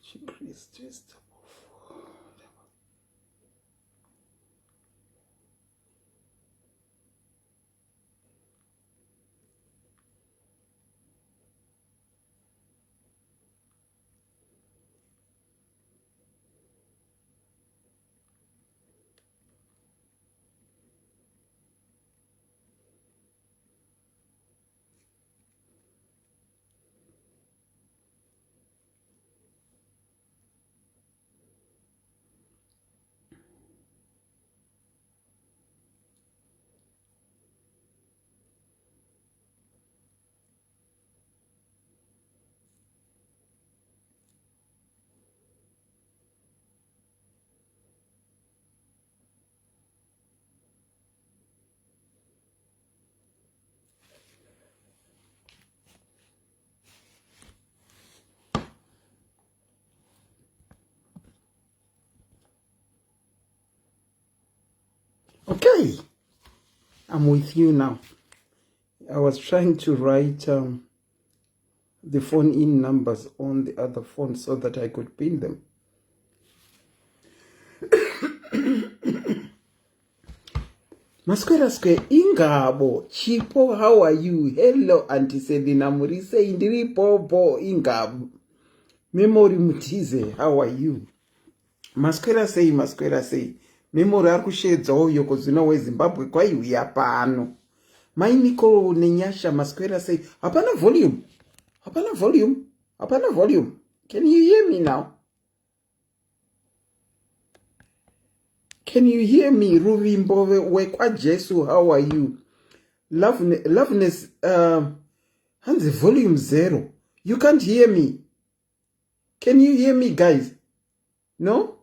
Chikirisitu. Okay, I'm with you now. I was trying to write the phone in numbers on the other phone so that I could pin them. Masquera Square Ingabo Chipo, how are you? Hello Auntie Selina Murise Indiri Popo Ingabo Memory Mutize, how are you? Masquera say memory arikushedza uyo kuzina weZimbabwe kwaiuya pano. Mainiko nenyasha Masquera say hapana volume. Can you hear me now? Can you hear me? Ruvimbo wekwa Jesu, how are you? Loveness, Hansi, volume 0. You can't hear me. Can you hear me, guys? No?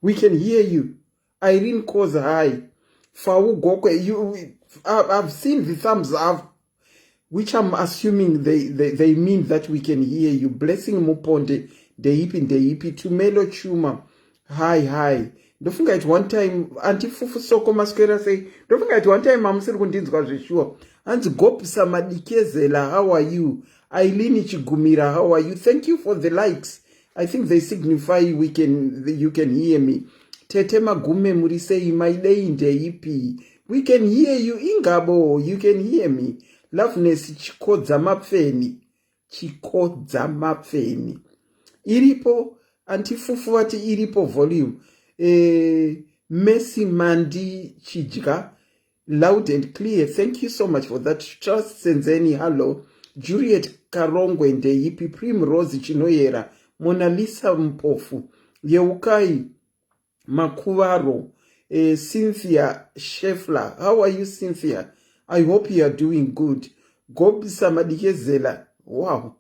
We can hear you. Irene calls hi. Fawu Gokwe, I've seen the thumbs up, which I'm assuming they mean that we can hear you. Blessing Muponde, Deipi, Tumelo Chuma. Hi. Don't forget at one time, Auntie Fufu Soko Masquera say, don't forget at one time, I'm still going to sure. And Gopsa Madikezela, how are you? Eileen Chigumira, how are you? Thank you for the likes. I think they signify you can hear me. Tetema Gume Murise, my lane, Deipi. We can hear you, Ingabo, you can hear me. Loveness, Chikozamapfeni. Iripo. Antifufu ati iripo volume. Messi Mandi Chijika. Loud and clear. Thank you so much for that. Trust Senzeni, hello. Juliet Karongwe Ndeipi. Primrose Chinoyera. Mona Lisa Mpofu. Yeukai Makuvaro. Cynthia Scheffler. How are you, Cynthia? I hope you are doing good. Gobi Samadikezela. Wow.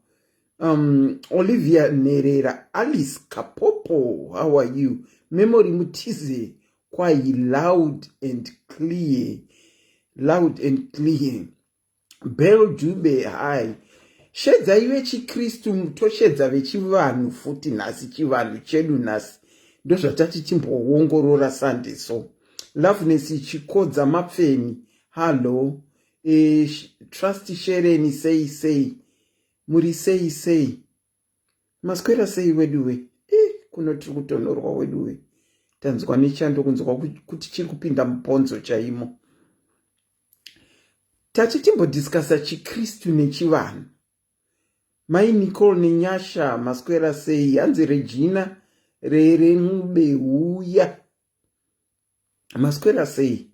Olivia Nerera, Alice Kapopo, how are you? Memory Mutize, quite loud and clear. Bell Jube, hi. Shedza iwe Chikirisitu mutoshedza vechivanhu futi nasi chivanhu chedu nasi. Ndozvatati timbowongorora Sunday so. Loveness Chikodza Mapfeni, hello. trust shereni sei muri sei maswera sei weduwe kuno tiri kutonorwa weduwe tanzwa nechando kunzwa kuti chiri kupinda mubhonzo chaimo. Tachitimbodiscasa Chikristu neChivanhu. Mai Nicole nenyasha maswera sei, hanzi Regina rerenubeuya maswera sei.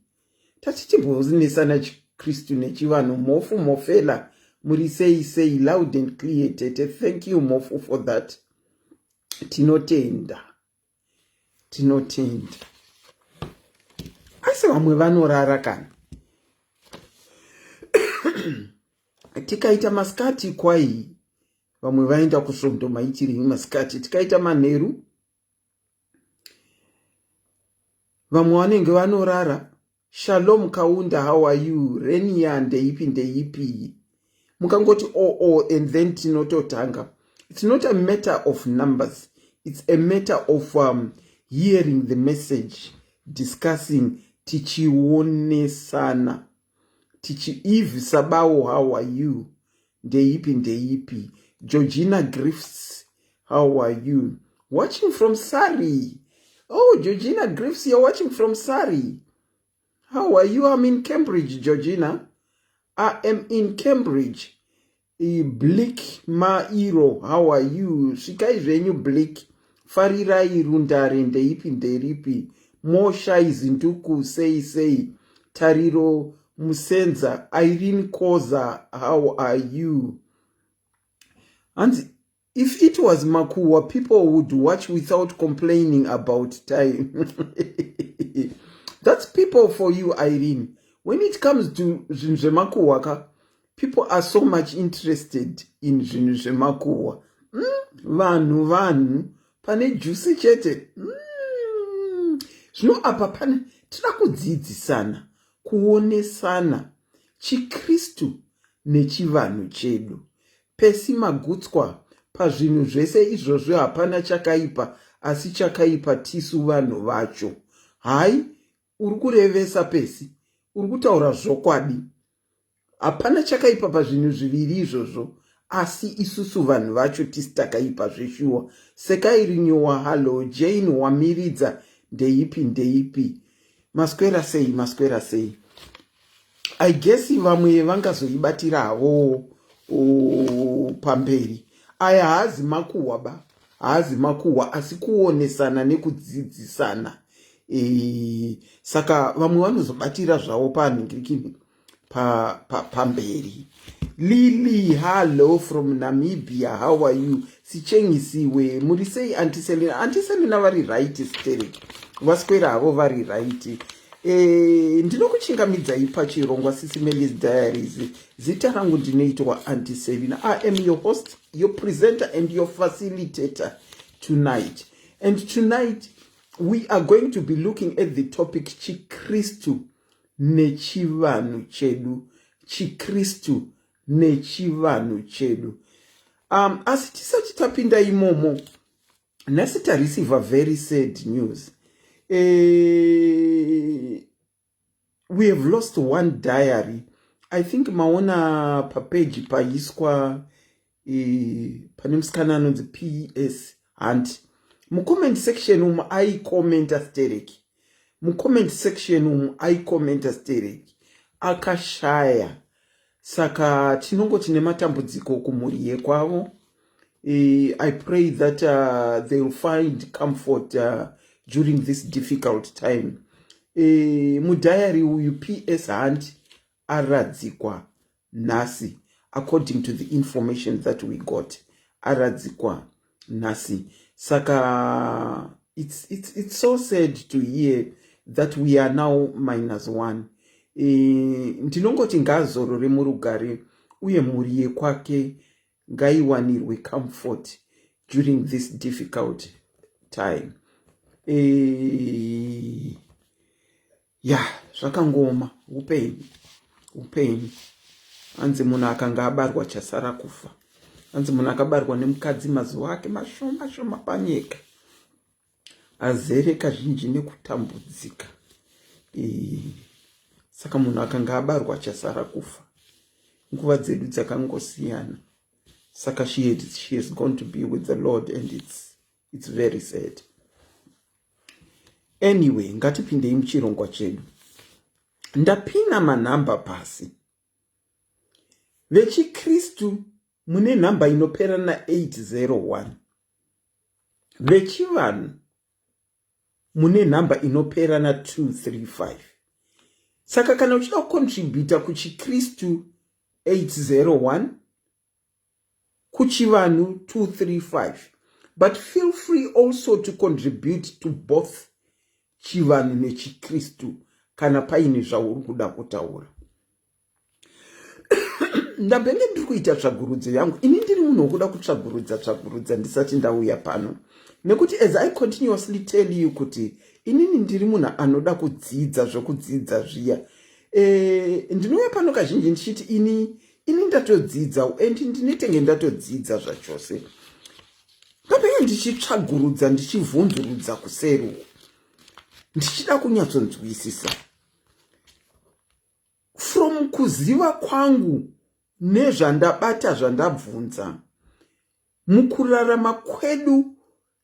Tachitimboznesana Chikristu neChivanhu. Mofu mofela muri sei loud and clear tete. Thank you Mofu for that. Tinotenda asi vamwe vanorara kana tikaita masikati kwai vamwe vaenda kusvondo maitiri masikati, tikaita manheru vamwe vanenge vanorara. Shalom Kaunda, how are you? Renia ndeipi mukangoti and then tinototanga. It's not a matter of numbers, it's a matter of hearing the message, discussing. Tichionesana Eve Sabawo, how are you? Ndeipi Georgina Griffiths, how are you? Watching from Surrey. Oh, Georgina Griffiths, you're watching from Surrey. How are you? I'm in Cambridge, Georgina. I am in Cambridge. Blick Mairo, how are you? Shikai Renyu Blick. Farirai Rundare ndeipi. Mosha Izinduku sei. Tariro Musenza. Irene Koza, how are you? And if it was Makuwa, people would watch without complaining about time. That's people for you, Irene. When it comes to Makuwaka, people are so much interested in Makuwa. Vanhu pane juicy chete. Zvino apa pane tirakudzidzisana kuonesana Chikristu neChivanhu chedu. Pesi magutswa pazvinhu zvese izvozvo hapana chakaipa, asi chakaipa tisu vanhu vacho. Hai, uri kurevesa pesi, uri kutaura zvokwadi. Hapana chakaipa pazvinhu zviviri izvozvo, asi isusu vanhu vacho tisi takaipa zveshuwa. Sekairinyowa, hello, Jane wamiridza ndeipi. Maswera sei. I guess vamwe vangazoibatiravo pamberi. Aya haazi makuwa asi kuonesana nekudzidzisana. Saka vamwe vanozobatira zvavo panhingirikini pamberi. Lily, hello from Namibia, how are you? Sichengisiwe, muri sei Antiselina vari right sterek. Vaswera havo vari right. Ndinokuchingamidzai pachirongwa SIS MELLY's Diaries. Zita rangu ndinoitwa Antiselina. I am your host, your presenter and your facilitator tonight. And tonight we are going to be looking at the topic Chikristu neChivanhu chedu. Chikristu neChivanhu chedu. Asi tisati tapinda imomo, nasi receive a very sad news. We have lost one diary. I think maona papage paiswa pane musikana anonzi PS and mucomment section I comment astereki. Mucomment section I comment astereki. Akashaya. Saka tinongoti nematambudziko kumhuri yekwavo. I pray that they will find comfort during this difficult time. Mudiary uyu PS Hunt aradzikwa nasi, according to the information that we got. Aradzikwa nasi. Saka it's so sad to hear that we are now -1. Ndinongoti ngazorore murugare uye mhuri yekwake ngaiwanirwe comfort during this difficult time. Zvakangoma upenyu. Hanzi munhu akanga abarwa chasara kufa. Hanzi munhu akabarwa nemukadzi mazuva ake mashoma panyika. Azere kazhinji nekutambudzika. Saka munhu akanga abarwa chasara kufa. nguva dzedu dzakangosiyana. Saka she has gone to be with the Lord, and it's very sad. Anyway, ngatipindei muchirongwa chedu. Ndapina manhamba pasi. VeChikristu mune nhamba inopera na 801. VeChivanhu mune nhamba inopera na 235. Saka kana uchida kucontributa kuChikristu 801, kuChivanhu 235. But feel free also to contribute to both Chivanhu neChikristu kana paine zvauri kuda kutaura. Ndabenge ndiri kuita tsvagurudzo yangu. Ini ndiri munhu wokuda kutsvagurudza ndisati ndauya pano. Nekuti as I continuously tell you kuti inini ndiri munhu anoda kudzidza zvokudzidza zviya. Ndinouya pano kazhinji ndichiti ini ndatodzidza and ndinetenge ndatodzidza zvachose. Ndabenge ndichitsvagurudza ndichivhunzurudza kuseri. Ndichida kunyatsonzwisisa. From kuziva kwangu nezvandabata zvandabvunza, mukurarama kwedu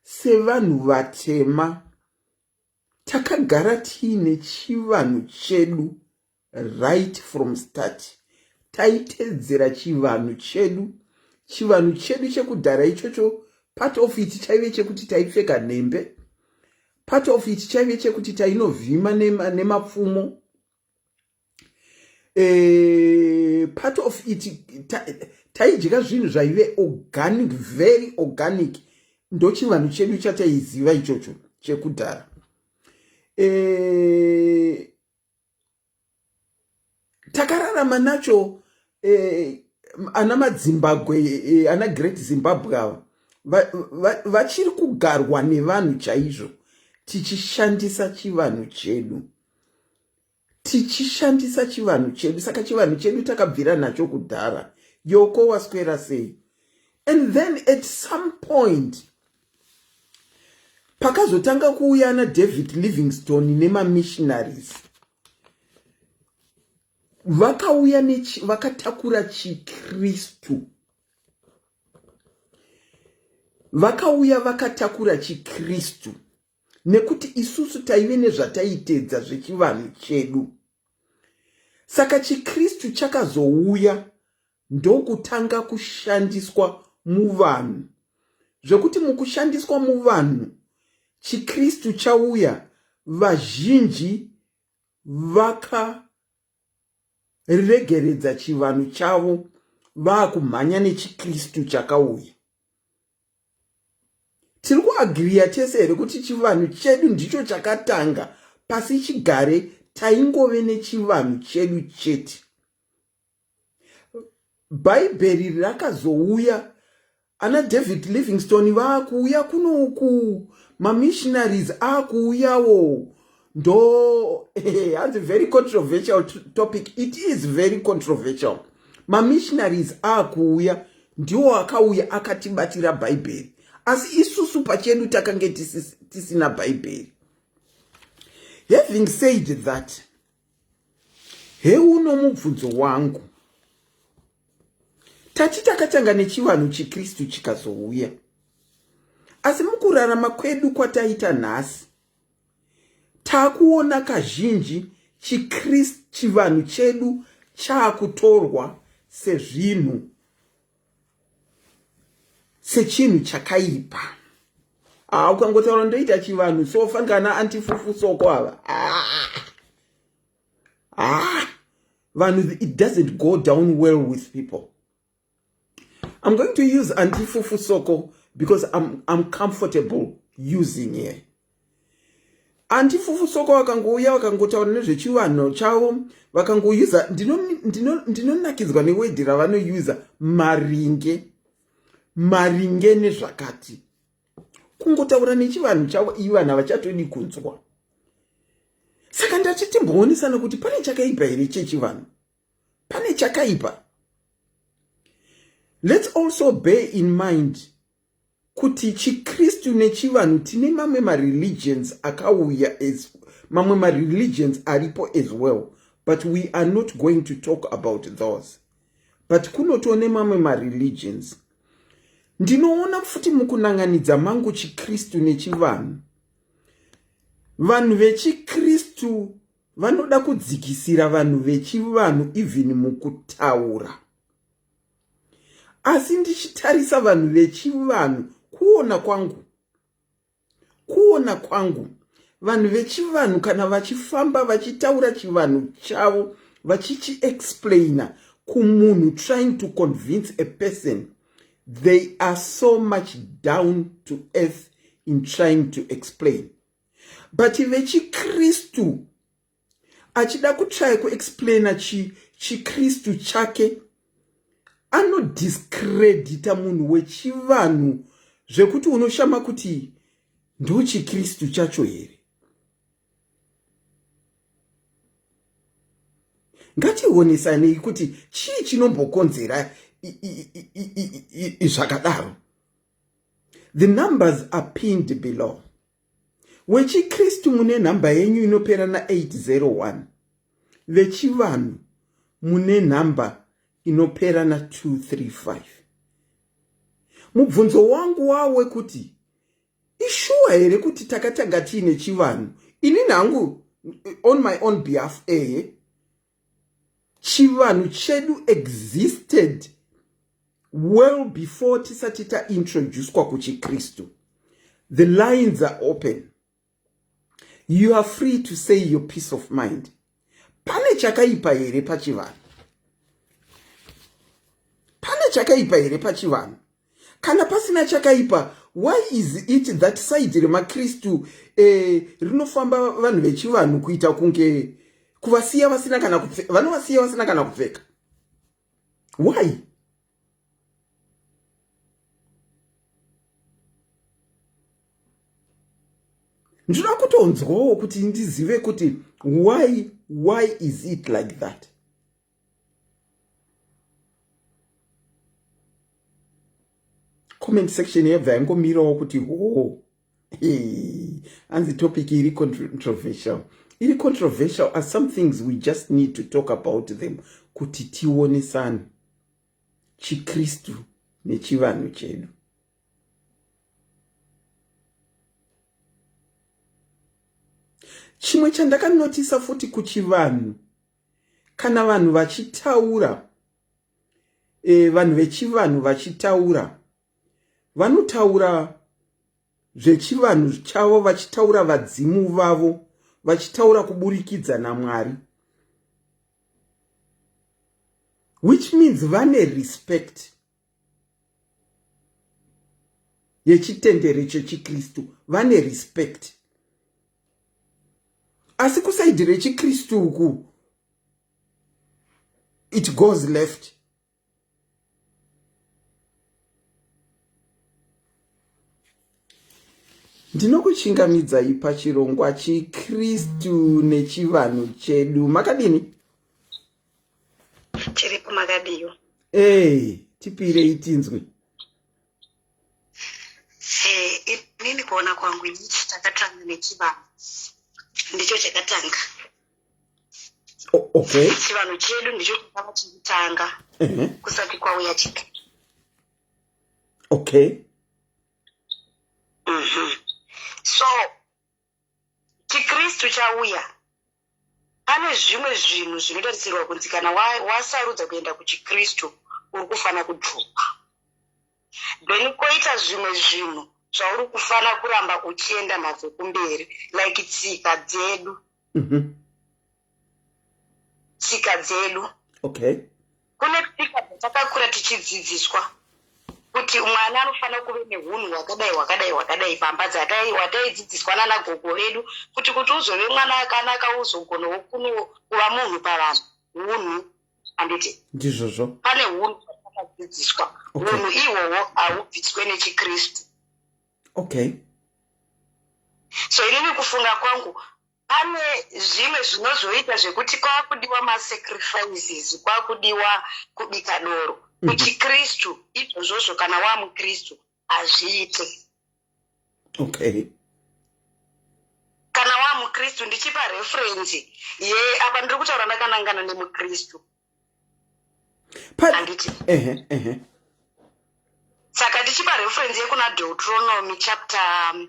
sevanhu vatema, takagara tiine chivanhu chedu right from start. Taitedzera chivanhu chedu chekudhara ichocho. Part of it chaive chekuti taipfeka nhembe. Part of it chaive chekuti tainovhima nemapfumo. Part of it taidya zvinhu zvaive organic, very organic. Ndo chivanhu chedu chataiziva ichocho chekudhara. Takararama nacho ana maZimbabwe, ana Great Zimbabwe ava vachiri kugarwa nevanhu chaizvo, tichishandisa chivanhu chedu. Saka chivanhu chedu takabvira nacho kudhara. Yoko waswera sei. And then at some point pakazotanga kuuya na David Livingstone nemamissionaries. Vakauya vakatakura Chikristu. Vakatakura Chikristu. Nekuti isusu taive nezvataitedza zvechivanhu chedu. Saka Chikristu chakazouya ndokutanga kushandiswa muvanhu. Zvekuti mukushandiswa muvanhu, Chikristu chauya, vazhinji vakaregeredza chivanhu chavo, vakumhanya neChikristu chakauya. Tiri kuagriya tese here kuti chivanhu chedu ndicho chakatanga. Pasi chigare taingove nechivanhu chedu chete. Bhaibheri rakazouya, ana David Livingstone vaakuuya kunoku, mamissionaries akuuyawo. Ndo that's a very controversial topic. It is very controversial. Mamissionaries akuuya, ndiwo akauya akatibatira Bhaibheri. Asi isusu pachedu takange tisina Bhaibheri. Having said that, heuno mubvunzo wangu. Tati takatanga nechivanhu Chikristu chikazouya. Asi mukurarama kwedu kwataita nhasi, takuona kazhinji chivanhu chedu chaakutorwa sechinhu chakaipa. Ukangotaura ndoita chivanhu sofanana antifufu soko ava. Vanhu, it doesn't go down well with people. I'm going to use antifufu soko because I'm comfortable using here. Antifufu soko vakangouya vakangotaura nezvechivanhu chavo, vakangouza, ndinonakidzwa newedhi ravanouza, maringe nezvakati. Kungotaura nechivanhu chavo, ivo vanhu havachatodi kunzwa. Saka ndachiti mboonesana kuti pane chakaipa here chechivanhu. Pane chakaipa. Let's also bear in mind kuti Chikristu nechivanhu tine mamwe ma-religions akauya, mamwe ma-religions aripo as well, but we are not going to talk about those. but kunotone mamwe mareligions. Ndinoona futi mukunanganidza mangu Chikristu neChivanhu. Vanhu veChikristu vanoda kudzikisira vanhu veChivanhu even mukutaura. Asi ndichitarisa vanhu veChivanhu kuona kwangu vanhu veChivanhu kana vachifamba vachitaura Chivanhu chavo vachichi-explaina kumunhu trying to convince a person, they are so much down to earth in trying to explain. But veChikristu achida kutry kuexplaina Chikristu chake, anodiscredita munhu weChivanhu zvekuti unoshama kuti ndo Chikristu chacho here. Ngationesanei kuti chii chinombokonzera zvakadaro. The numbers are pinned below. WeChikristu mune namba yenyu inopera na 801. VeChivanhu mune namba inopera na 235. Mubvunzo wangu wawe kuti ishuwa here kuti takatanga tiine Chivanhu. Ini nangu on my own behalf Chivanhu chedu existed well before tisati taintroduce kwa kuChikristu. The lines are open. You are free to say your peace of mind. Pane chakaipa here paChivanhu. Pane chakaipa here paChivanhu. Kana pasina chakaipa, why is it that side remakristu rinofamba vanhu veChivanhu kuita kunge kuvasiya vasina kana kupfeka, vanovasiya vasina kana kupfeka? Why? Ndinoda kutonzwawo kuti ndizive kuti why is it like that? Comment section yebva yangomirawo kuti and the topic iri controversial. Iri controversial are some things we just need to talk about them kuti tionesane Chikristu neChivanhu chedu. Chimwe chandakanotisa futi kuChivanhu, kana vanhu vachitaura, vanhu veChivanhu vachitaura, vanotaura zveChivanhu chavo vachitaura vadzimu vavo, vachitaura kuburikidza naMwari, which means vane respect yechitendere cheChikristu, vane respect. Asi kusaidi reChikristu uku, it goes left. Ndinokuchingamidzai pachirongwa Chikristu neChivanhu chedu. Makadini? Chiripo makadiyo. Tipirei tinzwe. Inini kuona kwangu ini takatanga neChivanhu. Ndicho chakatanga. Okay. Chivanhu chedu ndicho chakatanga. Kusati kwauya Chikristu. Okay. So Chikristu chauya, pane zvimwe zvinhu zvinotarisirwa kunzi kana wasarudza kuenda kuChikristu uri kufana kudzoka. Then koita zvimwe zvinhu zvauri kufana kuramba uchienda nazvo kumberi, like tsika dzedu. Tsika dzedu. Okay. Kune tsika dzatakakura tichidzidziswa kuti mwana anofana kuve neunhu hwakadai pamba wataidzidziswa nana gogo vedu kuti uzove mwana akanaka uzogonawo kuva munhu pavanhu. Unhu handiti ndizvozvo pane unhu hwakadzidziswa. Unhu ihwohwo haubviswe neChikristu. Okay. So inini kufunga kwangu pane zvimwe zvinozoita zvekuti kwakudiwa masacrifices, kwakudiwa kubika doro. kuChikristu izvozvo kana wamuKristu azviite. Okay. Kana wamuKristu ndichipa reference apa ndiri kutaura ndakanangana nemuKristu. handiti saka tichipa reference yekuna Deuteronomy chapter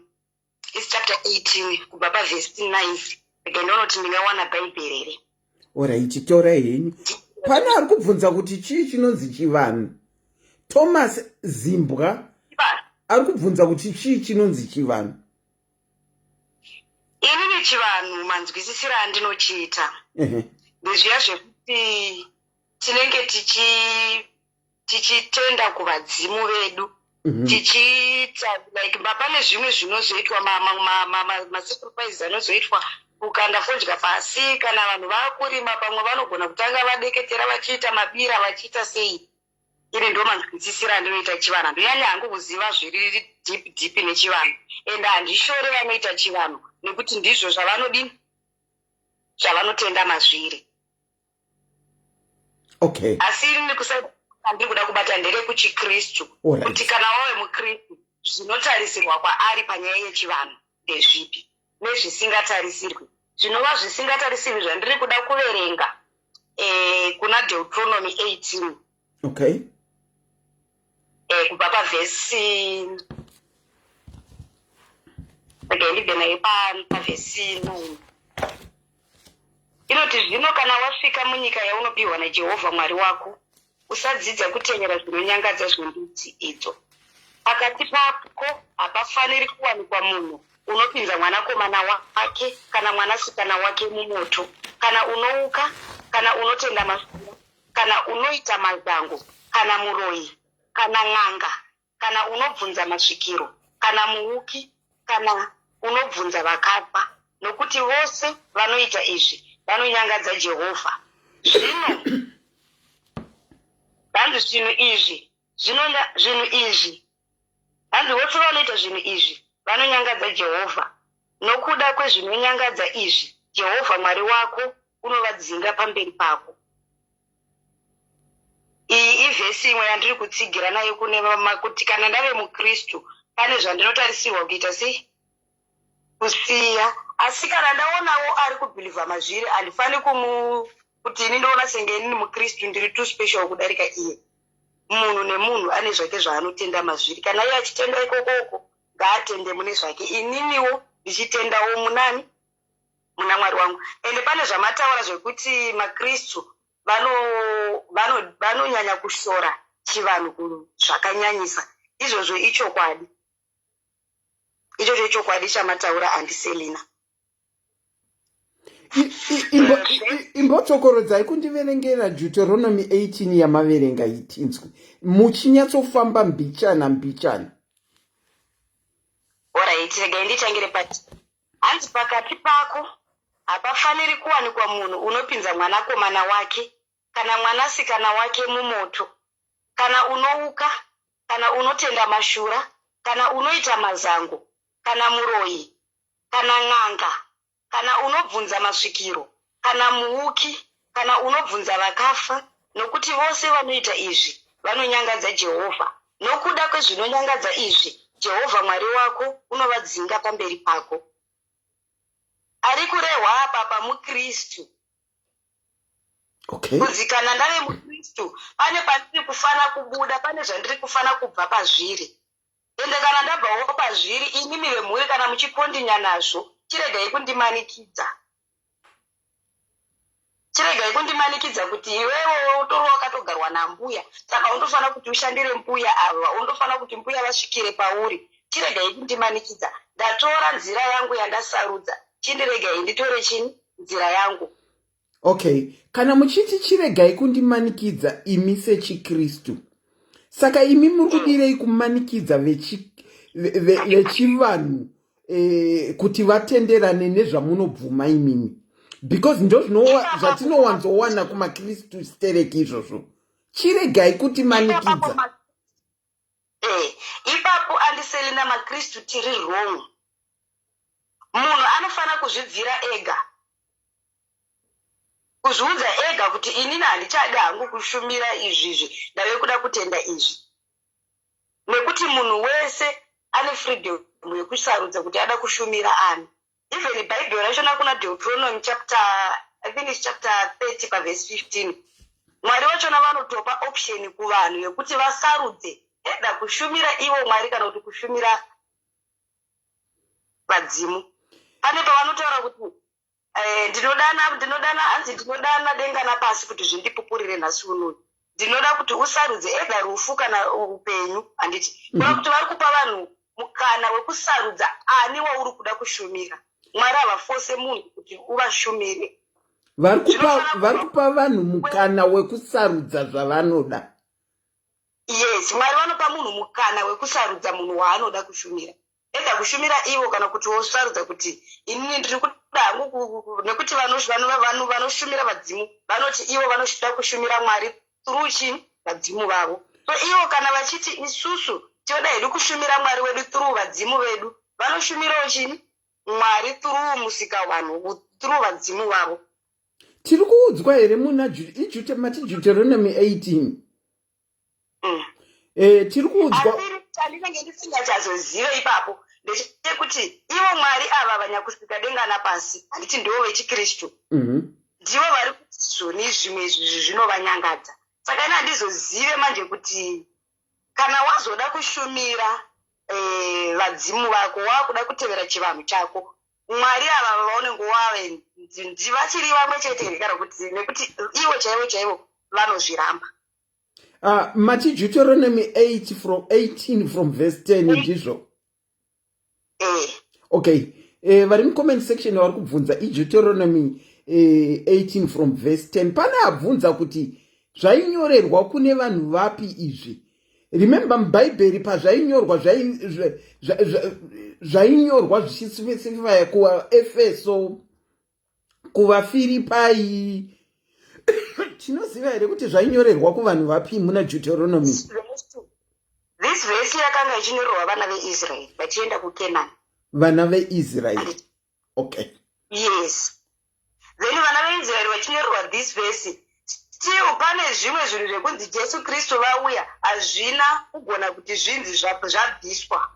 18 kubva pavhesi 9 rega ndinoti ndingawana bhaibheri here. Alright, torai henyu. Pana ari kubvunza kuti chii chinonzi chivanhu. Thomas Zimbwa ari kubvunza kuti chii chinonzi chivanhu. Inini chivanhu manzwisisiro andinochiita ndezviya zvekuti tinenge tichitenda kuvadzimu vedu tichiita like pane zvimwe zvinozoitwa masacrifices anozoitwa kukanda fodya pasi kana vanhu vakurima pamwe vanogona kutanga vadeketera vachiita mabira vachiita sei. Ini ndo manzwisisiro andinoita chivanhu. Handonyanya hangu kuziva zviri deep nechivanhu ende handishore vanoita chivanhu nekuti ndizvo zvavanodini zvavanotenda mazviri. Okay. Asi ini ndiri kuda kubata ndere kuchikristu kuti kana wawe mukristu zvinotarisirwa kwaari panyaya yechivanhu ndezvipi nezvisingatarisirwi. Zvinova zvisingatarisirwi zvandiri kuda kuverenga kuna Deuteronomy 18. Okay. Kubva pavhesi ndibve pavhesi 9 inoti zvino kana wasvika munyika yaunopiwa naJehovha Mwari wako usadzidza kutevera zvinonyangadza zvendudzi idzo. Pakati pako hapafaniri kuwanikwa munhu unopinza mwanakomana wake kana mwanasikana wake mumoto, kana unouka, kana unotenda mashura, kana unoita mazango, kana muroyi, kana n'anga, kana unobvunza masvikiro, kana muuki, kana unobvunza vakafa, nokuti vose vanoita izvi vanonyangadza Jehovha. Zvino vanhu vose vanoita zvinhu izvi vanonyangadza Jehovha. Nokuda kwezvinonyangadza izvi Jehovha Mwari wako unovadzinga pamberi pako. Iyi ivhesi imwe yandiri kutsigira nayo kune kuti kana ndave mukristu pane zvandinotarisirwa kuita sei kusiya. Asi kana ndaonawo ari kubhilivha mazviri handifani kuti ini ndoona senge inini mukristu ndiri too special kudarika iye. Munhu nemunhu ane zvake zvaanotenda mazviri. Kana iye achitenda ikokoko ngaatende mune zvake. Ininiwo ndichitendawo munani muna Mwari wangu. Ende pane zvamataura zvekuti makristu vanonyanya kushora chivanhu zvakanyanyisa. Izvozvo ichokwadi. Ichocho ichokwadi chamataura andiselina. Imbotokorodzai kundiverengera Deuteronomy 18 yamaverenga itinzwi muchinyatsofamba mbichana. Alright, regai nditangire pati. Hanzi pakati pako hapafaniri kuwanikwa munhu unopinza mwanakomana wake kana mwanasikana wake mumoto, kana unouka, kana unotenda mashura, kana unoita mazango, kana muroyi, kana n'anga, kana unobvunza masvikiro, kana muuki, kana unobvunza vakafa, nokuti vose vanoita izvi vanonyangadza Jehovha. Nokuda kwezvinonyangadza izvi Jehovha Mwari wako unovadzinga pamberi pako. Ari kurehwa apa pamukristu. Okay. Kunzi kana ndave mukristu pane pandiri kufana kubuda, pane zvandiri kufana kubva pazviri. Ende kana ndabvawo pazviri inimi vemhuri kana muchikondinya nazvo chiregai kundimanikidza. Chiregai kundimanikidza kuti iwewe utori wakatogarwa nambuya saka undofana kuti ushandire mbuya ava, undofana kuti mbuya vasvikire pauri. Chiregai kundimanikidza. Ndatora nzira yangu yandasarudza. Chindiregai nditore chini nzira yangu. Okay, kana muchiti chiregai kundimanikidza imi sechiKristu, saka imi muri kudirei kumanikidza vechivanhu kuti vatenderane nezvamunobvuma imimi, because ndo zvatinowanzowana kumakristu stereki izvozvo. Chiregai kutimanikidza. Ipapo andiselina makristu tiri wrong. Munhu anofana kuzvidzira ega, kuzviudza ega kuti inini handichada hangu kushumira izvizvi, ndave kuda kutenda izvi. Nekuti munhu wese ane freedom yekusarudza kuti ada kushumira ani. Even Bible rachona kuna Deuteronomy chapter 30 pavhesi 15 Mwari wachona vanotopa option kuvanhu yekuti vasarudze eda kushumira ivo Mwari kana kuti kushumira vadzimu. Pane pavanotaura kuti ndinodana denga napasi kuti zvindipupurire nhasi unoyu. Ndinoda kuti usarudze eda rufu kana upenyu handiti. Kuda kuti vari kupa vanhu mukana wekusarudza ani wauri kuda kushumira. Mwari havafose munhu kuti uvashumire. Vari kupa vanhu mukana wekusarudza zvavanoda. Yes, Mwari vanopa munhu mukana wekusarudza munhu waanoda kushumira. Eda kushumira ivo kana kuti wosarudza kuti inini ndiri kuda nekuti vanhu vanoshumira vadzimu vanoti ivo vanoda kushumira Mwari through chini vadzimu vavo. So ivo kana vachiti isusu tinoda hedu kushumira Mwari wedu through vadzimu vedu, vanoshumirawo chini Mwari through musikavanhu, through vadzimu vavo. Tiri kuudzwa here muna Deuteronomy 18. Tiri kuudzwa chandinenge ndisingachazoziva ipapo ndechekuti ivo Mwari ava vanyakusika denga napasi handiti ndivo vechiKristu, ndivo vari kuti zvoni zvimwe zvinovanyangadza. Saka ine handizozive manje kuti kana wazoda kushumira vadzimu vako wakuda kutevera chivanhu chako, Mwari ava vaunenge wave ndivachiri vamwe chete here kana kuti nekuti ivo chaivo vanozviramba. Deuteronomy 18 from verse 10 ndizvo. Okay. Vari mucomment section vari kubvunza Deuteronomy 18 from verse 10. Pane abvunza kuti zvainyorerwa kune vanhu vapi izvi. Remember mubhaibheri pazvainyorwa zvainyorwa zvichispecifya kuvaEfeso, kuvaFiripai. Tinoziva here kuti zvainyorerwa kuvanhu vapi muna Deuteronomy? This verse yakanga ichinyorerwa vana veIsrael vachienda kuKenani. Vana veIsrael. Okay. Yes. Then vana veIsrael vachinyorerwa this verse. Still pane zvimwe zvinhu zvekunzi Jesu Kristu vauya hazvina kugona kuti zvinzi zvabviswa.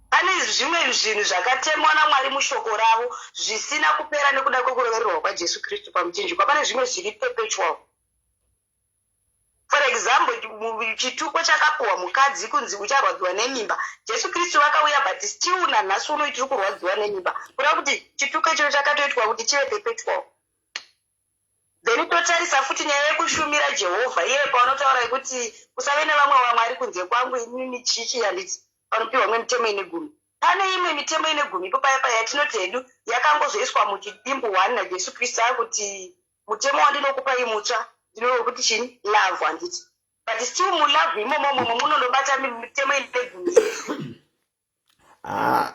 Pane zvimwe zvinhu zvakatemwa naMwari mushoko ravo zvisina kupera nekuda kwekurovererwa kwaJesu Kristu pamuchinjikwa. Pane zvimwe zviri perpetual. For example, chituko chakapuwa mukadzi kunzi ucharwadziwa nemimba. Jesu Kristu vakauya but still nanhasi uno tiri kurwadziwa nemimba. Kuda kuti chituko icho chakatoitwa kuti chive perpetual. Then totarisa futi nyaya yekushumira Jehovha. Iye panotaura kuti kusave nevamwe vaMwari kunze kwangu inini chichi handiti. Panopiwa imwe mitemo ine gumi. Pane imwe mitemo ine gumi papaya yatinoti hedu yakangozoiswa muchidimbu 1 naJesu Kristu kuti mutemo wandinokupai mutsva ndinowe kuti chini love handiti. But still mulove imomo munondobata mitemo ine gumi.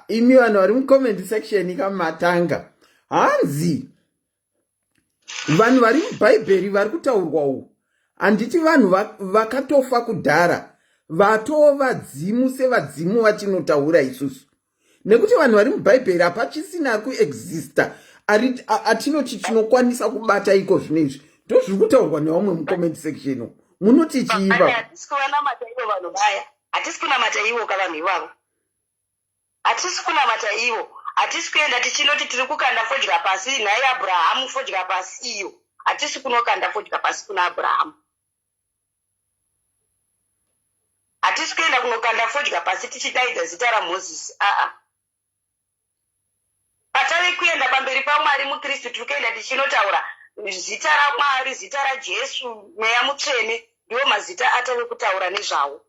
Imi vanhu vari mucomment section kamatanga hanzi vanhu vari mubhaibheri vari kutaurwawo handiti vanhu vakatofa kudhara vatoo vadzimu sevadzimu vatinotaura isusu, nekuti vanhu vari mubhaibheri hapachisina kuexista atinoti tinokwanisa kubata iko zvinezvi. Ndozviri kutaurwa nevamwe mucomment section. Munoti chiiva hatisi kuvanamata ivo vanhu vaya, hatisi kunamata ivo kavanhu ivavo, hatisi kunamata ivo, hatisi kuenda tichinoti tiri kukanda fodya pasi nhai Abhurahamu fodya pasi iyo. Hatisi kunokanda fodya pasi kuna Abhurahamu. Hatisi kuenda kunokanda fodya pasi tichidaidza zita raMozisi. Patave kuenda pamberi paMwari muKristu tiri kuenda tichinotaura zita raMwari, zita raJesu, mweya mutsvene ndiwo mazita atave kutaura nezvawo.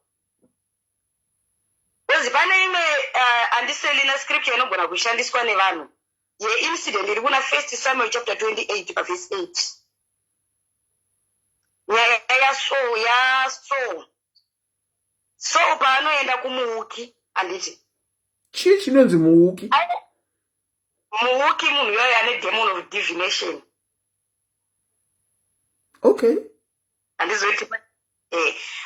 Kozi pane imwe handiselina scripture inogona kushandiswa nevanhu yeincident iri kuna 1 Samuel chapter 28 paverse 8. Nyaya yaSaul. Saul paanoenda kumuuki handiti. chii chinonzi muuki? Muuki munhu iyoyo ane demon of divination. Okay. Handizoti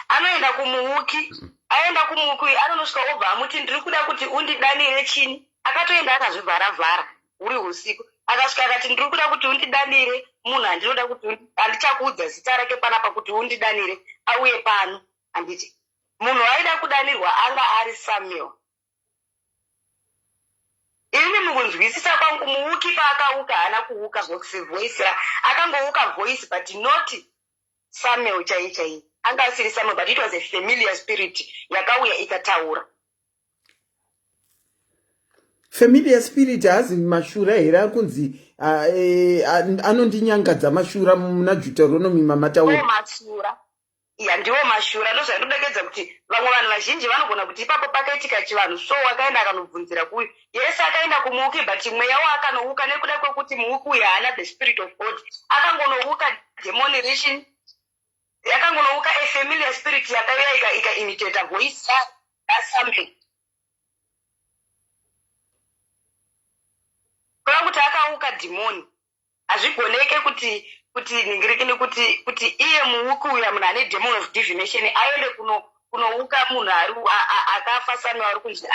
anoenda kumuuki. Aenda kumuuki anonosvika obva amuti ndiri kuda kuti undidanire chini. Akatoenda akazvivhara-vhara uri usiku. Akasvika akati ndiri kuda kuti undidanire munhu handinoda kuti handichakuudza zita rake panapa kuti undidanire auye pano handiti. Munhu aida kudanirwa anga ari Samuel. Ini munhu mukunzwisisa kwangu muuki paakauka haana kuuka voice akangouka voice but not Samuel chai anga asiri Samuel but it was a familiar spirit yakauya ikataura. Familiar spirit hazi mashura here akunzi anondinyangadza mashura muna Deuteronomy mamataura. Mashura. Ya ndiwo mashura ndozvandodekedzera kuti vamwe vanhu vazhinji vanogona kuti ipapo pakaitika chivanhu so wakaenda akanobvunzira kuyu. Yes akaenda kumuuki but mweya wakanouka nekuda kwekuti muuki uyu haana the spirit of God. Akangonouka demonization. Yakangonouka a familiar spirit yakauya ikaimitate voice yaSamuel. Kwa kuti akauka demoni azvigoneke kuti ningirikini kuti iye muuki uya munhu ane demon of divination aende kunouka munhu akafa Samuel ari kunzi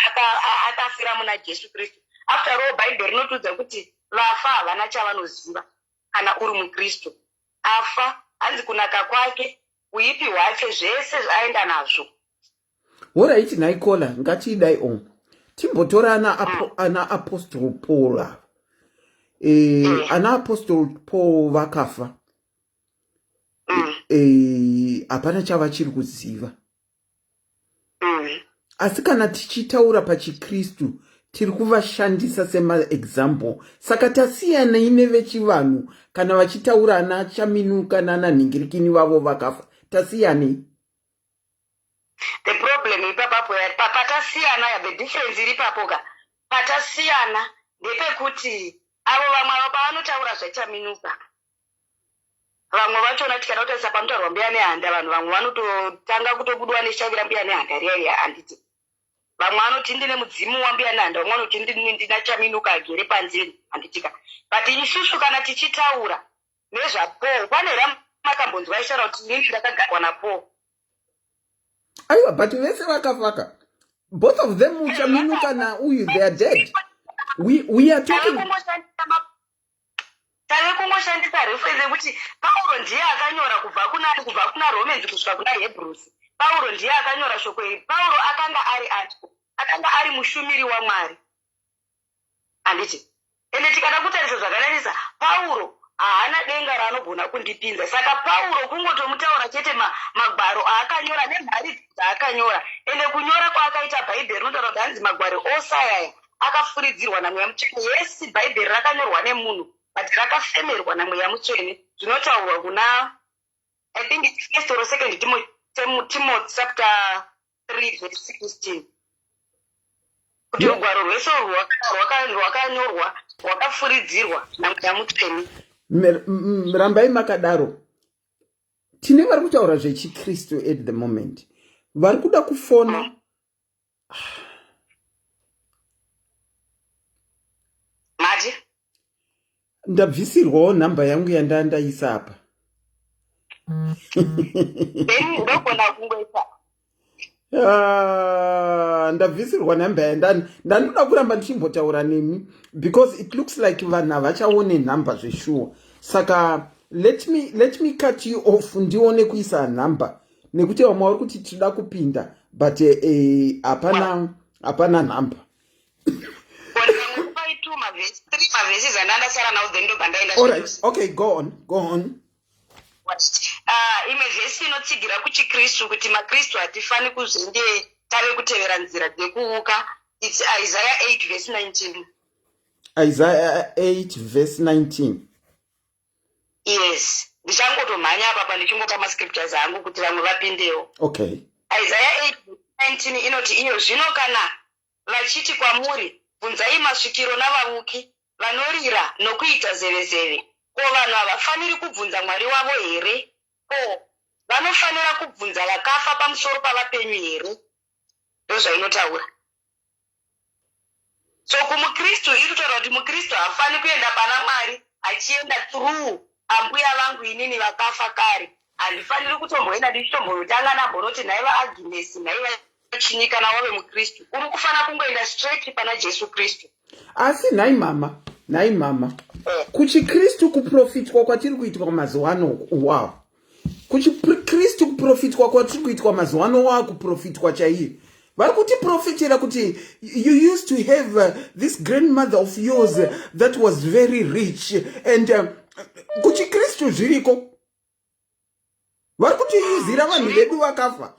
akafira muna Jesu Kristu. After all Bible rinotudza kuti vafa havana chavanoziva kana uri muKristu. Afa hanzi kunaka kwake uipi hwake zvese zvaenda nazvo. Alright, naikola ngatidai on timbotora ana apostle Paul ana apostle Paul vakafa hapana chava chiri kuziva. Asi kana tichitaura pachiKristu tiri kuvashandisa semaexample, saka tasiyana nevechivanhu kana vachitaura ana chaminuka nana nhingirikini vavo vakafa tasiyani. The problem ipapapo patasiyana, the difference iripapo patasiyana ndepekuti avo vamwe pavanotaura zvachaminuka vamwe vachona tikada kutarisa panotaurwa mbuya nehanda vanhu vamwe vanototanga kutobudwa neshavira mbuya nehanda riya handiti. Vamwe vanoti ndine mudzimu wambuya nehanda, vamwe vanoti ndina chaminuka agere panzeni handitika. But isusu kana tichitaura nezvaPaul pane ramakambonzwa ishara kuti ini ndakagarwa naPaul. Aiwa, but vese vakafaka. Both of them uchaminuka na uyu, they are dead. We are talking. Tave kungoshandisa reference kuti Paulo ndiye akanyora kubva kuna Romans kusvika kuna Hebrews. Paulo ndiye akanyora shoko iri. Paulo akanga ari mushumiri waMwari. Handiti. Ende tikada kutarisa zvakanakisa Paulo haana denga raanogona kundipinza. Saka Paulo kungotomutaura chete magwaro aakanyora nemhari dzaakanyora. Ende kunyora kwaakaita Bhaibheri rinotaura kuti hanzi magwaro osayaya akafuridzirwa namweya mutsvene. Yes, Bhaibheri rakanyorwa nemunhu but rakafemerwa namweya mutsvene. Zvinotaurwa kuna I think it's first or second Timothy chapter 3 verse 16. Kuti rugwaro rwese rwakanyorwa rwakafuridzirwa namweya mutsvene. Rambai makadaro. Tine vari kutaura zvechiKristu at the moment. Vari kuda kufona. Mati? Ndabvisirwawo namba yangu yandaisa apa. Ndogona kungoita. Ndabvisirwa namba ndandoda kuramba ndichimbotaura nemi because it looks like vanhu havachaone namba zveshuwa. Saka let me cut you off ndione kuisa namba nekuti vamwe vari kuti tinoda kupinda but hapana namba. Alright, okay, go on. Imwe vhesi inotsigira kuchiKristu kuti maKristu hatifani kuzenge tave kutevera nzira dzekuuka. It's Isaiah 8 verse 19. Isaiah 8 verse 19. Yes. Ndichangotomhanya apa pandichingota mascriptures angu kuti vamwe vapindewo. Okay. Isaiah 8 verse 19 inoti iyo zvino kana vachiti kwamuri bvunzai masvikiro navauki vanorira nokuita zevezeve. Ko vanhu havafaniri kubvunza Mwari wavo here? Ko vanofanira kubvunza vakafa pamusoro pavapenyu here? Ndozvainotaura. So kumuKristu iri kutaura kuti muKristu hafani kuenda pana Mwari achienda through ambuya vangu inini vakafa kare. Handifaniri kutomboenda ndichitombotanga nambonoti naiva Agnes naiva chinyika nawo muKristu. Uri kufana kungoenda straight pana Jesu Kristu. Asi nai mama. KuchiKristu kuprofitwa kwatiri kuitwa mazuva ano kuchiKristu kuprofitwa kwatiri kuitwa mazuva ano kuprofitwa chaiye. vari kuti profetera kuti you used to have this grandmother of yours that was very rich and kuchikristu zviriko vari kutiuzira vanhu vedu vakafa.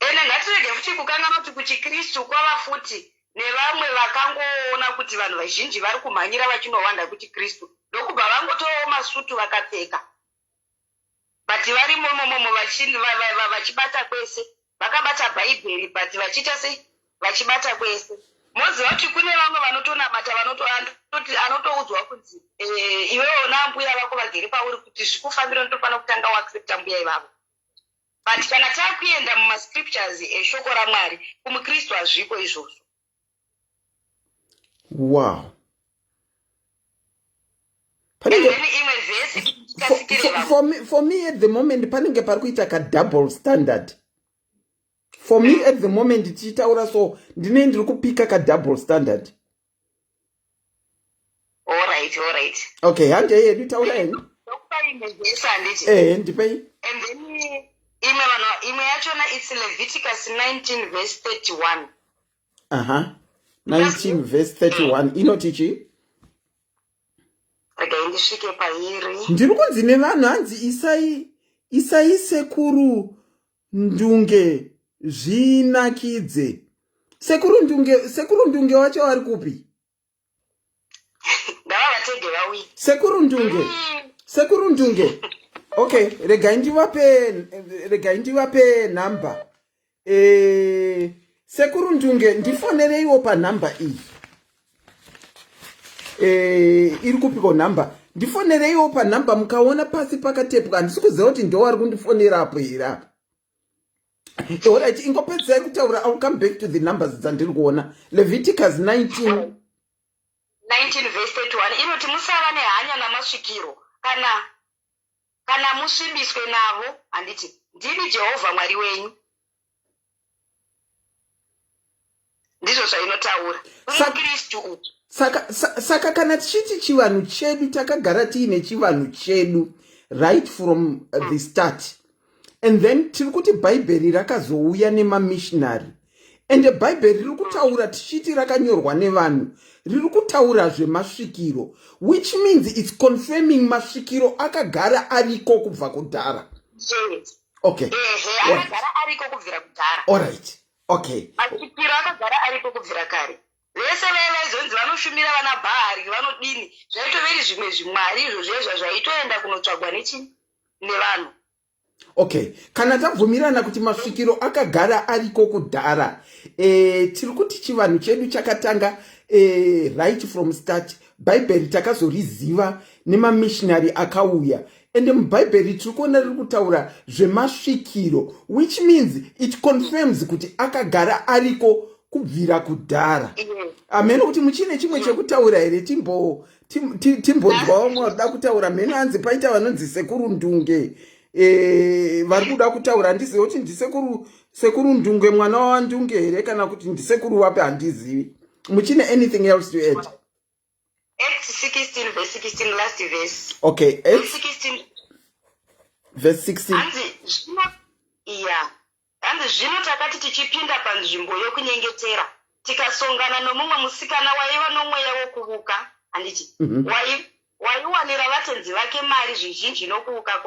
Ene ngatirege futi kukangana kuti kuchikristu kwava futi nevamwe vakangoona kuti vanhu vazhinji vari kumhanyira vachinowanda kuchikristu ndokubva vangotovawo masutu vakapfeka but vari momomomo vachibata kwese vakabata bhaibheri but vachiita sei vachibata kwese. Moziva kuti kune vamwe vanotonamata anotoudzwa kunzi iwewo nambuya vako vagere pauri kuti zvikufambira ndofanira kutanga waaccepta mbuya ivavo. But kana takuenda mumascriptures eshoko raMwari kumukristu hazvipo izvozvo. Wow. For me at the moment panenge pari kuita ka double standard. For me at the moment tichitaura so ndine ndiri kupika ka double standard. All right. Okay, hande yedu taura heni. Ndipei. And then imwe yachona it's Leviticus 19 verse 31. 19 verse 31 inotichi. Ndisvike pairi. Ndiri kunzi nevanhu hanzi isai sekuru ndunge zvinakidze. Sekuru ndunge wacho ari kupi? Ngavavatege vauya. Sekuru ndunge. Okay, regai ndivape number. Sekuru ndunge ndifonereiwo pa number iyi. Iri kupiko number. Ndifonereiwo pa number mukaona pasi pakatepwa handisi kuziva kuti ndo vari kundifonera apo here apa. Alright, ingopedzai kutaura. I'll come back to the numbers dzandiri kuona. Leviticus 19 verse 31 inoti musava nehanya namasvikiro kana musvibiswe navo. Handiti ndini Jehovha Mwari wenyu. Ndizvo zvainotaura Kristu. Saka kana tichiti chivanhu chedu takagara tiine chivanhu chedu right from the start, and then tiri kuti bhaibheri rakazouya nemamissionary, ende bhaibheri riri kutaura tichiti rakanyorwa nevanhu riri kutaura zvemasvikiro, which means it's confirming masvikiro akagara ariko kubva kudhara. Okay. Akagara ariko kubvira kudhara. All right. Okay. Masvikiro akagara ariko kubvira kare. Vese vaizonzi vanoshumira vana Bhaari vanodini zvaitoveri zvimwe zvimwari izvo zvezva zvaitoenda kunotsvagwa nevanhu. Okay, kana tabvumirana kuti masvikiro akagara ariko kudhara, tiri kuti chivanhu chedu chakatanga right from start. Bhaibheri takazoriziva nemamissionary akauya, ende mubhaibheri tiri kuona riri kutaura zvemasvikiro, which means it confirms kuti akagara ariko kubvira kudhara. Ameno kuti muchine chimwe chekutaura here timbonzwa vamwe varikuda kutaura. Meno hanzi paita vanonzi sekuru ndunge vari kuda kutaura. Handizivi kuti ndisekuru ndunge mwana wandunge here kana kuti ndisekuru wapi, handizivi. Muchine anything else to add? Acts 16 verse 16 last verse. Okay, Acts 16 verse 16. Hanzi zvino takati tichipinda panzvimbo yokunyengetera tikasongana nomumwe musikana waiva nomweya wokuvuka. Handiti waiwanira vatenzi vake mari zvizhinji nokuvuka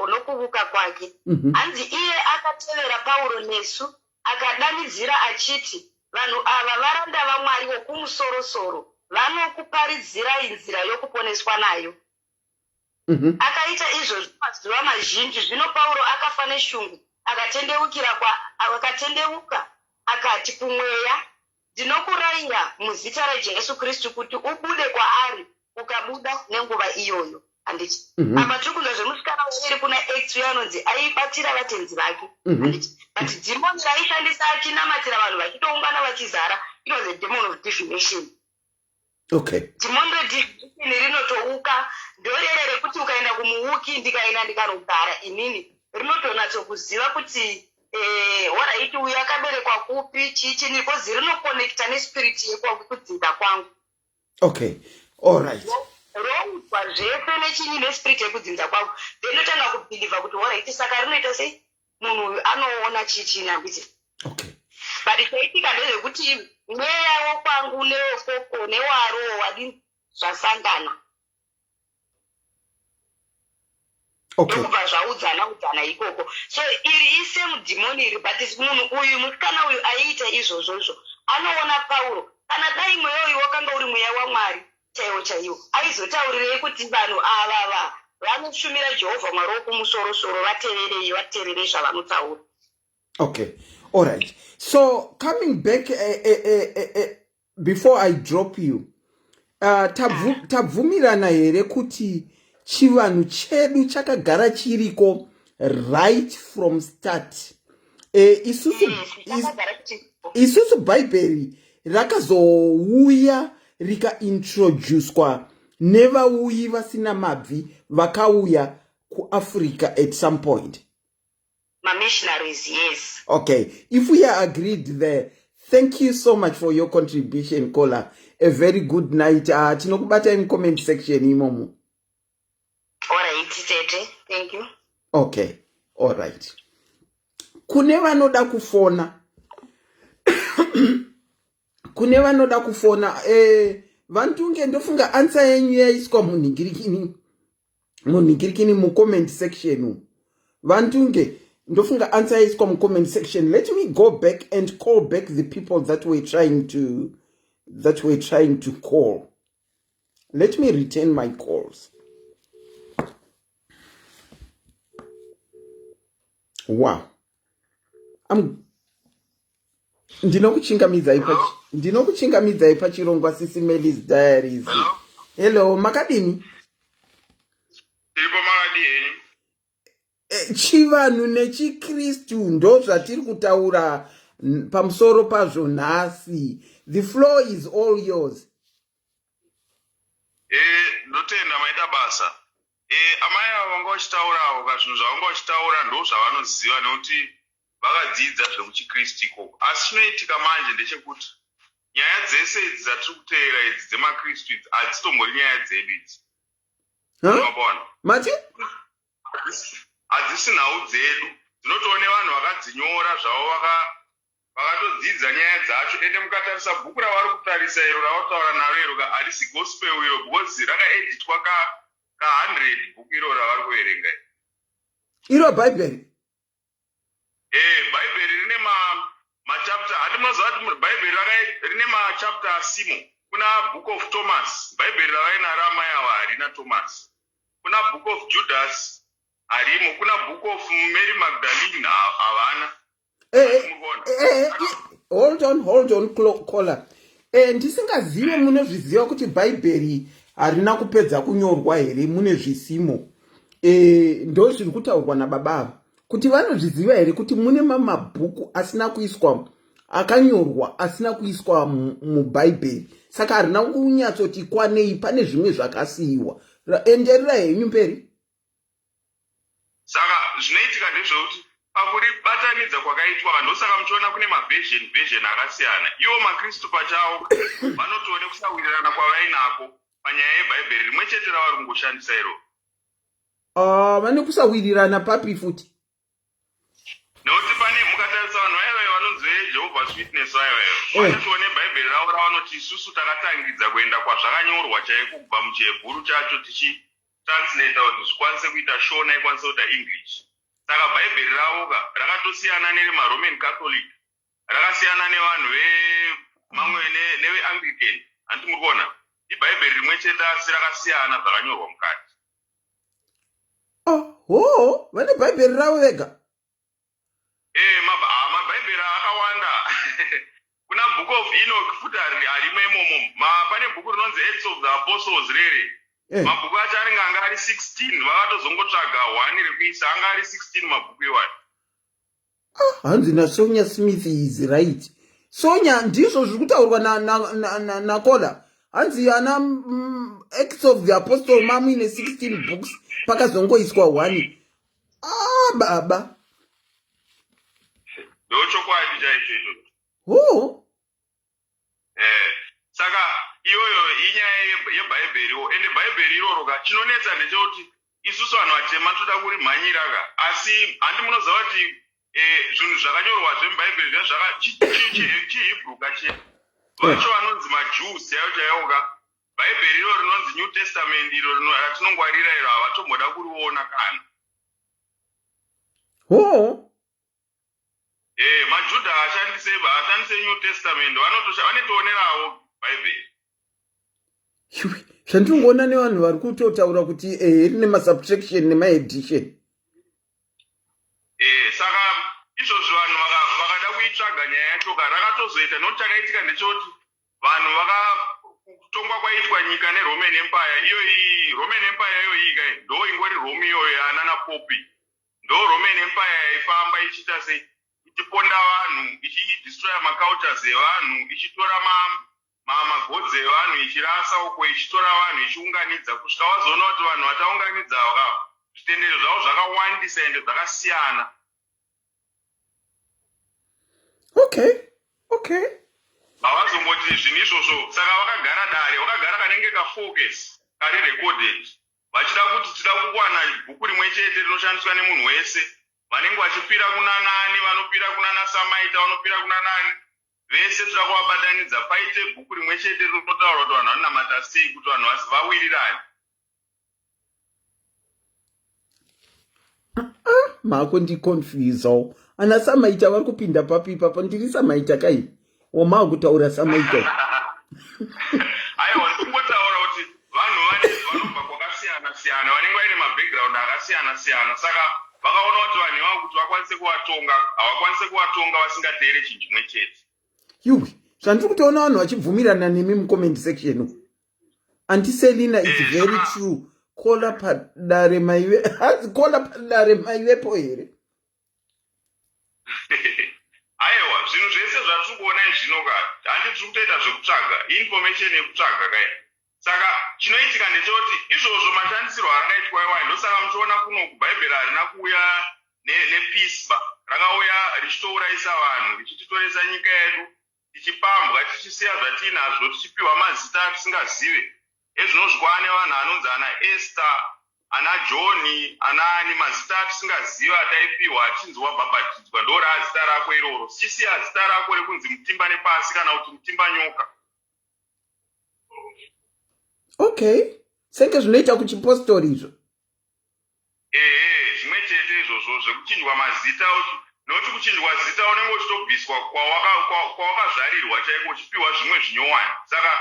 kwake. Hanzi iye akatevera Pauro nesu akadanidzira achiti, vanhu ava varanda vaMwari wokumusoro-soro, vanokuparidzirai nzira yokuponeswa nayo. Akaita izvozvo mazuva mazhinji. Zvino Pauro akafa neshungu akatendeuka akati kumweya, ndinokurayira muzita raJesu Kristu kuti ubude kwaari. Ukabuda nenguva iyoyo. Handiti apa tiri kunzwa zvemusikana wairi kuna Acts yanonzi aibatira vatenzi vake. Handiti but dhimoni raishandisa achinamatira vanhu vachitoungana vachizara. It was a demon of divination. Okay. Dhimoni redivination rinotouka ndorere rekuti ukaenda kumuuki ndikaenda ndikanogara inini rinotonatsokuziva kuti waraiti uyu akaberekwa kupi chichi nikozi rinokonekta nespirit yekudzinza kwangu. Okay, all right. Rouzwa zvese nechinyi nespirit yekudzinza kwangu ndinotanga kubhiliva kuti waraiti saka rinoita sei munhu uyu anoona chichi nambiti. Okay. but chaitika ndezvekuti mweya wokwangu newofoko newaro wadi zvasangana ndokubva zvaudzana ikoko. So iri isemudhimoni iri, but munhu uyu musikana uyu aiita izvozvozvo anoona Pauro. Kana dai mweya uyu wakanga uri mweya waMwari chaiwo aizotaurirei kuti vanhu ava vanoshumira Jehovha Mwari wokumusoro-soro vateererei zvavanotaura. Okay, all right. So coming back before I drop you, tabvumirana here kuti chivanhu chedu chakagara chiriko right from start. Isusu Bhaibheri rakazouya rikaintroducwa nevauyi vasina mabvi vakauya kuAfrica at some point. Missionaries, yes. Okay, if we are agreed there, thank you so much for your contribution, Kola. A very good night. Tinokubata in comment section imomo. All right, Tete. Thank you. Okay, all right. Kune vanoda kufona vantunge ndofunga answer yenyu yaiswa munhingirikini mu comment section. Vantunge ndofunga answer yaiswa mu comment section. Let me go back and call back the people that were trying to call. Let me return my calls. Wow. Ndinokuchingamidza pachirongwa SIS MELLY's diaries. Hello, makadini? Chivanhu neChikirisitu ndo zvatiri kutaura pamusoro pazvo nhasi. The floor is all yours. Ndotenda maita basa. Amaya vanga vachitaurawo kazvinhu zvavanga vachitaura ndo zvavanoziva nekuti vakadzidza zvekuchikristu ikoko. Asi chinoitika manje ndechekuti nyaya dzese idzi dzatiri kuteera idzi dzemakristu idzi hadzitombori nyaya dzedu idzi. Unobona? Mati? Hadzisi nhau dzedu. Dzinotoone vanhu vakadzinyora zvavo vakatodzidza nyaya dzacho. Ende mukatarisa bhuku ravari kutarisa iro ravataura naro iro harisi gospel iro because rakaeditwa ka100 bhuku iro ravari kuverenga. Iro Bhaibheri? Bhaibheri rine machapter. Handinoziva kuti Bhaibheri rine machapter asimo. Kuna book of Thomas. Bhaibheri ravainaro amai ava harina Thomas. Kuna book of Judas harimo. Kuna book of Mary Magdalene havana. Hold on, Kola. Ndisingazive munozviziva kuti Bhaibheri harina kupedza kunyorwa here mune zvisimo. Ndo zviri kutaurwa nababa kuti vanozviziva here kuti mune mabhuku asina kuiswa akanyorwa asina kuiswa muBhaibheri. Saka harina kunyatsoti kwanei, pane zvimwe zvakasiyiwa. Enderera henyu mberi. Saka zvinoitika ndezvekuti pakuribatanidza kwakaitwa ndosaka muchiona kune version akasiyana. Ivo makristu pachavo vanotoone kusawirirana kwavainako panyaya yeBhaibheri rimwe chete ravari kungoshandisa iro. Vane kusawirirana papi futi? Nokuti pane mukatarisa vanhu vaivayo vanonzi veJehovah's Witness vaivayo vanotoone Bhaibheri ravo ravanoti isusu takatangidza kuenda kwazvakanyorwa chaiko kubva muchiHebhuru chacho tichitranslata kuti zvikwanise kuita shona ikwanise kuita English. Saka Bhaibheri ravo rakatosiyana neremaRoman Catholic, rakasiyana nevanhu vemamwe neveAnglican. Handiti muri kuona? IBhaibheri rimwe chete asi rakasiyana zvakanyorwa mukati. Vane Bhaibheri ravo vega? Mabhaibheri akawanda. Kuna book of Enoch futi harimo imomo. Pane bhuku rinonzi Acts of the Apostles rere. Mabhuku acho anenge anga ari 16. Vakatozongotsvaga 1 rekuisa anga ari 16 mabhuku iwayo. Hanzi naSonya Smith is right. Sonya ndizvo zviri kutaurwa naKola. Hanzi ana Acts of the Apostles mamine 16 books pakazongoiswa 1. Baba. Ndochokwadi chaicho. Saka iyoyo inyaya yeBhaibheri. Ende Bhaibheri iroro chinonetsa ndechekuti isusu vanhu vatema toda kurimhanyira asi handi munoziva kuti zvinhu zvakanyorwa zvemubhaibheri chihebrew kache vacho vanonzi majews chaivo chaivoka bhaibheri iro rinonzi new testament iro ratinongwarira iro havatomboda kuriona kana majudha haashandise new testament vanetoonerawo bhaibheri. Zvandingoona nevanhu vari kutotaura kuti rine masubtraction nemaedition. Saka izvozvo vanhu vakada kuitsvaga nyaya yacho rakatozoita nokuti chakaitika ndechekuti vanhu vakatongwa kwaitwa nyika neroman empire iyoyi. Roman empire iyoyi kai ndo ingori Rome iyoyo yaanana popi, ndo Roman empire yaifamba ichiita sei ichiponda vanhu, ichidestroya macultures evanhu, ichitora magodzi evanhu, ichirasa uko, ichitora vanhu, ichiunganidza kusvika wazoona kuti vanhu vataunganidza zvitendero zvavo zvakawandisa ende zvakasiyana. Okay. Havazongoti zvinhu izvozvo, saka vakagara dare, vakagara kanenge kafocus kari recorded, vachida kuti tida kuwana bhuku rimwe chete rinoshandiswa nemunhu wese, vanenge vachipira kuna nani, vanopira kuna nasamaita, vanopira kuna nani, vese tida kuvabatanidza paite bhuku rimwe chete rinotaura kuti vanhu vanonamata sei kuti vanhu vawirirane. Mako ndiconfusewo. Ana samaita vari kupinda papi papa, ndiri samaita kai wamava kutaura samaita. Aiwa, ndikungotaura kuti vanhu vanobva kwakasiyana siyana, vanenge vaine mabackground akasiyana siyana, saka vakaona kuti vanhu ivavo kuti vakwanise kuvatonga, havakwanise kuvatonga vasingateere chinhu chimwe chete. Zvandiri kutoona vanhu vachibvumirana nemi mucomment section. Auntie Selina, it's very true. Kola padare maiwe, kola padare maiwepo here. Aiwa, zvinhu zvese zvatiri kuona izvino kati handi tiri kutoita zvekutsvaga information yekutsvaga kai. Saka chinoitika ndechekuti izvozvo mashandisirwo akaitwa iwayo, ndosaka muchiona kuno kubhaibheri harina kuuya nepeace, rakauya richitourayisa vanhu, richititoresa nyika yedu, tichipambwa, tichisiya zvatinazvo, tichipiwa mazita atisingazive. Ezvinosvikwa nevanhu anonzi ana Esther, ana John, anaani, mazita atisingaziva ataipiwa, achinzwa babhatidzwa, ndo zita rako iroro. Sichisiya zita rako rekunzi mutimba nepasi kana kuti mutimba nyoka. Okay, senge zvinoita kuchipostori izvo. Zvimwe chete izvozvo zvekuchinjwa mazita, nokuti kuchinjwa zita unenge uchitobviswa kwawakazvarirwa chaiko, uchipiwa zvimwe zvinyowani. Saka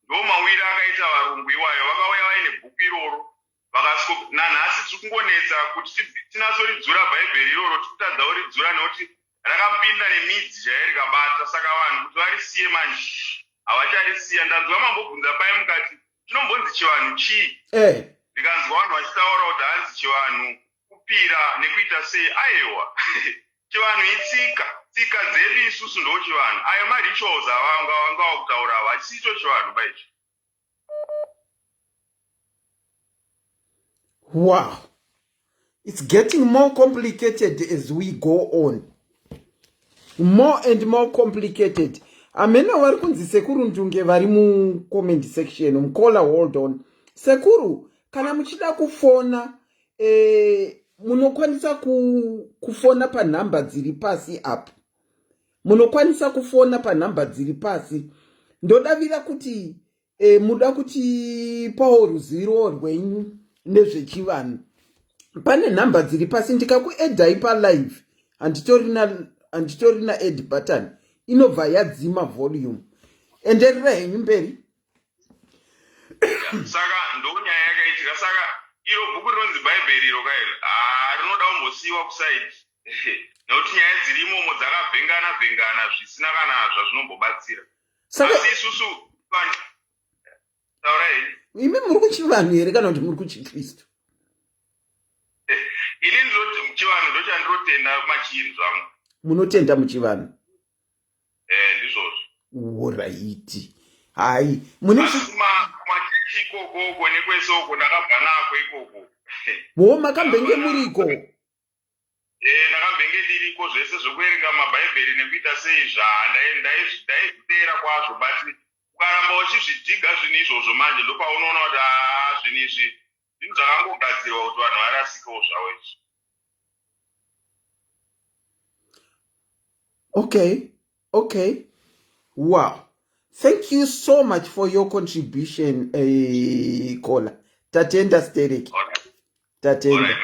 ndo mawiri akaita varungu iwayo, vakauya vaine bhuku iroro, nanhasi tiri kungonetsa kuti tinatsoridzura bhaibheri iroro, tikutadza kuridzura nokuti rakapinda nemidzi chaiyo rikabata. Saka vanhu kuti varisiye manje havacharisiya. Ndanzwa mambobvunza pai mukati chinombonzi chivanhu chii? Ndikanzwa vanhu vachitaura kuti hanzi chivanhu kupira nekuita sei. Aiwa, chivanhu tsika dzedu isusu ndo chivanhu. Ayo marituals avanga wakutaura ava hachisicho chivanhu paicho. Wow, it's getting more complicated as we go on. More and more complicated. Amena vari kunzi Sekuru Ndunge vari comment section. Mkola, hold on. Sekuru, kana muchida kufona, munokwanisa kufona pa namba dziri pasi apo. Munokwanisa kufona pa namba dziri pasi. Ndodavira kuti muda kuti pawo ruzivo rwenyu nezvechivanhu. Pane namba dziri pasi, ndikakuedhai pa live handitorina add button, inobva yadzima volume. Enderera henyu mberi. Saka ndonyaya yakaitika. Saka iro bhuku rinonzi bhaibheri iro kairo rinoda kumbosiyiwa kusaidi nokuti nyaya dzirimomo dzakavhengana zvisina kana zvazvinombobatsira. Asi isusu taurai, imi muri kuchivanhu here kana kuti muri kuchikristu? ini ndinoti muchivanhu ndo chandirotenda machiri zvangu. Munotenda muchivanhu? Ndizvozvo. Alright. Hai, machechi ikoko nekwesoko ndakabva nako ikoko. Makambenge muriko? Ndakambenge ndiriko, zvese zvokuerenga mabhaibheri nekuita sei ndaizviteera kwazvo, but ukaramba uchizvidhiga zvinhu izvozvo manje ndopaunoona kuti zvinhu izvi zvinhu zvakangogadzirwa kuti vanhu varasikewo zvavo izvi. Okay. Wow. Thank you so much for your contribution, Kola. Tatenda Sterek. Tatenda.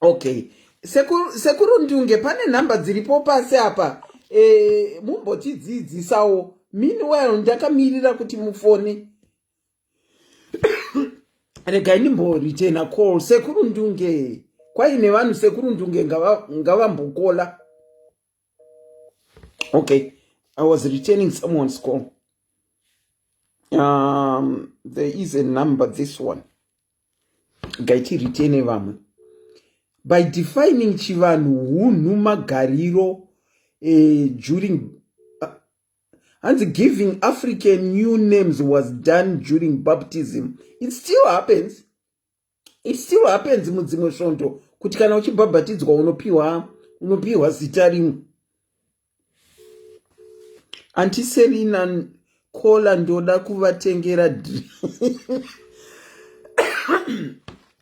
Okay. Sekuru Ndunge, pane number dziripo pasi apa. Mumbotidzidzisawo. Meanwhile, ndakamirira kuti mufone. Regai ndimboritena call. Sekuru Ndunge. Kwaine vanhu Sekuru Ndunge ngavambokola. Okay. I was returning someone's call. There is a number, this one. Gaiti return vamwe. By defining Chivanhu hunhu magariro during and giving African new names was done during baptism. It still happens. Mudzimwe svondo kuti kana uchibhabhatidzwa unopiwa zita rimwe. Auntie Selina Kola ndoda kuvatengera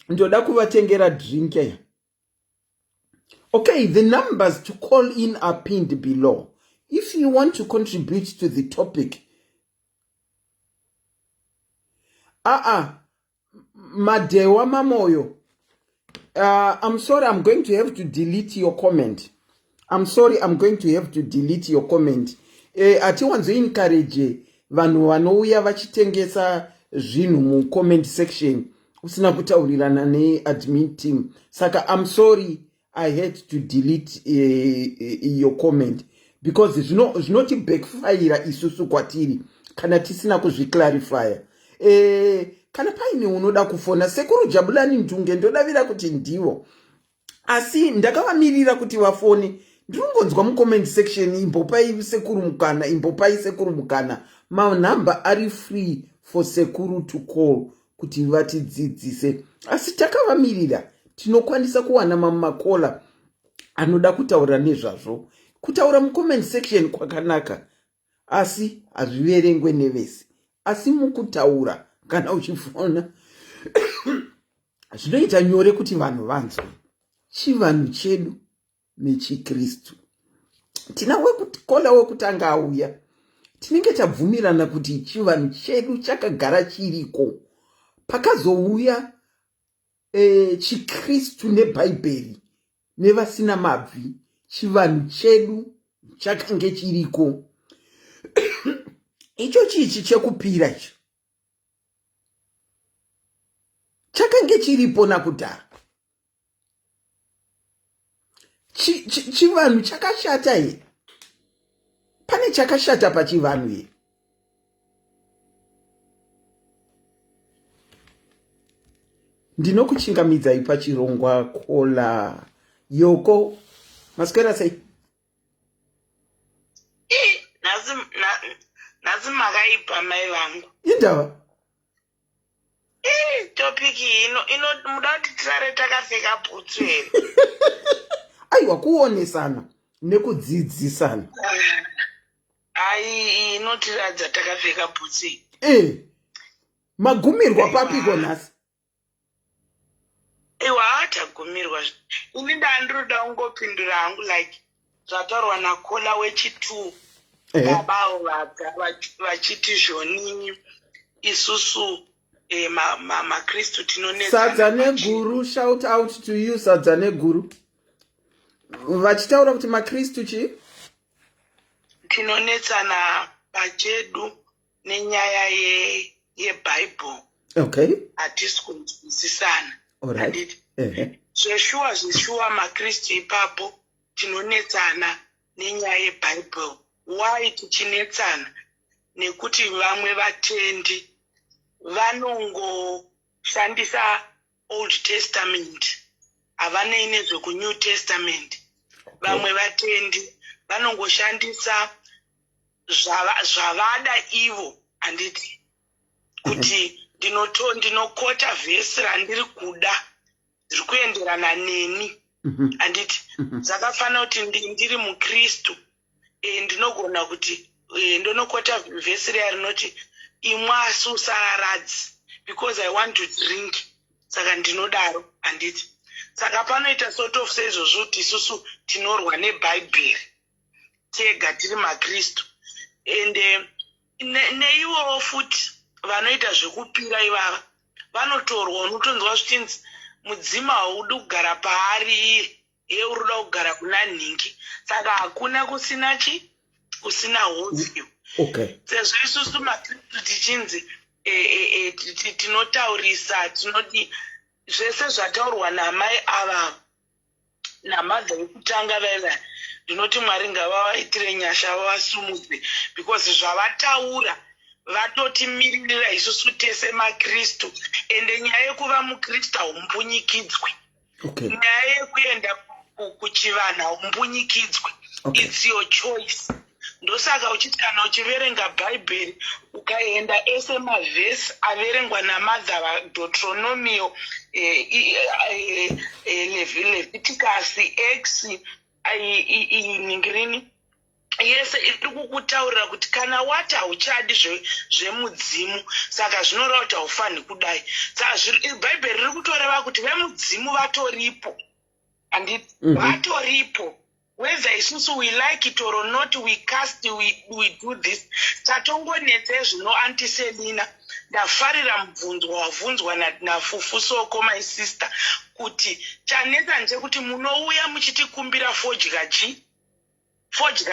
ndoda kuvatengera drink. Okay, the numbers to call in are pinned below. If you want to contribute to the topic, Madewa Mamoyo, I'm sorry, I'm going to have to delete your comment. Ati wanzo encourage vanhu vanouya vachitengesa zvinhu mu comment section usina kutaurirana ne-admin team. Saka I'm sorry I had to delete your comment because zvinoti backfire isusu kwatiri kana tisina kuzviclarify. Kana paine unoda kufona Sekuru Jabulani Ndunge ndodavira kuti ndivo. Asi ndakavamirira kuti vafone. Ndinongonzwa mu comment section imbopai Sekuru mukana. Ma number are free for Sekuru to call kuti vatidzidzise. Asi takavamirira tinokwanisa kuwana mamakola anoda kutaura nezvazvo. Kutaura mu comment section kwakanaka. Asi hazviverengwe nevese. Asi mukutaura kana uchifona zvinoita nyore kuti vanhu vanzwe. Chivanhu chedu neChikirisitu. Tina Kola wekutanga auya. Tinenge tabvumirana kuti chivanhu chedu chakagara chiriko. Pakazouya Chikirisitu neBhaibheri nevasina mabvi, chivanhu chedu chakange chiriko. Icho chichi chekupira icho chakange chiripo nakudhara. Chivanhu chakashata here. Pane chakashata pachivanhu here. Ndinokuchingamidzai pachirongwa Kola. Yoko maswera sei? Nazi makaipa mai vangu. Indava? Topiki ino muda kuti tirare takapfeka bhutsu here. Aiwa kuonesana nekudzidzisana. Ai inotiradza takapfeka bhutsu. Magumirwa papiko nhasi? Iwa tagumirwa. Ini ndandiroda ungopindura hangu like zvataurwa naKola wechitu. Baba vachiti zvoni isusu maKristu tinonetsa. Sadza neguru, shout out to you Sadza neguru. Vachitaura kuti maKristu chi? Tinonetsana pachedu nenyaya yeBhayibheri. Okay. Hatisi kunzwisisana. Alright. Zveshuwa maKristu ipapo tinonetsana nenyaya yeBhayibheri. Why tichinetsana? Nekuti vamwe vatendi vanongoshandisa Old Testament. Havanei nezveku New Testament. Vamwe vatendi vanongoshandisa zvavada ivo handiti kuti ndinokota vhesi randiri kuda zviri kuenderana neni handiti zvakafanira kuti ndiri muKristu ndinogona kuti ndinokota vhesi riya rinoti imwa susararadzi because I want to drink. Saka ndinodaro handiti. Saka panoita sort of saizvozvo kuti isusu tinorwa neBhayibheri. tega tiri makristu. Ende neivowo futi vanoita zvekupira ivava vanotorwa, unotonzwa zvichinzi mudzima haudi kugara paari iye uri kuda kugara kuna nhingi. Saka hakuna kusina hofu. Sezvo isusu makristu tichinzi tinotaurisa, tinoti zvese zvataurwa namai ava namadza vekutanga vaiva, ndinoti Mwari ngavavaitire nyasha, vavasumudze, because zvavataura vatotimiririra isusu tese makristu. Ende nyaya yekuva mukristu haumbunyikidzwi. Nyaya yekuenda kuchivanhu haumbunyikidzwi. It's your choice. Ndosaka uchiti kana uchiverenga bhaibheri ukaenda ese mavhesi averengwa namadza vaDeuteronomio, Leviticus, X, ningirini, yese iri kukutaurira kuti kana wati hauchadi zvemudzimu, saka zvinoreva kuti haufanhi kudai. Saka bhaibheri riri kutoreva kuti vemudzimu vatoripo, handiti? Vatoripo. Whether isusu we like it or not, we cast, we do this. Tatongonetse zvino antiselina. Ndafarira mubvunzo wavunzwa naFufusoko, my sister, kuti chanetsa nje kuti munouya muchitikumbira fodya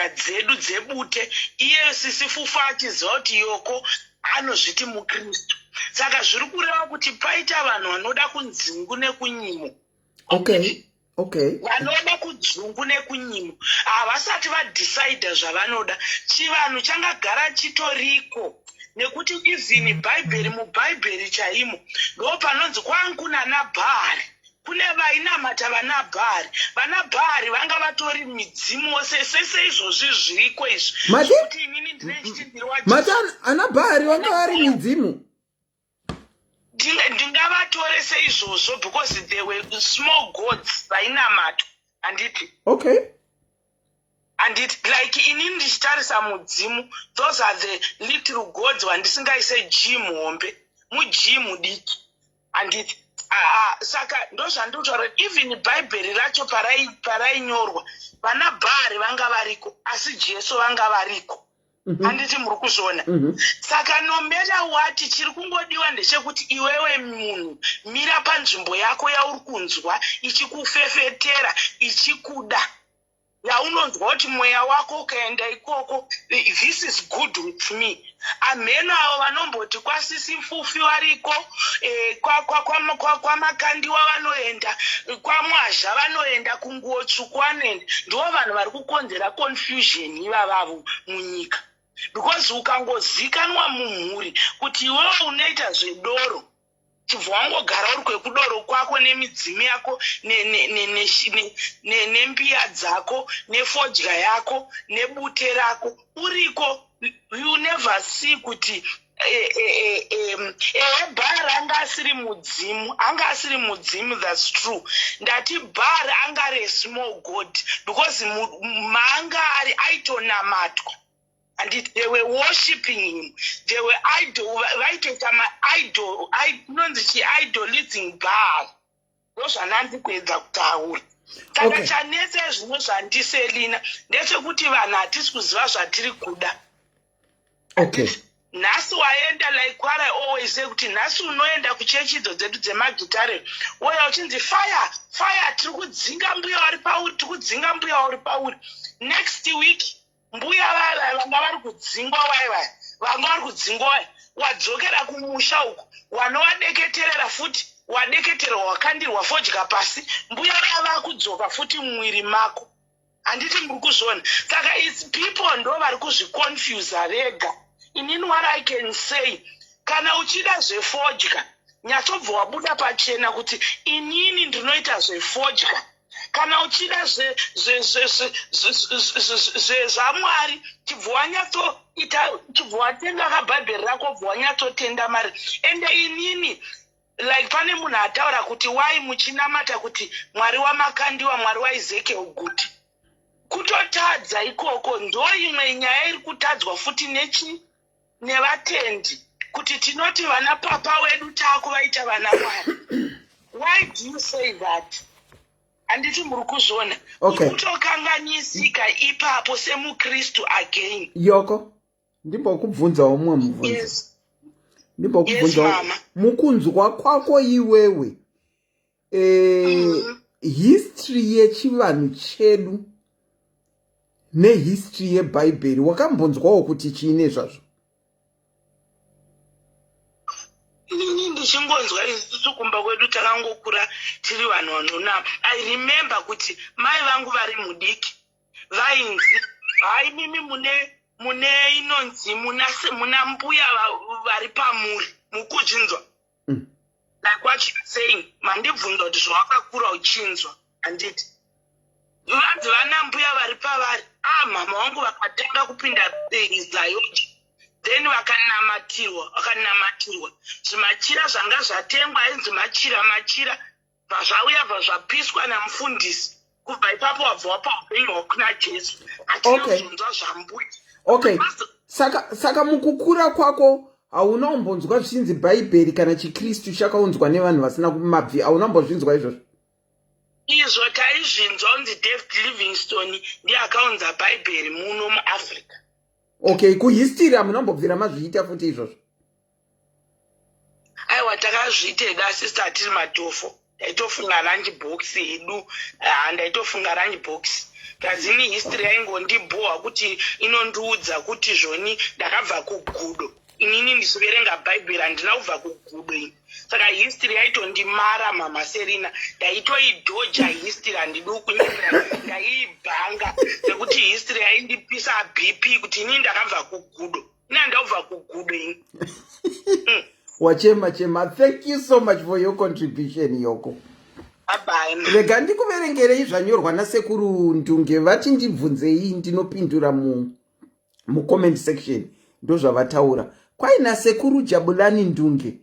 dzedu dzebute, iye sisi Fufa achiziva kuti yoko anozviti mukristu. Saka zviri kureva kuti paita vanhu vanoda kunzungu nekunyimo. Vanoda kudzungu nekunyimo havasati vadecide zvavanoda. Chivanhu changagara chitoriko, nekuti even bhaibheri, mubhaibheri chaimo ndo panonzi kwangu naNabhari. Kune vainamata vanabhari. Vanabhari vanga vatori midzimu sese izvozvi zviriko izvi. Kuti inini ndine chitindiro mati anabhari vanga vari midzimu. Ndingavatore seizvozvo because they were small gods vainamata, handiti? Handiti, like inini ndichitarisa mudzimu, those are the little gods vandisingaise jimu hombe, mujimu diki, handiti? Saka ndozvandinotaura, even bhaibheri racho parainyorwa vanabhari vanga variko, asi Jesu vanga variko. Handiti muri kuzviona? Saka no matter what, chiri kungodiwa ndechekuti iwewe munhu mira panzvimbo yako yauri kunzwa ichikufefetera, ichikuda, yaunonzwa kuti mweya wako ukaenda ikoko, this is good with me. Ameno avo vanomboti kwasisi Fufi variko, kwamakandiwa vanoenda, kwamwazha vanoenda, kunguo tsvuku vanoenda, ndivo vanhu vari kukonzera confusion ivavavo munyika. Because ukangozikanwa mumhuri kuti iwewe unoita zvedoro, chibva wangogara uri kwekudoro kwako nemidzimu yako nembiya dzako nefodya yako nebute rako uriko, you never see kuti bhari anga asiri mudzimu, that's true. Ndati bhari anga ari small god because maanga ari aitonamatwa. And they were worshipping him. They were idolizing Baal. Those are not the ways that Taur. Saka chanese zvino zvandiselina ndechekuti vanhu hatisi kuziva zvatiri kuda. Nhasi waenda, like what I always say, kuti nhasi unoenda kuchechi idzo dzedu dzemagitare woya uchinzi fire, tiri kudzinga mbuya vari pauri. Next week mbuya vanga vari kudzingwa wadzokera kumusha uko wanovadeketerera futi, wadeketerwa wakandirwa fodya pasi, mbuya vava kudzoka futi mumwiri mako. Handiti muri kuzviona? Saka it's people ndo vari kuzviconfusa vega. Inini what I can say, kana uchida zvefodya nyatsobva wabuda pachena kuti inini ndinoita zvefodya. Kana uchida zveZvamwari chibva watenga kabhaibheri rako bva wanyatsotenda mari. Ende inini like pane munhu ataura kuti wai muchinamata kuti Mwari wamakandiwa, Mwari waEzekiel guti, kutotadza ikoko. Ndo imwe nyaya iri kutadzwa futi nevatendi kuti tinoti vana papa wedu taakuvaita vana Mwari. Why do you say that? handiti muri kuzviona Okay. kutokanganisika ipapo semukristu again. Yoko ndimbokubvunzawo mumwe mubvunzo. Yes. Ndimbokubvunzawo mama. mukunzwa kwako iwewe history yechivanhu chedu nehistory yebhaibheri wakambonzwawo kuti chiine zvazvo? Inini ndichingonzwa isusu kumba kwedu takangokura tiri vanhu vanonapa. I remember kuti mai vangu vari mudiki vainzi hai mimi mune inonzi muna mbuya vari pamuri mukuzvinzwa. Like what you're saying, mandibvunza kuti zvawakakura uchinzwa handiti. Vanzi vana mbuya vari pavari. Mama wangu vakatanga kupinda Zion. Then vakanamatirwa. Zvimachira zvanga zvatengwa ainzi machira zvauya zvapiswa namufundisi. Kubva ipapo wabva wapaupenyu hwakuna Jesu. Atinobvunzwa zvambuya. Okay. Saka mukukura kwako hauna umbonzwa zvichinzi bhaibheri kana chikristu chakaunzwa nevanhu vasina kumabvi, hauna umbozvinzwa izvozvo? Izvo taizvinzwa unzi David Livingstone ndiye akaunza bhaibheri muno muAfrica. Okay, kuhistory hamuna mbobvira mazviita futi izvozvo? Aiwa takazviita sister tiri matofo. Taitofunga lunch box yedu, ndaitofunga lunch box. Kazini history yaingondibhoa kuti inondiudza kuti zvoni ndakabva kugudo. Inini ndisiverenga bhaibheri handina kubva kugudo ini. Saka history yaitondimara mama Serena. Ndaitoidhoja history handidi kunyepera. Ndaiibhanga sekuti history yaindipisa BP kuti inini ndakabva kugudo. Ini handakubva kugudo ini. Wachema. Thank you so much for your contribution, Yoko. Bye-bye. Rega ndikuverengerei zvanyorwa nasekuru Ndunge vati ndibvunzei ndinopindura mu-comment section. Ndozvavataura. Kwaina sekuru Jabulani Ndunge,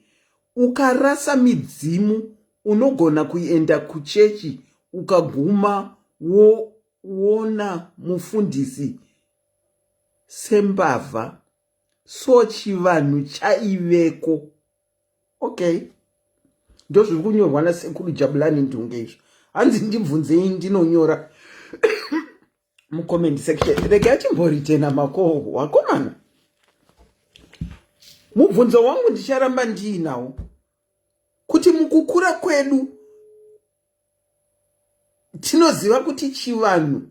ukarasa midzimu unogona kuenda kuchechi ukaguma woona mufundisi sembavha so chivanhu chaiveko. Okay. Ndozviri kunyorwa nasekuru Jabulani Ndunge izvo. Hanzi ndibvunzei ndinonyora mu-comment section. Rega chimboritena makoho wakomana. Mubvunzo wangu ndicharamba ndiinawo kuti mukukura kwedu tinoziva kuti chivanhu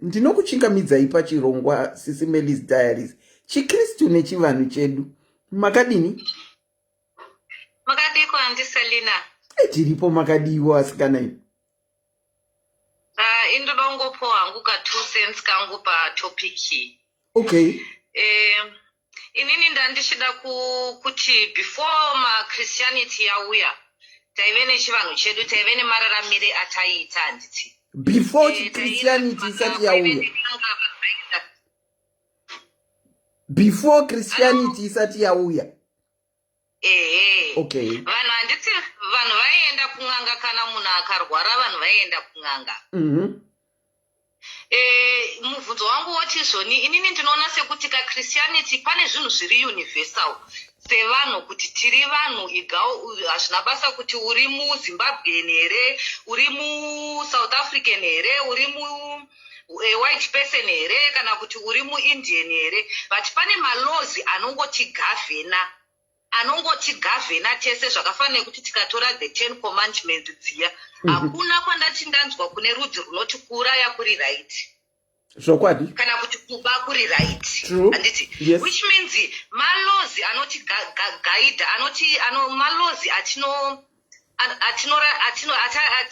ndinokuchingamidzai pachirongwa SIS MELLY's Diaries. Chikristu nechivanhu chedu makadini? Makadiko andiselina. Tiripo makadiwa asikana ino. Indodongopo hangu ka 2 cents kangu pa topic. Okay. Inini ndandishida kuti before Christianity yauya taive nechivanhu chedu, taive nemararamire ataiita handiti. Before Christianity isati yauya. Before Christianity isati yauya. Okay. Vanhu handiti vanhu vaienda kun'anga kana munhu akarwara, vanhu vaienda kun'anga. Mubvunzo wangu woti zvoni inini ndinoona sekuti Christianity pane zvinhu zviri universal sevanhu, kuti tiri vanhu igao, hazvina basa kuti uri muZimbabwe here, uri muSouth African here, uri white person here, kana kuti uri muIndian here, but pane malozi anongotigavhena tese zvakafanira kuti tikatora the 10 commandments dziya. Hakuna kwandati ndanzwa kune rudzi runoti kuuraya kuri right. Zvokwadi. Kana kuti kuba kuri right. True. Handiti. Yes. Which means malozi anoti guide, malozi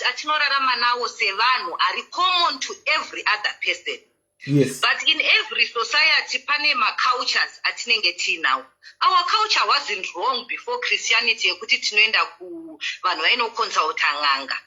atinorarama nawo sevanhu ari common to every other person. Yes. But in every society pane cultures atinenge tinawo. Our culture wasn't wrong before Christianity yekuti tinoenda ku vanhu vainokonsulta ng'anga.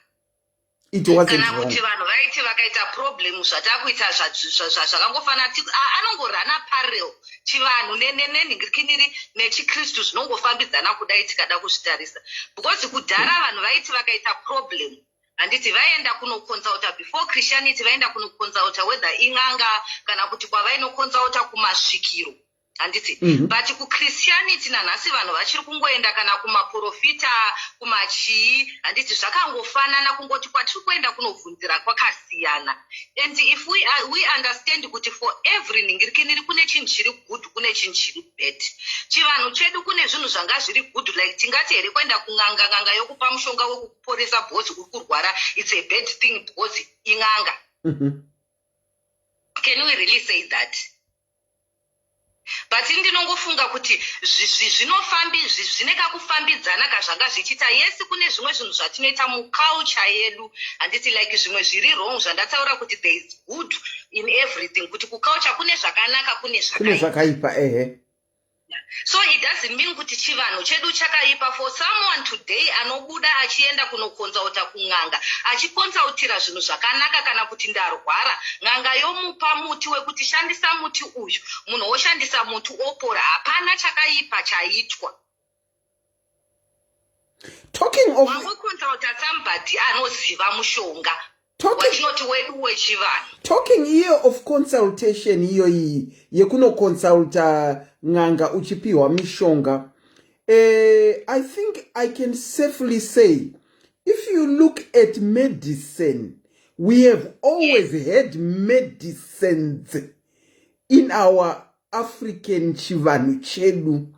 It wasn't kana wrong. kuti vanhu vaiti vakaita problem zvatakuita zvakangofana anongorana parallel chivanhu nenhingiriniri nechikristu zvinongofambidzana kudai tikada kuzvitarisa, because kudhara vanhu vaiti vakaita problem handiti vaenda kunokonsulta before Christianity, vaenda kunokonsulta whether ing'anga kana kuti kwavainokonsulta kumasvikiro. handiti but kuchristianity nanhasi vanhu vachiri kungoenda kana kumaprofita kumachii handiti zvakangofanana kungoti kwatiri kuenda kunobvunzira kwakasiyana. And if we understand kuti for every ningirikiniri kune chinhu chiri good kune chinhu chiri bad. Chivanhu chedu kune zvinhu zvanga zviri good like tingati here kuenda kunganga yokupa mushonga wekuporesa bhozi uri kurwara it's a bad thing because inganga. Can we really say that? But ndinongofunga kuti zvineka kufambidzana kazvanga zvichiita. Yes, kune zvimwe zvinhu zvatinoita muculture yedu handiti like zvimwe zviri wrong zvandataura kuti there is good in everything kuti kuculture kune zvakanaka kune zvakaipa So it doesn't mean kuti chivanhu chedu chakaipa. For someone today anobuda achienda kunokonzauta kunganga achikonzautira zvinhu zvakanaka kana kuti ndarwara nganga yomupa muti wekuti shandisa muti uyu munhu oshandisa muti opora hapana chakaipa chaitwa. Talking of wangokonzauta somebody anoziva mushonga watinoti wedu wechivanhu. Talking here of consultation iyo iyi yekunoconsulta nganga uchipiwa mishonga, I think I can safely say if you look at medicine, we have always had medicines in our African chivanhu chedu.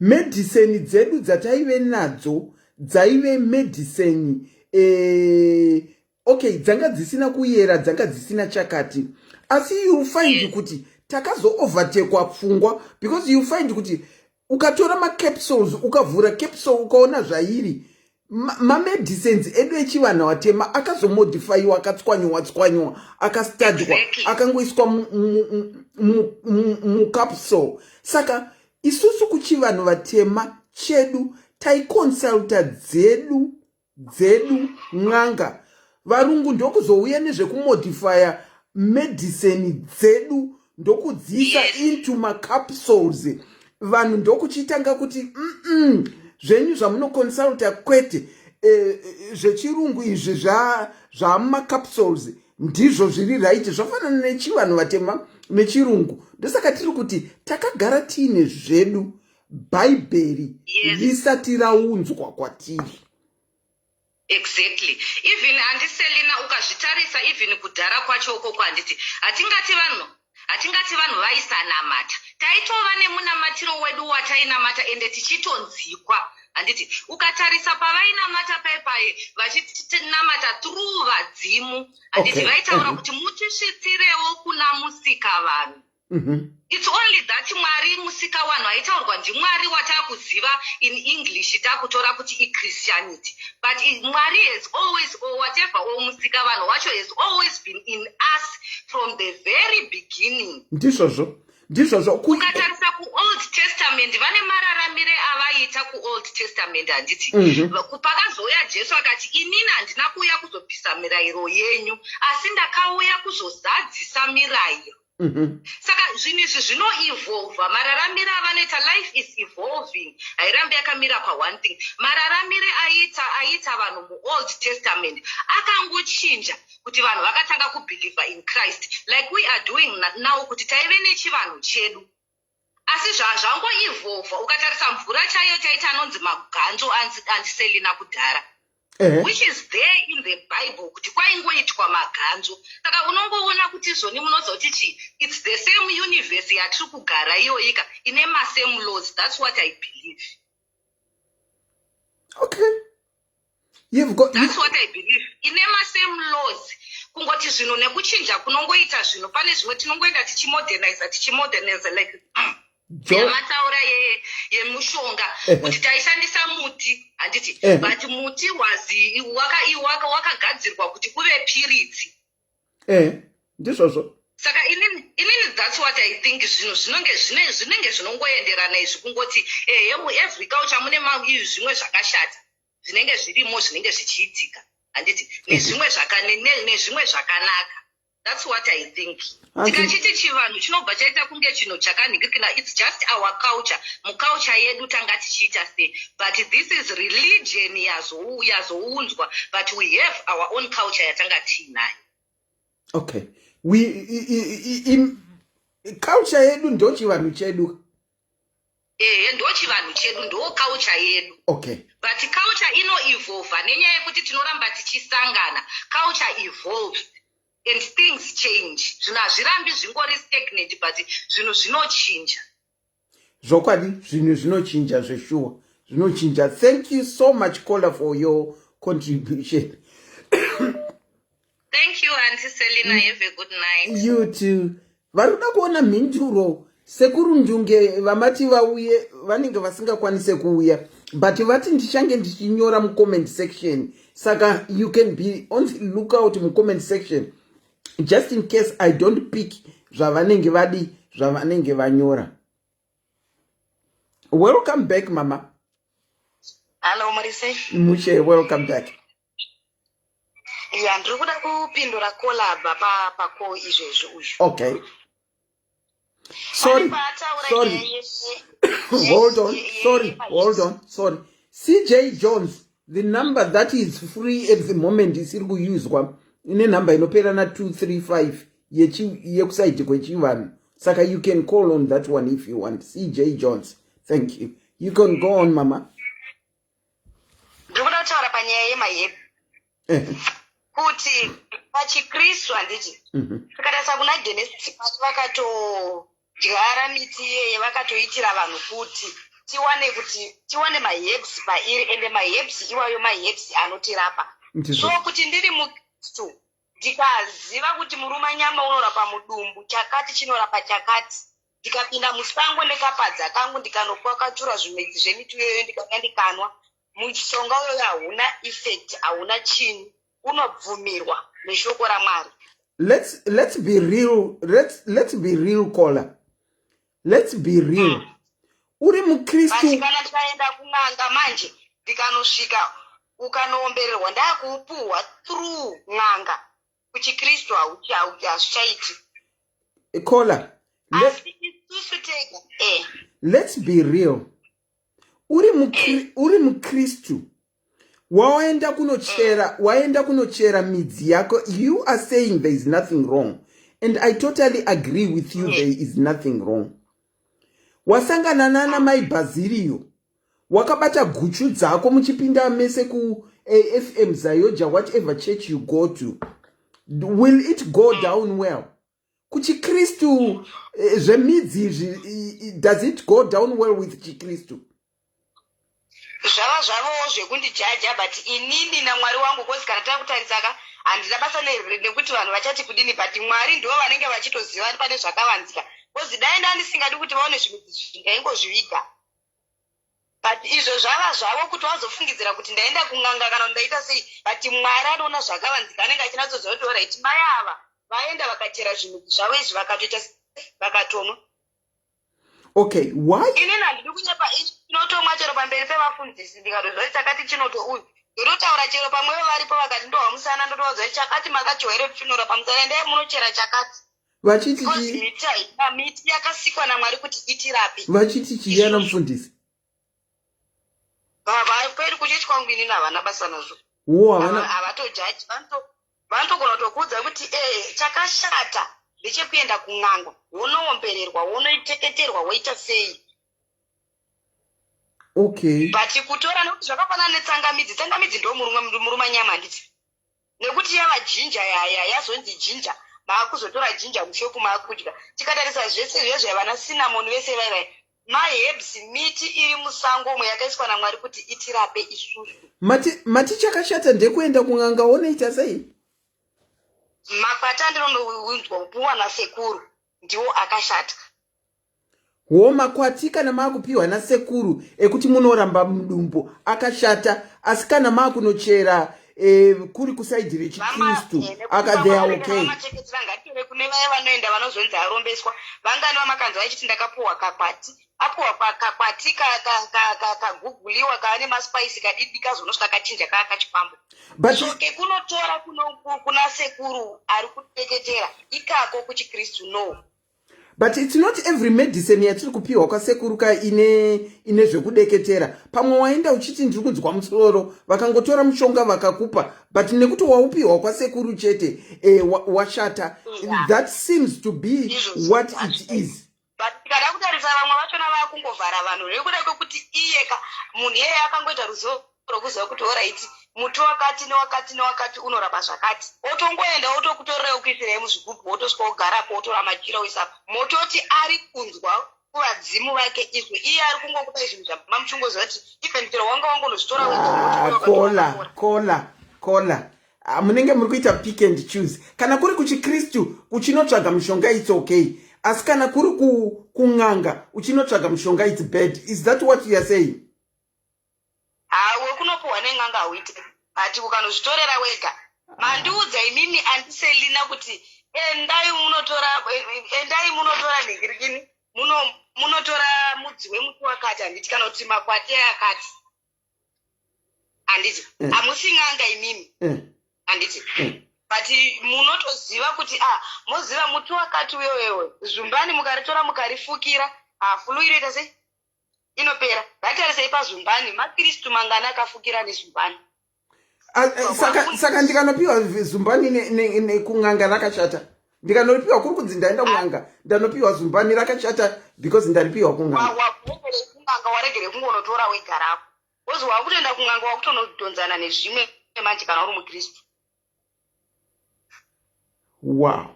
Medicine dzedu dzataive nadzo dzaive medicine okay, dzanga dzisina kuyera, dzanga dzisina chakati. Asi you find kuti takazo overtakwa pfungwa because you find kuti ukatora ma capsules ukavhura capsule ukaona zvairi ma medicines edu echivanhu watema akazo modifyiwa akatswanywa akastadwa akangoiswa mu capsule. Saka isusu kuchivanhu vatema chedu taiconsulta dzedu nganga. Varungu ndokuzouya nezvekumodifya medicine dzedu ndokudziisa into macapsules. Vanhu ndokuchitanga kuti zvenyu zvamunoconsulta kwete zvechirungu izvi zvamacapsules ndizvo zviri right. Zvafanana nechivanhu vatema nechirungu. Ndosaka tiri kuti takagara tiine zvedu bhaibheri risati raunzwa kwatiri. Exactly. Even andiselina ukazvitarisa even kudhara kwacho ukoko handiti hatingati vanhu vaisanamata. Taitova nemunamatiro wedu watainamata ende tichitonzikwa handiti ukatarisa pavainamata paipai vachitinamata through vadzimu handiti vaitaura kuti mutisvitsirewo kuna musika vanhu. It's only that Mwari musika wanhu aitaurwa ndiMwari watakuziva in English takutora kuti Christianity. But Mwari has always, or whatever, or musika wanhu wacho has always been in us from the very beginning. Ndizvozvo ukatarisa kuOld Testament vane mararamire avaita kuOld Testament handiti pakazoya Jesu akati inini handina kuuya kuzobvisa mirayiro yenyu asi ndakauya kuzozadzisa mirayiro. Saka zvinhu izvi zvinoevolva. Mararamire avanoita, life is evolving, hairambi yakamira pa1 thing. Mararamire aita vanhu muOld Testament akangochinja kuti vanhu vakatanga kubhilivha in Christ like we are doing now kuti taive nechivanhu chedu. Asi zvangoevolva. Ukatarisa mvura chaiyo taita anonzi maganzo andiselina kudhara. Which is there in the Bible kuti kwaingoitwa maganzo. Saka unongoona kuti zvoni munozoti chi it's the same universe yatiri kugara iyoyika ine same laws. That's what I believe. Okay, that's what I believe. Ine same laws. Kungoti zvinhu nekuchinja kunongoita zvinhu pane zvimwe tinongoenda tichimodernize like yamataura yemushonga kuti taishandisa muti handiti but muti wakagadzirwa kuti kuve piritsi. Ndizvozvo. Saka inini that's what I think. Zvinhu zvinenge zvinongoenderana izvi kungoti every culture mune zvimwe zvakashata zvinenge zvirimo zvinenge zvichiitika handiti nezvimwe zvakanaka. That's what I think. Tikachiti chivanhu chinobva chaita kunge chinhu chakanhikirikana. It's just our culture. Muculture yedu tanga tichiita sei. But this is religion yazounzwa. But we have our own culture yatanga tiinayo. Okay. culture yedu ndo chivanhu chedu. Ndo chivanhu chedu, ndo culture yedu. Okay. But culture ino-evolve nenyaya yekuti tinoramba tichisangana. Culture evolves and things change. Zvinhu hazvirambi zvingori stagnant, but zvinhu zvinochinja. Zvokwadi, zvinhu zvinochinja zveshuwa. Zvinochinja. Thank you so much, Kola, for your contribution. Thank you, Auntie Selina. Have a good night. You too. Varuda kuona mhinduro sekurundunge vamati vauye vanenge vasingakwanise kuuya, but vati ndichange ndichinyora mucomment section, saka you can be on the lookout mucomment section just in case I don't pick zvavanenge vadi zvavanenge vanyora. Welcome back, Mama. Hello, Marise. Mushe, welcome back. Ya, ndiri kuda kupindura kolaba pako izvezvo uyu. Okay. Sorry. Hold on. Sorry. CJ Jones, the number that is free at the moment is irikuyuzwa ine number inopera na 235 yekusaiti kwechivanhu. Saka you can call on that one if you want. CJ Jones. Thank you. You can go on, Mama. Ndikuda kutaura panyaya yemahepi. Kuti pachiKristu handiti. Tikatarisa kuna Genesis vakatodyara miti iyeye vakatoitira vanhu kuti tiwane maherbs pairi, ende maherbs iwayo maherbs anotirapa. So kuti ndiri muKristu ndikaziva kuti murumanyama unorapa mudumbu, chakati chinorapa chakati, ndikapinda musango nekapadza kangu ndikanopuwa katura zvimedzi zvemiti iyoyo ndikauya ndikanwa, mushonga uyoyo hauna effect, hauna chinhu, unobvumirwa neshoko raMwari. Let's be real. Let's be real, Kola. Let's be real. Uri muKristu. Kana tikaenda kun'anga manje ndikanosvika ukanoombererwa ndakupuwa through n'anga, kuchiKristu hazvichaiti. Kola. Let's be real. Uri muKristu. Waenda kunochera midzi yako. You are saying there is nothing wrong, and I totally agree with you. There is nothing wrong. Wasangana nana mai Basilio, wakabata guchu dzako muchipinda mese ku AFM Zayoja, whatever church you go to, will it go down well? KuchiKristu zvemidzi, does it go down well with Chikirisitu? Zvava zvavo zvekundijaja, but inini naMwari wangu kozi kana takutarisaka handina basa nekuti vanhu vachati kudini, but Mwari ndivo vanenge vachitoziva pane zvakavanzika. Kozi dai ndandisingadi kuti vaone zvimidzi ndingangozviviga. But izvo zvava zvavo kuti vazofungidzira kuti ndaenda kun'anga kana ndaita sei, but Mwari anoona zvakavanzika, anenge achinatsoziva kuti alright, mai ava vaenda vakachera zvimidzi zvavo izvi vakatoita vakatomwa. Okay, why? Inini handidi kunyepa chinotomwa chero pamberi pevafundisi ndikatozva chakati chinoto uyu ndotaura chero pamwevo varipo vakati ndowamusana ndotozva chakati makachohere pfinora pamusana ndai munochera chakati vachiti miti yakasikwa naMwari kuti itirape. Vachiti chiyana mufundisi peri kuchiti kwangu inini havana basa nazvo. Havatojaji, vanotogona kutokuudza kuti chakashata ndechekuenda kun'anga, wonoombererwa, wonoiteketerwa, woita sei. Okay. But kutora nekuti zvakafanana netsangamidzi, tsangamidzi ndo murumanyama handiti. Nekuti yava jinja yazonzi jinja, maakuzotora jinja mushopu maakudya. Tikatarisa zvese zvezvo vana cinnamon vese vaivai, maherbs, miti iri musango omwe yakaiswa naMwari kuti itirape isusu. Mati chakashata ndekuenda kun'anga wonoita sei? Makwati andinounzwa kupuwa nasekuru ndiwo akashata. Makwati kana maakupiwa nasekuru ekuti munoramba mudumbu akashata, asi kana maakunochera kuri kusaidhi rechiKristu akadheya okay. Kune vaya vanoenda vanozonzi arombeswa, vangani vamakanzwa vachiti ndakapuwa kakwati, apuwa kakwati kaguguliwa kaane maspice kadidi kazonosvika kachinja kakachipambo. Soke kunotora kuna sekuru ari kuteketera ikako kuchiKristu no. But it's not every medicine yatiri kupiwa kwasekuru ka ine zvekudeketera. Pamwe waenda uchiti ndiri kunzwa musoro, vakangotora mushonga vakakupa, but nekuti waupiwa kwasekuru chete washata. That seems to be what it is. But tikada kutarisa vamwe vachona vakungovhara vanhu nekuda kwekuti iyeka munhu yeye akangoita ruzivo rokuziva kuti oraiti muti wakati newakati newakati unorapa zvakati, otongoenda otokutorera ukuisirai muzvigubhu wotosvika wogarapo wotora machira oisapo, mototi ari kunzwa kuvadzimu vake izvo iye ari kungokupai zvinhu zvamamuchongoziva kuti ifenitiro wanga wangondozvitora kola munenge muri kuita pick and choose. Kana kuri kuchikristu uchinotsvaga mushonga it's okay, asi kana kuri kun'anga uchinotsvaga mushonga it's bad. Is that what you are saying? hawe kunopuhwa nen'anga hauiti, ati ukanozvitorera wega. Mandiudza imimi andiselina kuti endai munotora ningirikini munotora mudzi wemuti wakati, handiti kana kuti makwati akati, handiti hamusi n'anga imimi, handiti but munotoziva kuti moziva muti wakati uyoyo zumbani mukaritora mukarifukira fulu inoita sei inopera. Ngatiarisei pazumbani, makristu mangani akafukira nezumbani. Saka ndikanopiwa zumbani nekung'anga rakashata, ndikanopiwa kuri kunzi ndaenda kun'anga ndanopiwa zumbani rakashata because ndaripiwa kun'anga. Waregere kun'anga, waregere kungonotora wegarapo, wozi wakutoenda kun'anga wakutonodhonzana nezvimwe manje kana uri mukristu. Wow.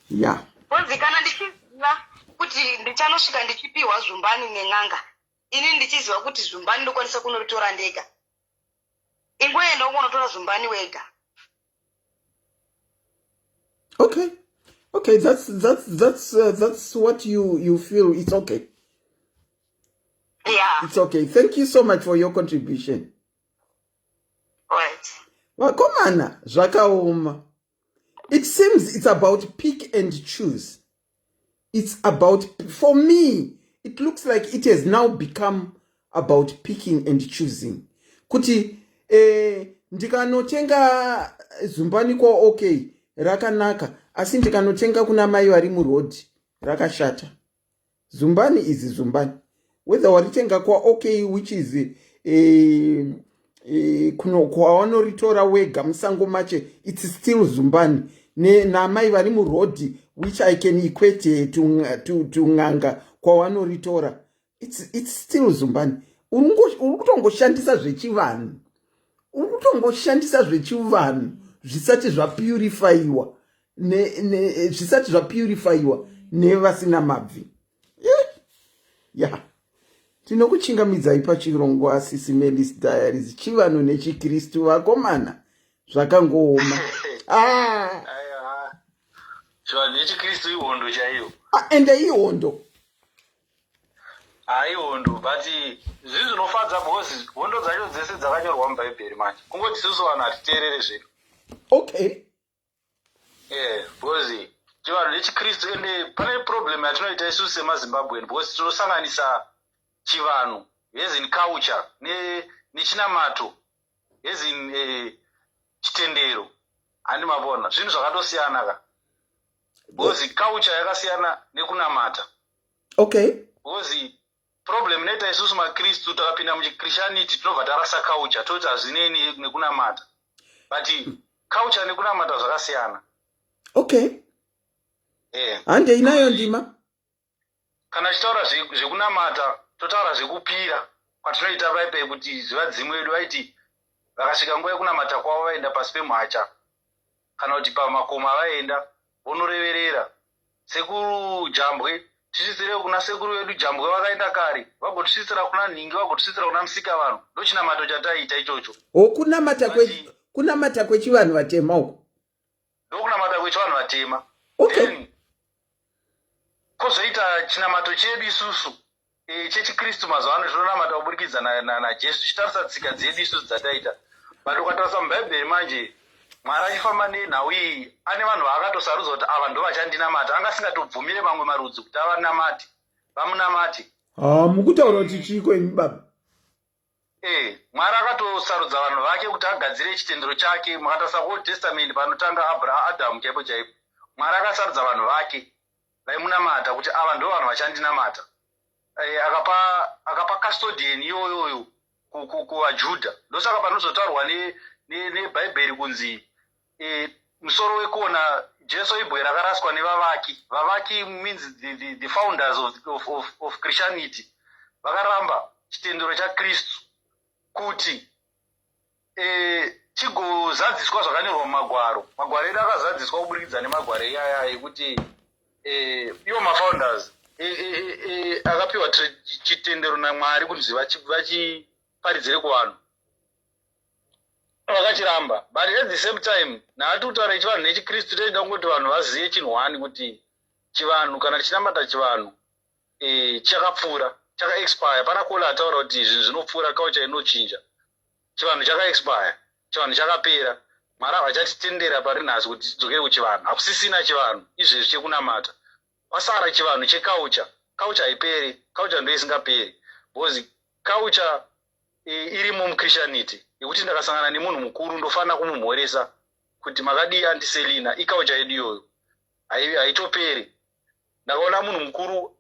Yeah. Wozi kana ndichiziva kuti ndichanosvika ndichipiwa zumbani nen'anga, ini ndichiziva kuti zumbani ndokwanisa kunoritora ndega, ingoenda unotora zumbani wega. Okay, that's what you feel. It's okay. Yeah. It's okay. Thank you so much for your contribution. Right. Vakomana zvakaoma. It seems it's about pick and choose. It's about, for me, it looks like it has now become about picking and choosing. Kuti ndikanotenga zumbani kwa okay rakanaka, asi ndikanotenga kuna mai vari murodhi rakashata. Zumbani is zumbani. Whether waritenga kwa okay, which is kuno kwawanoritora wega musango mache, it's still zumbani. Na mai vari murodhi, which I can equate to ng'anga kwawanoritora, it's still zumbani. Urikutongoshandisa zvechivanhu, urikutongoshandisa zvechivanhu zvisati zvapurifyiwa zvisati zvapurifyiwa nevasina mabvi. Yeah. Tinokuchingamidzai pachirongwa SIS MELLY's Diaries, chivanhu nechikristu. Vakomana zvakangooma. Chivanhu nechikristu ihondo chaiyo. Ende ihondo. Ihondo, but zvinhu zvinofadza bosi, hondo dzacho dzese dzakanyorwa mubhaibheri manje. Kungoti isusu vanhu hatiteerere zvinhu. Okay. Bosi, chivanhu nechikristu ende pane problem yatinoita isusu semaZimbabwean, bosi tinosanganisa chivanhu, as in culture, nechinamato, as in chitendero. Handi mabona, zvinhu zvakatosiyana ka. Bosi culture yakasiyana nekunamata. Okay. Bosi problem inoita isusu makristu takapinda muchikristianity tinobva tarasa culture, toti hazvinei nekunamata. But culture nekunamata zvakasiyana. Okay. Hande inayo ndima. Kana chitaura zvekunamata, totaura zvekupira kwatinoita vaipe kuti zivadzimu vedu vaiti vakasvika nguva yekunamata kwavo vaenda pasi pemhacha kana kuti pamakomo vaenda vonoreverera. Sekuru Jambwe, tisvisire kuna sekuru vedu Jambwe vakaenda kare, vagotisvisira kuna nhingi, vagotisvisira kuna musikavanhu. Ndochinamato chataita ichocho. Kunamata kwechivanhu vatema uko. Ndokunamata kwechivanhu vatema. Okay. Then kozoita chinamato chedu isusu chechikristu mazuva ano tinonamata kuburikidza naJesu, chitarisa tsika dzedu isusu dzataita. But ukatarisa mubhaibheri manje, Mwari achifamba nenhau iyi ane vanhu vaakatosarudza kuti ava ndo vachandinamata. Anga asingatobvumire mamwe marudzi kuti avanamate, vamunamate. Mukutaura kuti chiko imi baba. Mwari akatosarudza vanhu vake kuti agadzire chitendero chake. Mukatarisa Old Testament panotanga Adhamu chaipo chaipo, Mwari akasarudza vanhu vake vaimunamata kuti ava ndo vanhu vachandinamata. Akapa custodian iyoyo kuvaJudha. Ndosaka panozotaurwa nebhaibheri kunzi musoro wekona Jesu ibwe rakaraswa nevavaki. Vavaki means the founders of Christianity. Vakaramba chitendero chaKristu kuti chigozadziswa zvakanyorwa mumagwaro. Magwaro edu akazadziswa kuburikidza nemagwaro iyaya ekuti ivo mafounders akapiwa chitendero naMwari kuti vachiparidzire kuvanhu. Vakachiramba, but at the same time naati kutaura chivanhu nechiKristu toida kungoti vanhu vazive chinhu wani kuti chivanhu kana tichinamata chivanhu chakapfuura, chakaexpire. Pana Kola ataura kuti izvi zvinopfuura culture inochinja. Chivanhu chakaexpire, chivanhu chakapera. Mwari havachatitendera pari nhasi kuti tidzokere kuchivanhu. Hakusisina chivanhu izvezvi chekunamata. Pasara chivanhu checulture. Culture haiperi, culture ndo isingaperi. Because culture irimo muChristianity yekuti ndakasangana nemunhu mukuru ndofanira kumumhoresa kuti makadii andiselina. Iculture yedu iyoyo haitoperi. Ndakaona munhu mukuru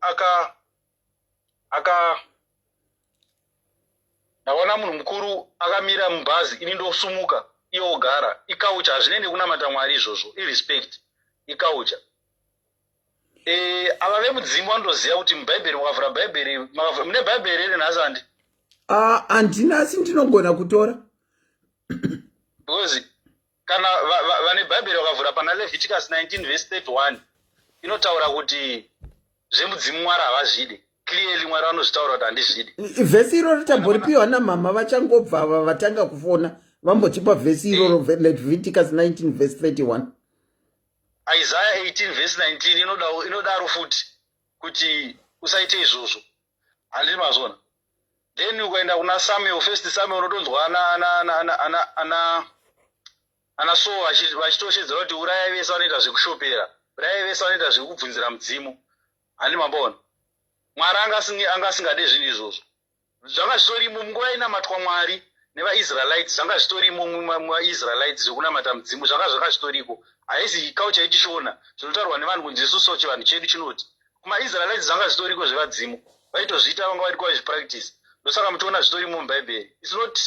ndakaona munhu mukuru akamira mubhazi ini ndosumuka iye ogara. Iculture hazvinende kunamata Mwari izvozvo. Irrespect iculture. Ava vemudzimu vanotoziva kuti mubhaibheri mukavhura bhaibheri mune bhaibheri ere nhasi handi? Handina asi ndinogona kutora. Because kana vane bhaibheri vakavhura pana Leviticus 19 verse 31 inotaura kuti zvemudzimu Mwari havazvide. Clearly Mwari vanozvitaura kuti handizvide. Vhesi iroro tamboripiwa namama vachangobva ava vatanga kufona vambotipa vhesi iroro Leviticus 19 verse 31. Isaiah 18 verse 19 inodaro futi kuti usaite izvozvo. Handiri mazona. Then ukaenda kuna Samuel, first Samuel unotonzwa ana Saul vachitoshedzera kuti uraya vese vanoita zvekushopera, uraya vese vanoita zvekubvunzira mudzimu. Handiri mabona. Mwari angasingade zvinhu izvozvo. Zvanga zvitorimo munguva inamatwa Mwari nevaIsraelites, zvanga zvitorimo muvaIsraelites zvekunamata mudzimu, zvanga zvitoriko. Haisi culture yetishona zvinotaurwa nevanhu kunzi isusu chivanhu chedu chinoti. KumaIsraelites zvanga zvitoriko zvevadzimu. Vaitozviita vanga vari kwazvipractice. Ndosaka mutoona zvitorimo mubhaibheri. It's not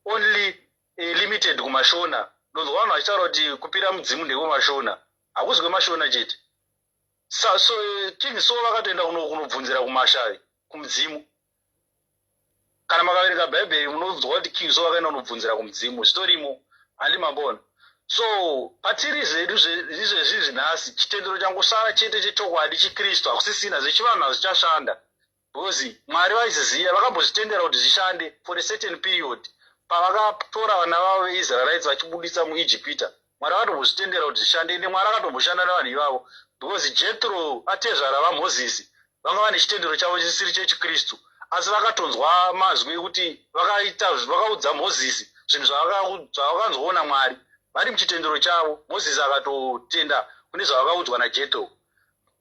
only limited kumashona. Ndonzwa vanhu vachitaura kuti kupira mudzimu ndekwemashona. Hakuzi kwemashona chete. So King Saul vakatoenda kunobvunzira kumashavi kumudzimu. Kana makaverenga bhaibheri munonzwa kuti King Saul vakaenda kunobvunzira kumudzimu. Zvitorimo. Handiri mabona. So patiri zvedu izvezvi nhasi chitendero changosara chete chechokwadi chiKristu hakusisina zvechivanhu hazvichashanda. Because Mwari vaiziziva vakambozvitendera kuti zvishande for a certain period. Pavakatora vana vavo veIsraelites vachibudisa muIjipita, Mwari vakatombozvitendera kuti zvishande. Ende Mwari akatomboshanda navanhu ivavo. Because Jethro atezvara vaMozisi vanga vane chitendero chavo chisiri chechiKristu, asi vakatonzwa mazwi ekuti vakaudza Mozisi zvinhu zvavakanzwaona Mwari vari muchitendero chavo. Mozisi akatotenda kune zvavakaudzwa naJethro.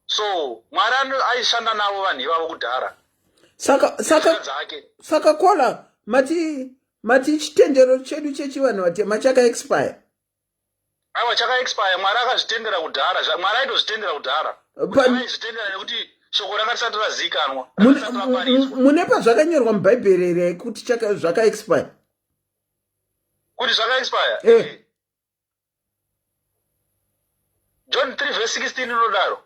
So Mwari aishanda navo vanhu ivavo kudhara. Saka Kola mati chitendero chedu chechivanhu vatema chakaexpire. Aiwa chakaexpire. Mwari akazvitendera kudhara. Mwari aitozvitendera kudhara. Aizvitendera nekuti shoko ranga risati razikanwa. Mune pazvakanyorwa mubhaibheri here kuti zvakaexpire? Kuti zvakaexpire? John 3 verse 16 inodaro.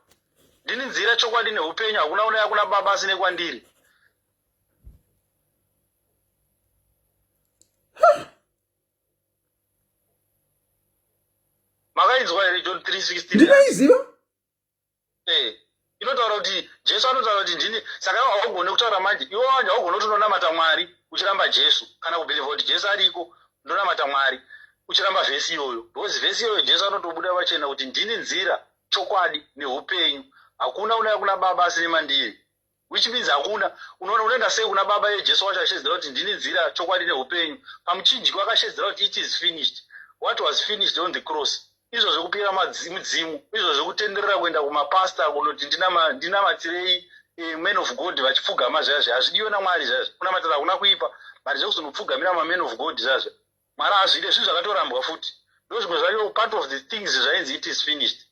Ndini nzira, chokwadi neupenyu, hakuna unouya kuna Baba asine kwandiri. Makainzwa here John 3:16? Ndinaiziva. Inotaura kuti Jesu anotaura kuti ndini, saka haugone kutaura manje. Iwe wanje haugone kuti unonamata Mwari uchiramba Jesu, kana kubhiliva kuti Jesu ariko ndonamata Mwari uchiramba vhesi iyoyo. Because vhesi iyoyo Jesu anotobuda pachena kuti ndini nzira, chokwadi neupenyu, hakuna unouya kuna Baba asine mandiri. Which means hakuna unoenda sei kuna Baba iye Jesu wacho achishedzera kuti ndini nzira, chokwadi neupenyu. Pamuchinjikwa akashedzera kuti it is finished. What was finished on the cross? Izvo zvekupira mudzimu, izvo zvekutenderera kuenda kumapasta kunoti ndinamatirei men of God vachipfugama zvazvo hazvidiwe naMwari zvazvo. Kunamatira hakuna kuipa, but zvekuzonopfugamira men of God zvazvo Mwari hazvide. Zvinhu zvakatorambwa futi. Ndozvimwe zvacho part of the things zvainzi it is finished.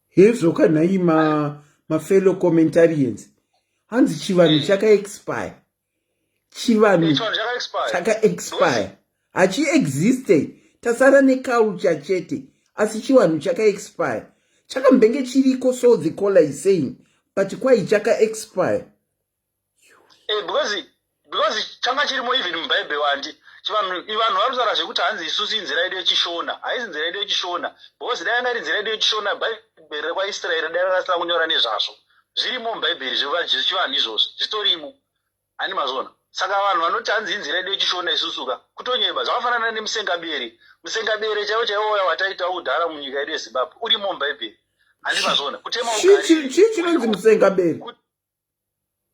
hezvo kanhai mafellow commentarians hanzi chivanhu chakaexpire. Chivanhu chakaexpire hachiexiste, tasara neculture chete, asi chivanhu chakaexpire. Chakambenge chiriko, so the caller is saying, but kwai chakaexpire. Because changa chirimo even mubhaibheri wandi chivanhu varutaura zvekuti hanzi isusu inzira yedu yechishona, haisi nzira yedu yechishona, because dai anga iri nzira yedu yechishona bhaibheri rekwaisraeri dai rakasara kunyora nezvazvo. Zvirimo mubhaibheri zvechivanhu izvozvo zvitorimo, hani mazona. Saka vanhu vanoti hanzi inzira yedu yechishona isusuka kutonyeba, zvakafanana nemusengabere. Musengabere chaiwo chaiwo wataita udhara munyika yedu yeZimbabwe urimo mubhaibheri, hani mazona. Kutema ugari chinonzi musengabere.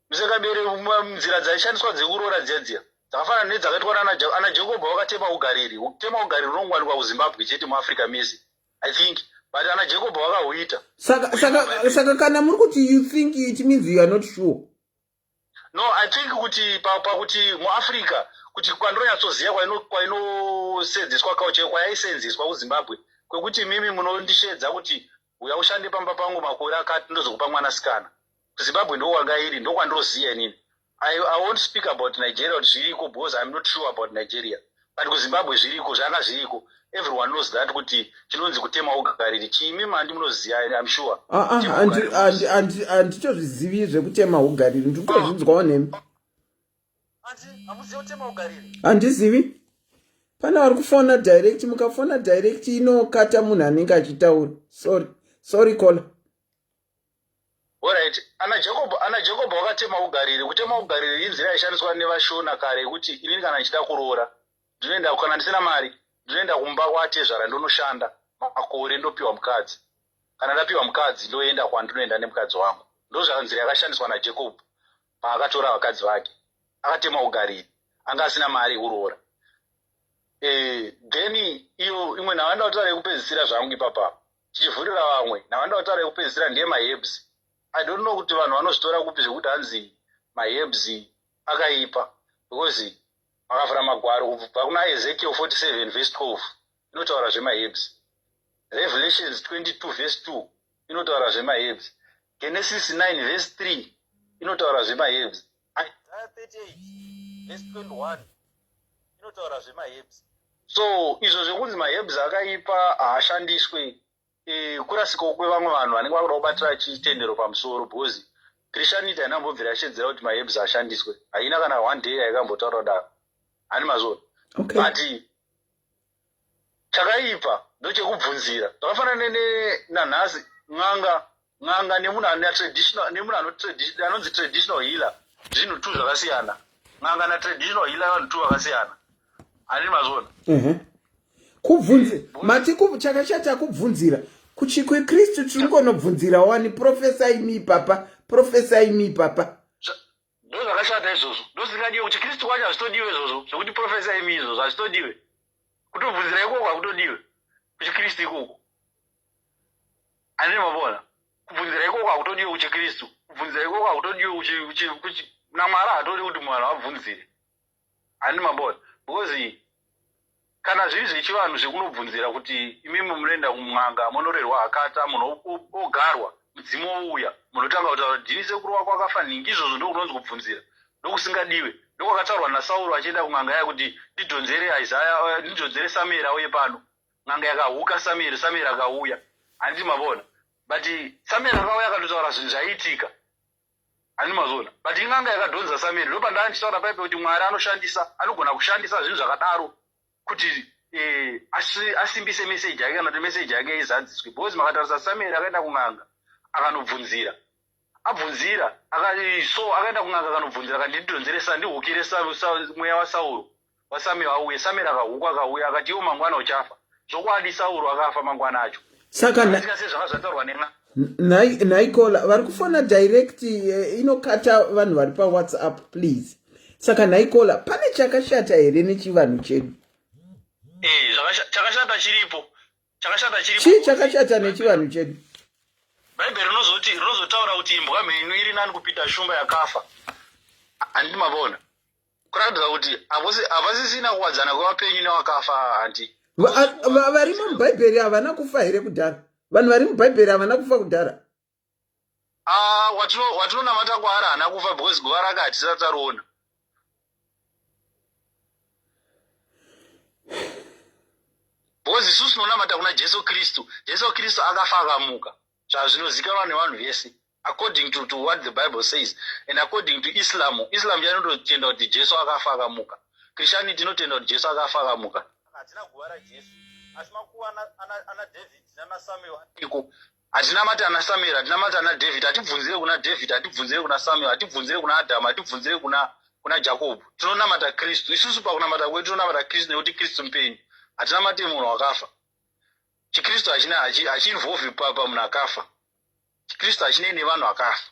Musengabere nzira dzaishandiswa dzekuroora dziya dzakafanana nedzakaitwa ana Jacobho wakatema ugariri. Kutema ugariri unongwanikwa kuZimbabwe chete muAfrica mese, I think, but ana Jacobho wakahuita. Saka kana muri kuti you think it means you are not sure. No, I think kuti pakuti muAfrica kuti kwandonatsoziva kwainosenzeswa kauche kwaisenzeswa kuZimbabwe kwekuti mimi munondishedza kuti uya ushande pamba pangu makore akati ndozokupa mwanasikana. kuZimbabwe ndo wanga iri, ndo kwandoziya inini. I won't speak about Nigeria zviriko because I'm not sure about Nigeria. But kuZimbabwe zviriko, zvanga zviriko. Everyone knows that kuti chinonzi kutema ugariri. Chimi mandi munoziya, I'm sure. Handitozvizivi zvekutema ugariri, ndikutozvinzwawo nemi. Hamuzivi kutema ugariri? Handizivi. Pana vari kufona direct, mukafona direct inokata munhu anenge achitaura. Sorry caller. Alright, ana Jacob wakatema ugariri. Kutema ugariri inzira yaishandiswa nevashona kare yekuti inini kana ndichida kuroora, ndinoenda kana ndisina mari, ndinoenda kumba kwatezvara ndonoshanda makore ndopiwa mukadzi. Kana ndapiwa mukadzi ndoenda kwandinoenda nemukadzi wangu. Ndozva nzira yakashandiswa naJacob paakatora vakadzi vake. Akatema ugariri, anga asina mari kuroora. Then iyo imwe navanda kutaura yekupedzisira zvangu ipapa. Chichivhurira vamwe, navanda kutaura yekupedzisira ndiye maherbs. I don't know kuti vanhu vanozvitora kupi zvekuti hanzi maherbs akaipa, because makavhura magwaro kubva kuna Ezekiel 47 verse 12 inotaura zvemaherbs. Revelations 22 verse 2 inotaura zvemaherbs. Genesis 9 verse 3 inotaura zvemaherbs. Isaiah 38 verse 21 inotaura zvemaherbs. So izvo zvekunzi maherbs akaipa haashandiswe kurasika kwevamwe vanhu vanenge vakuda kubatira chitendero pamusoro, because Christianity hainambobvira yashedzera kuti maherbs ashandiswe. Haina kana one day yaikambotaura kudaro, hani mazona. Okay. But chakaipa ndochekubvunzira. Zvakafanana nanhasi ng'anga nemunhu anonzi traditional healer, zvinhu tu zvakasiyana. Ng'anga natraditional healer vanhu tu vakasiyana, hani mazona. Mati chakashata kubvunzira kuChikirisitu tiringonobvunzira wani professor imi papa. Ndo zvakashata izvozvo. Ndosingadiwe kuChikirisitu kwacho hazvitodiwe izvozvo zvekuti professor imi izvozvo hazvitodiwe. Kutobvunzira ikoko hakutodiwe kuChikirisitu ikoko. Handini mabona. Kubvunzira ikoko hakutodiwe kuChikirisitu. Kubvunzira ikoko hakutodiwe naMwari haatodi kuti munhu abvunzire. Handini mabona. Because kana zviri zvechivanhu zvekunobvunzira kuti imimi munoenda kumwanga munorerwa hakata, munhu ogarwa, mudzimu ouya, munotanga kutaura dhini sekuru wako akafa ningi, izvozvo ndokunonzi kubvunzira. Ndokusingadiwe. Ndokwakataurwa naSauro achienda kumwanga yake kuti ndidhonzere Isaiah, ndidhonzere Samueri auye pano. Mwanga yakahuka Samueri akauya. Handiti mabona. But Samueri akauya akatotaura zvinhu zvaiitika. Handiti mazona. But ing'anga yakadhonza Samueri. Ndopandanga ndichitaura paipo kuti Mwari anogona kushandisa zvinhu zvakadaro kuti asimbise message yake kana kuti message yake izadziswe. Because makatarisa Samueri akaenda kung'anga akanobvunzira. Abvunzira akaenda kung'anga akanobvunzira akati ndidhonzere ndihukire mweya waSauro waSamueri auye. Samueri akahuka akauya akati iwo mangwana uchafa. Zvokwadi Sauro akafa mangwana acho. Saka zvanga zvataurwa nen'anga. naikola vari kufona direct inokata vanhu vari paWhatsApp please. Saka naikola pane chakashata here nechivanhu chedu? Chakashata chiripo. Chii chakashata nechivanhu chedu? Bhaibheri rinozotaura kuti imbwa mhenyu iri nani kupita shumba yakafa. Handiti mabona. Kuratidza kuti havasisina kuwadzana kwevapenyu newakafa hanti. Varimo mubhaibheri havana kufa here kudhara? vanhu vari mubhaibheri havana kufa kudhara. watinonamata kwaari haana kufa because guva rake hatisati taroona. Because isusu tinonamata kuna Jesu Kristu. Jesu Kristu akafa akamuka. Zvazvinozikanwa nevanhu vese. According to what the Bible says, and according to Islam yanototenda kuti Jesu akafa akamuka. Christianity inotenda kuti Jesu akafa akamuka. Hatina guva raJesu. Asi makuva ana David nana Samuel iko. Hatina mati ana Samuel, hatina mati ana David. Hatibvunzire kuna David, hatibvunzire kuna Samuel, hatibvunzire kuna Adam, hatibvunzire kuna Jacob. Tinonamata Kristu. Isusu pakunamata kwedu tinonamata Kristu nekuti Kristu mupenyu. Hatina mati munhu wakafa. Chikristu hachinvolvi papa munhu akafa. Chikristu hachinei nevanhu akafa.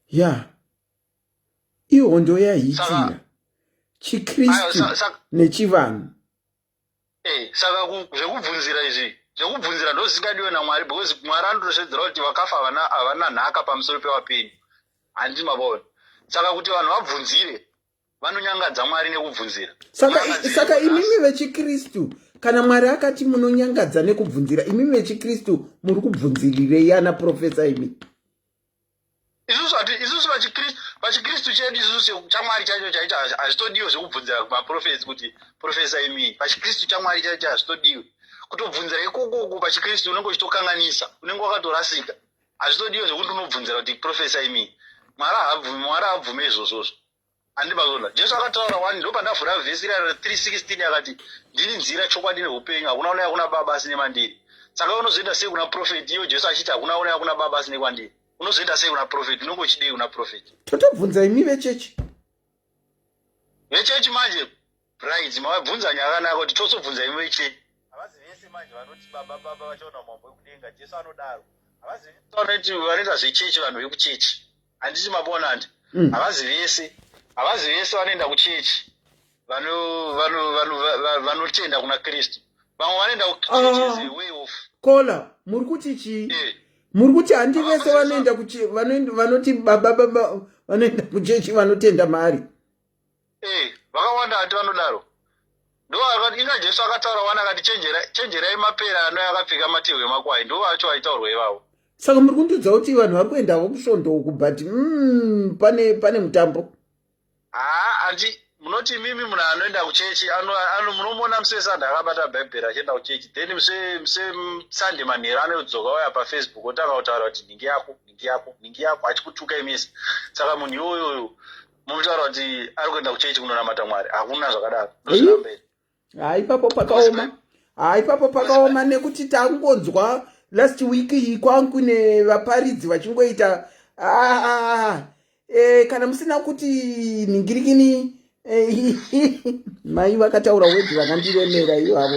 Ya ihondo yahiitira Chikristu neChivanhu. Saka zvekubvunzira izvi zvekubvunzira ndozvikadiwe naMwari because Mwari anotosvedzera kuti vakafa havana nhaka pamusoro pevapenyu. Handiti mabona. Saka kuti vanhu vabvunzire vanonyangadza Mwari nekubvunzira. Saka imimi vechikristu kana Mwari akati munonyangadza nekubvunzira, imimi vechikristu muri kubvunzirirei ana profesa imi? Isusu pachikristu chedu isusu chamwari chacho chaita hazvitodiwe zvekubvunzira kumaprofesi kuti profesa imi. Pachikristu chamwari chacho hazvitodiwe. Kutobvunzira ikoko pachikristu unenge uchitokanganisa, unenge wakatorasika. Hazvitodiwe zvekuti unobvunzira kuti profesa imi. Mwari haabvume izvozvozvo. Andibazona Jesu akataura wani ndo pandavhura vhesi ra 3:16 akati ndini nzira chokwadi neupenyu hakuna unaya kuna baba asine mandiri. Saka unozoenda sei kuna prophet iyo Jesu achiti hakuna unaya kuna baba asine kwandiri. Unozoenda sei kuna prophet unongo uchidei kuna prophet. Totobvunza imi vechechi. Vechechi manje brides mavabvunza nyakanaka kuti totobvunza imi vechechi. Havazi vese manje vanoti baba vachaona mambo ekudenga Jesu anodaro. Havazi vanoti vanoita zvechechi vanhu vekuchechi. Handisi mabona andi. Havazi vese vanoenda kuchechi vanotenda kuna Kristu. Vamwe vanoenda kuchechi is a way of kola. Muri kuti chi? Muri kuti handi vese vanoenda kuchechi vanoti baba vanoenda kuchechi vanotenda Mwari. Vakawanda hati vanodaro. Ndo inga Jesu akataura wana akati chenjerai mapera ano akapfeka matehwe emakwai. Ndo vacho vaitaurwa ivavo. Saka muri kundudza kuti vanhu vari kuendawo kusvondo uku but pane mutambo. Andi munoti mimi munhu anoenda kuchechi munomona musesanda akabata bhaibheri achienda kuchechi then muse Sunday manheru anodzoka waya paFacebook otanga kutaura kuti ningi yako achikutuka imisi. Saka munhu iyoyo munotaura kuti ari kuenda kuchechi kunonamata Mwari. Hakuna zvakadaro. Ipapo pakaoma nekuti tangonzwa last week iyi kwangu nevaparidzi vachingoita kana musina kuti ningirikini mai vakataura wedhi vakandiremera ivavo.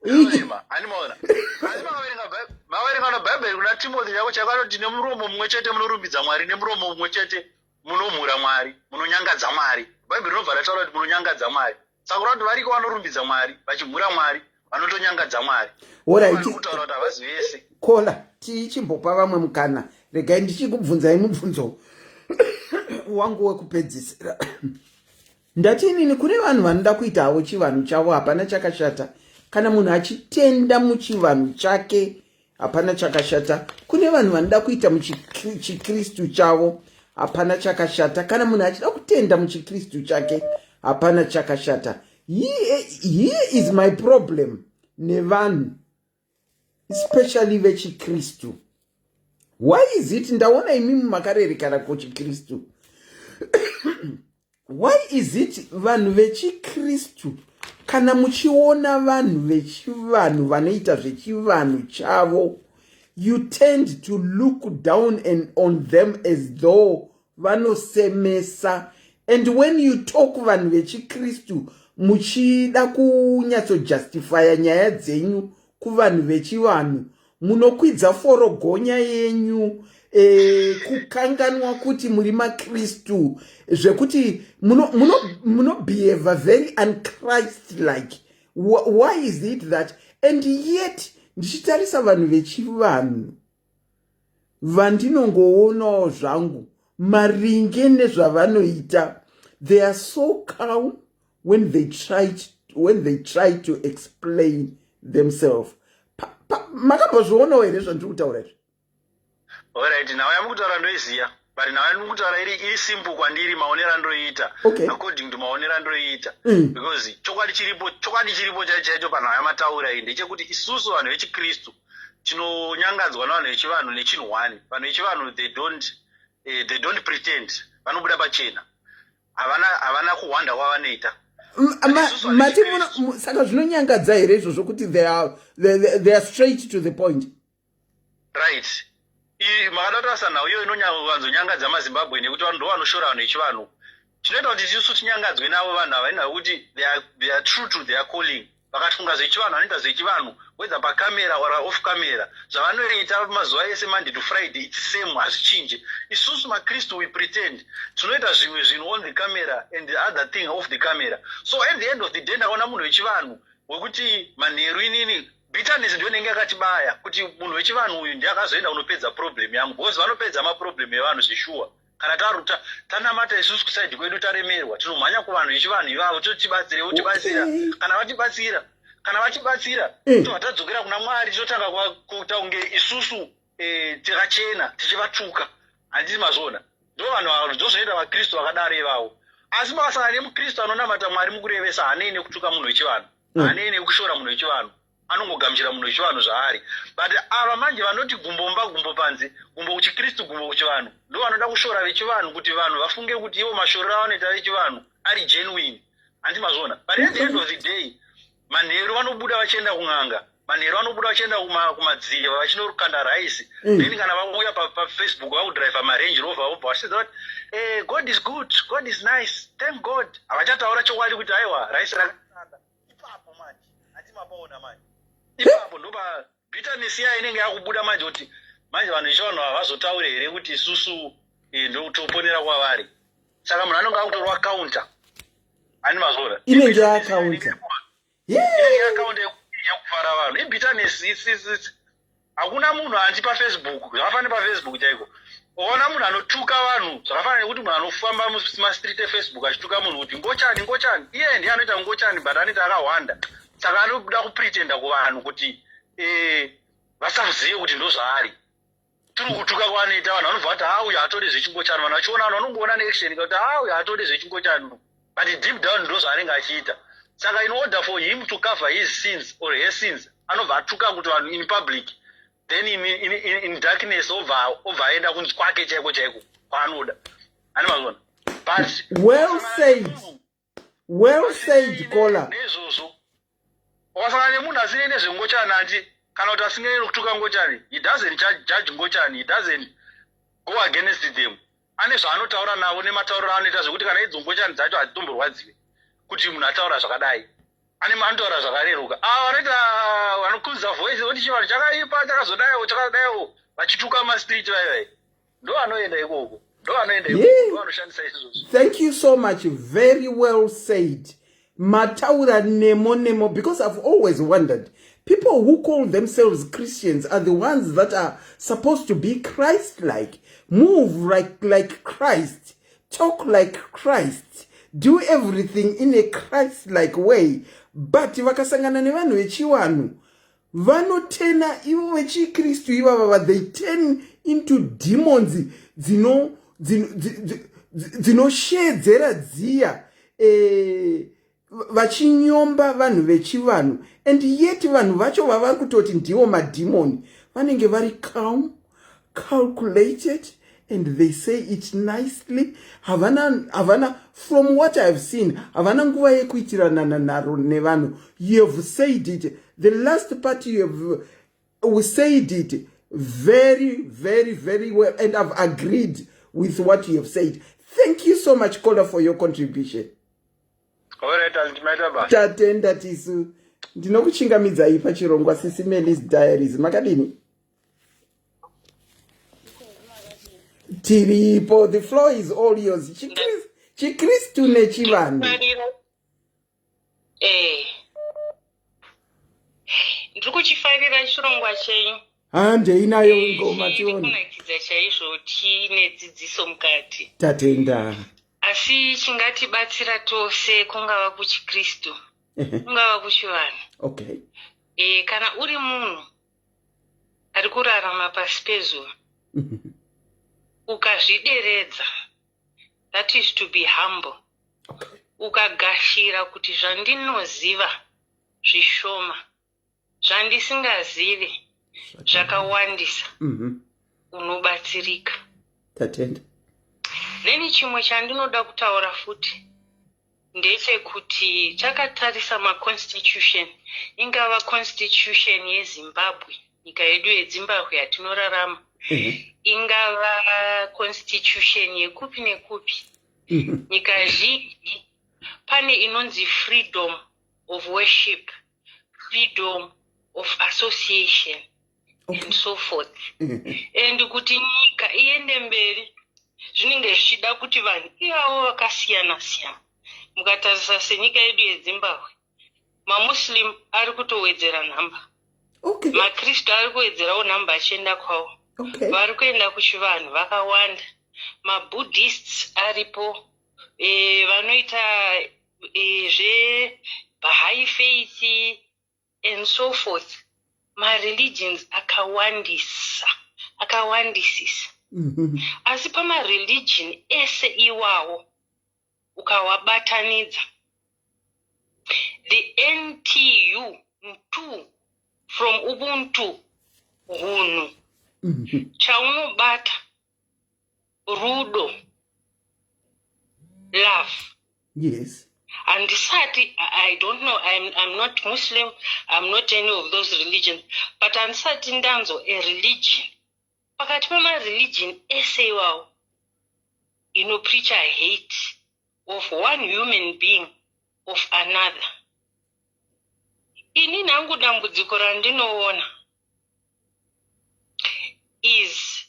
Inorema. Animaona. Asi mavaverenga Bhaibheri kuna Timothy yako chakanoti nemuromo mumwe chete munorumbidza Mwari, nemuromo mumwe chete munomhura Mwari, munonyangadza Mwari. Bhaibheri rinobva rataura kuti munonyangadza Mwari. Saka kuti variko vanorumbidza Mwari, vachimhura Mwari, vanotonyangadza Mwari. Kutaura kuti havazi vese. Kola tichimbopa vamwe mukana. Regai ndichikubvunzai mubvunzo wangu wekupedzisira. Ndati inini kune vanhu vanoda kuitawo chivanhu chavo hapana chakashata. Kana munhu achitenda muchivanhu chake hapana chakashata. Kune vanhu vanoda kuita muchikristu chavo hapana chakashata. Kana munhu achida kutenda muchikristu chake hapana chakashata. Here is my problem nevanhu especially vechikristu. Why is it ndaona imimi makarerekana kuchikristu? Why is it vanhu vechikristu kana muchiona vanhu vechivanhu vanoita zvechivanhu chavo, you tend to look down on them as though vanosemesa. And when you talk vanhu vechikristu muchida kunyatso justify nyaya dzenyu kuvanhu vechivanhu, munokwidza forogonya yenyu kukanganwa kuti muri makristu, zvekuti muno behave very unchrist-like. Why is it that? And yet ndichitarisa vanhu vechivanhu vandinongoonawo zvangu maringe nezvavanoita, they are so calm when they try try to explain themselves. Makambozvionawo here zvandiri kutaura izvi? Alright, now yamukutaura ndoiziya. But now yamukutaura iri simple kwandiri maonero andoita. Okay. According to maonero andoita. Because chokwadi chiripo chaicho panhau yamataura iyi ndechekuti isusu vanhu vechikristu tinonyangadzwa navanhu vechivanhu nechinhwani. Vanhu vechivanhu they don't pretend. Vanobuda pachena. Havana kuhwanda kwavanoita. Saka zvinonyangadza here izvozvo kuti they are straight to the point. Right. Makadata nhau iyo inonyangadza maZimbabwe nekuti vanhu ndo vanoshora vanhu vechivanhu. Chinoita kuti isusu tinyangadzwe navo vanhu ava nekuti they are true to their calling. Vakatunga zvechivanhu vanoita zvechivanhu whether pakamera or off camera. Zvavanoita mazuva ese Monday to Friday it's same hazvichinje. Isusu maKristu we pretend. Tinoita zvimwe zvinhu on the camera and the other thing off the camera. So at the end of the day ndakaona munhu wechivanhu wekuti manheru inini bitterness ndio inenge yakatibaya kuti munhu wechivanhu uyu ndiye akazoenda kunopedza problem yangu. Because vanopedza maproblem evanhu zveshuwa. Kana taruta tanamata isusu kusaidi kwedu taremerwa tinomhanya kuvanhu vechivanhu ivavo totibatsire votibatsira. Kana vachibatsira tovatadzokera kuna Mwari totanga kuita kunge isusu tikachena tichivatuka. Handiti mazona ndo vanhu avo ndozoita vaKristu vakadaro ivavo. Asi makasangana nemuKristu anonamata Mwari mukurevesa hanei nekutuka munhu wechivanhu, hanei nekushora munhu wechivanhu, anongogamuchira munhu wechivanhu zvaari. But ava manje vanoti gumbo panze, gumbo kuchikristu, gumbo kuchivanhu, ndo vanoda kushora vechivanhu kuti vanhu vafunge kuti ivo mashorero avanoita vechivanhu ari genuine. Handiti mazona. But at the end of the day manheru vanobuda vachienda kun'anga, manheru vanobuda vachienda kumadziva vachinokanda raisi. Then kana vauya paFacebook vakudriva marange rover vobva vachidza kuti God is good, God is nice, thank God. Havachataura chokwadi kuti aiwa raisi rakashanda. Ipapo manje handiti mapaona manje. Ipapo ndopa bitterness iya inenge yakubuda manje kuti manje vanhu vechivanhu havazotaure here kuti isusu ndokutoponera kwavari. Saka munhu anonge akutorwa counter. Handiti mazora. Inenge yacounter. Akaunti yakufara vanhu ibitterness hakuna munhu anti paFacebook zvakafanira paFacebook chaiko. Ukaona munhu anotuka vanhu zvakafanira kuti munhu anofamba mumastreet eFacebook achituka munhu kuti ngochani iye ndiye anoita ngochani but anoita akahwanda. Saka anoda kupretenda kuvanhu kuti vasazive kuti ndo zvaari. Tiri kutuka kwanoita vanhu vanobva kuti uyu hatode zvechingochani. Vanhu vachiona vanhu vanongoona neaction kuti uyu hatode zvechingochani but deep down ndo zvaanenge achiita. Saka in order for him to cover his sins or her sins, anobva atuka kuti vanhu in public, then in darkness obva aenda kunzi kwake chaiko kwaanoda. Handiti mazona. But well said Kola. Nezvozvo wakasangana nemunhu asine nezvengochani anti kana kuti asingene kutuka ngochani, he doesn't judge ngochani, he doesn't go against them. Ane zvaanotaura navo nematauriro anoita zvekuti kana idzo ngochani dzacho hadzitomborwadziwe kuti munhu ataura zvakadai. Ane manotaura zvakareruka. Vanoita vanokudza voice voti chivanhu chakaipa chakazodaiwo vachituka mastreet vaivai. Ndo vanoenda ikoko. Ndo vanoshandisa izvozvo. Thank you so much. Very well said. Mataura nemo, because I've always wondered, people who call themselves Christians are the ones that are supposed to be Christ-like, move like Christ, talk like Christ, do everything in a Christ-like way. But vakasangana nevanhu vechivanhu vanotena ivo vechikristu ivava, they turn into demons dzinoshedzera dziya vachinyomba vanhu vechivanhu, and yet vanhu vacho vavari kutoti ndivo madhimoni vanenge vari calm, calculated, and they say it nicely. Havana, from what I've seen, havana nguva yekuitirana naro nevanhu. You have said it. The last part you said it very, very, very well, and I've agreed with what you have said. Thank you so much, Kola, for your contribution. Tatenda tisu. Ndinokuchingamidza ipa chirongwa SIS MELLY's Diaries. Makadini? Tiripo, the floor is all yours. Chikirisitu neChivanhu. Ndikuchifarira chirongwa chenyu. Ndeinayo ngoma tione. Ndikunakidza chaizvo tine dzidziso mukati. Tatenda. Asi chingatibatsira tose kungava kuchikristu ungava kuchivanhu. Okay. Kana uri munhu ari kurarama pasi pezuva ukazvideredza, that is to be humble. Okay. Ukagashira kuti zvandinoziva zvishoma, zvandisingazivi zvakawandisa, unobatsirika. Tatenda. Then chimwe chandinoda kutaura futi ndechekuti takatarisa maconstitution, ingava constitution yeZimbabwe, nyika yedu yeZimbabwe yatinorarama, ingava constitution yekupi nekupi, nyika zhinji pane inonzi freedom of worship, freedom of association, and so forth. And kuti nyika iende mberi zvinenge zvichida kuti vanhu ivavo vakasiyana siyana. Mukatarisa senyika yedu yeZimbabwe, mamuslim ari kutowedzera nhamba, makristu ari kuwedzerawo nhamba achienda kwavo, vari kuenda kuchivanhu vakawanda, mabuddhists aripo, vanoita zveBaha'i faith and so forth. Mareligions akawandisisa. Asi pamareligion ese iwawo ukawabatanidza, the NTU, mtu, from ubuntu, hunhu, chaunobata, rudo, love. Yes. And Sati, I don't know, I'm not Muslim, I'm not any of those religions, but I'm certain danzo a religion. Pakati pama religion ese iwawo preach a hate of one human being of another. Ini nangu dambudziko randinoona is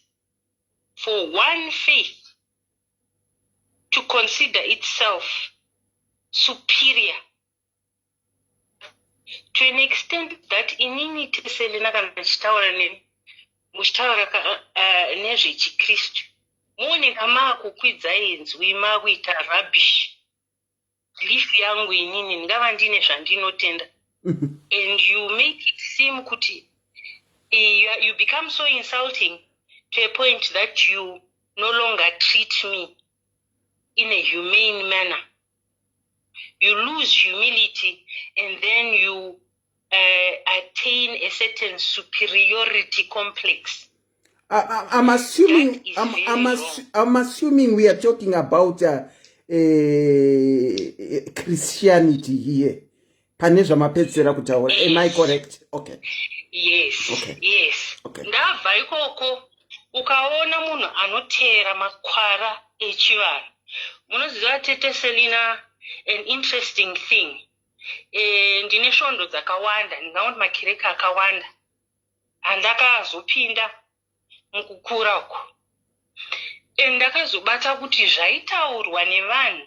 for one faith to consider itself superior to an extent that inini tiselina kana chitaura neni muchitaura nezveChikristu muoneka maakukwidzai nzwi maakuita rubbish. Belief yangu inini ndingava ndine zvandinotenda, and you make it seem kuti you become so insulting to a point that you no longer treat me in a humane manner. You lose humility, and then you attain a certain superiority complex. I'm assuming we are talking about Christianity here. Am I correct? Okay. Yes. Okay. Yes. Okay. Ndabva ikoko ukaona munhu anoteera makwara echivanhu. Munoziva Tete Selina, an interesting thing. Ndine svondo dzakawanda, ndingaona makereke akawanda. Andakazopinda mukukura uko. Ndakazobata kuti zvaitaurwa nevanhu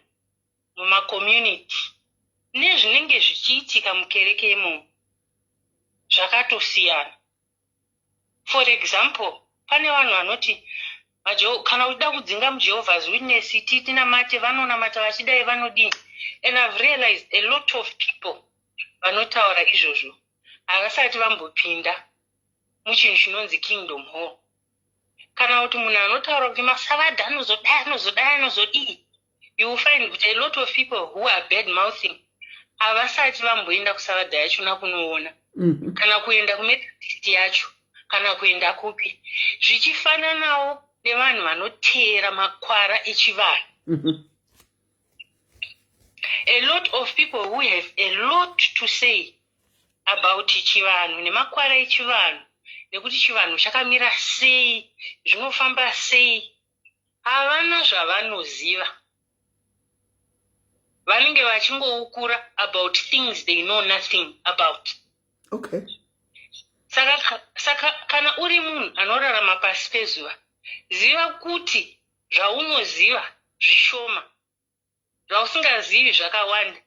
mumacommunity nezvinenge zvichiitika mukereke imomo zvakatosiyana. For example, pane vanhu vanoti kana uchida kudzinga muJehovah's Witness tinamate, vanonamata vachidai vanodini. And I've realized a lot of people vanotaura izvozvo havasati vambopinda muchinhu chinonzi Kingdom Hall. Kana kuti munhu anotaura kuti masavadha anozodii, you will find that a lot of people who are bad mouthing havasati vamboenda kusavadha yachona kunoona, kana kuenda kumethodist yacho, kana kuenda kupi, zvichifananawo nevanhu vanoteera makwara echivanhu. A lot of people who have a lot to say about chivanhu nemakwara echivanhu, nekuti chivanhu chakamira sei, zvinofamba sei, havana zvavanoziva. Vanenge vachingoukura about things they know nothing about. Okay. Saka kana uri munhu anorarama pasi pezuva, ziva kuti zvaunoziva zvishoma, zvausingazivi zvakawanda,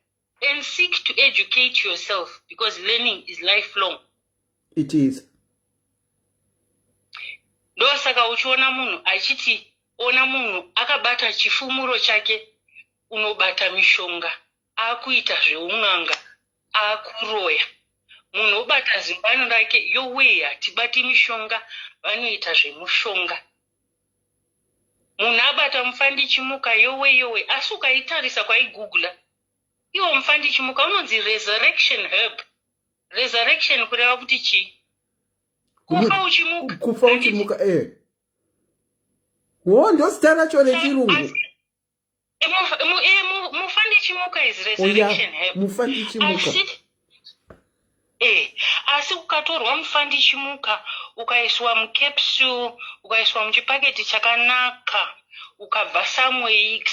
and seek to educate yourself, because learning is lifelong. It is. Ndosaka uchiona munhu achiti ona munhu akabata chifumuro chake unobata mishonga, akuita zveun'anga, akuroya. Munhu obata zimbani rake, yowe hatibati mishonga, vanoita zvemushonga. Munhu abata mufandichimuka, yowe, asi ukaitarisa kwaigugula, iwo mufandichimuka unonzi resurrection herb. Resurrection kureva kuti chii? Kufa uchimuka. Kufa uchimuka, ndo zita racho rechirungu. Mufandichimuka is resurrection herb. Mufandichimuka. Asi ukatorwa mufandichimuka ukaiswa mukapsule, ukaiswa muchipaketi chakanaka, ukabva somewhere,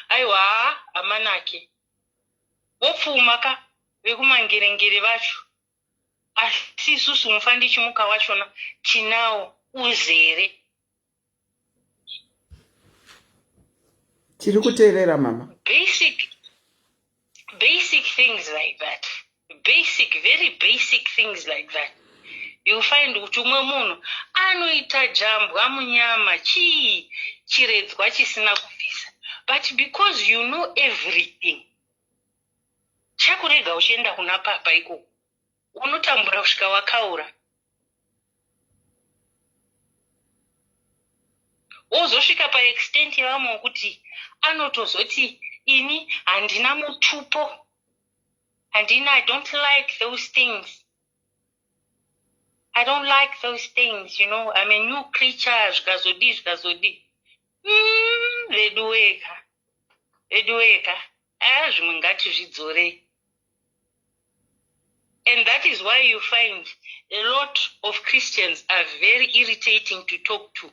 aiwa amanake wopfumaka vekumangerengere vacho. Asi isusu mufandichimuka wachona tinawo uzere. Tiri kuteerera mama. Basic things like that. Very basic things like that. You find kuti umwe munhu anoita jambwa munyama chiredzwa chisina kupisa. But because you know everything, chakurega uchienda kuna papa iko, unotambura kusvika wakaura. Wozosvika paextent yavamwe kuti anotozoti ini handina mutupo. I don't like those things. I don't like those things, I'm a new creature, zvikazodi. Veduweka. Zvimwe ngatizvidzorei. And that is why you find a lot of Christians are very irritating to talk to.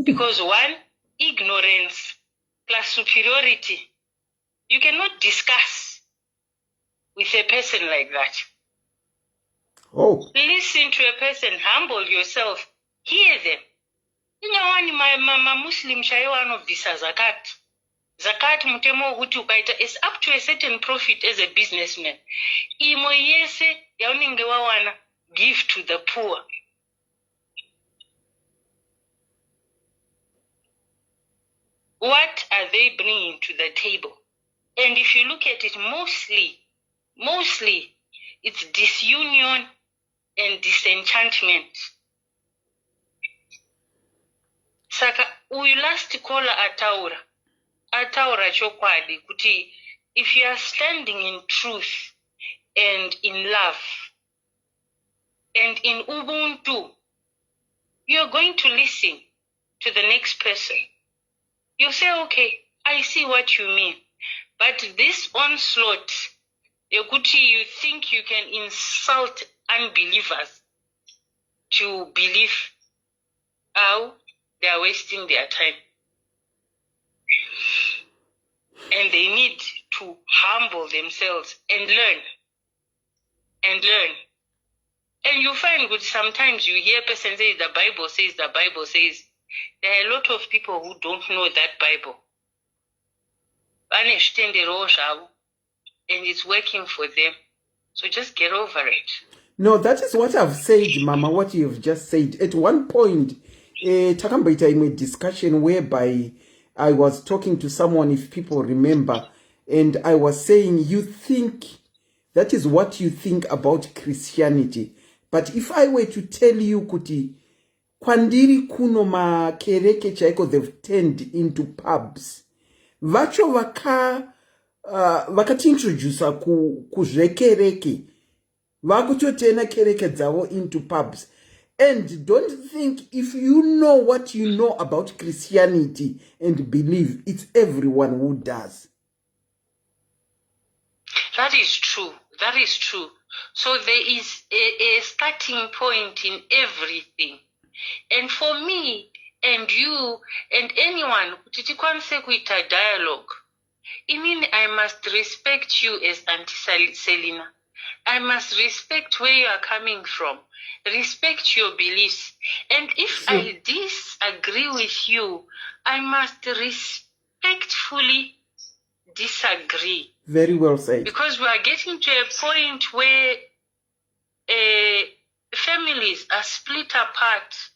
Because one, ignorance plus superiority. You cannot discuss with a person like that. Listen to a person, humble yourself, hear them. Inyawani Muslim chaiwo anobvisa zakat. Zakat mutemo wokuti ukaita is up to a certain profit as a businessman. Imo yese yaunenge wawana, give to the poor. What are they bringing to the table? And if you look at it, mostly it's disunion and disenchantment. Saka uyu last caller ataura chokwadi kuti if you are standing in truth and in love and in ubuntu, you're going to listen to the next person. You say, okay, I see what you mean. But this onslaught, you think you can insult unbelievers to believe how they are wasting their time. And they need to humble themselves and learn. And you find good sometimes you hear a person say the Bible says. There are a lot of people who don't know that Bible. And it's working for them. So just get over it. No, that is what I've said, Mama, what you've just said. At one point, takambaita in a discussion whereby I was talking to someone, if people remember, and I was saying, you think, that is what you think about Christianity. But if I were to tell you, Kuti, kwandiri kuno makereke chaiko, they've turned into pubs. Vacho vakatiintrodusa kuzvekereke. Vakutotena kereke dzavo into pubs. And don't think if you know what you know about Christianity and believe, it's everyone who does. That is true. So there is a starting point in everything. And for me and you and anyone, titikwanise kuita dialogue. I must respect you as Auntie Selina. I must respect where you are coming from. Respect your beliefs. And if I disagree with you, I must respectfully disagree. Very well said. Because we are getting to a point where families are split apart.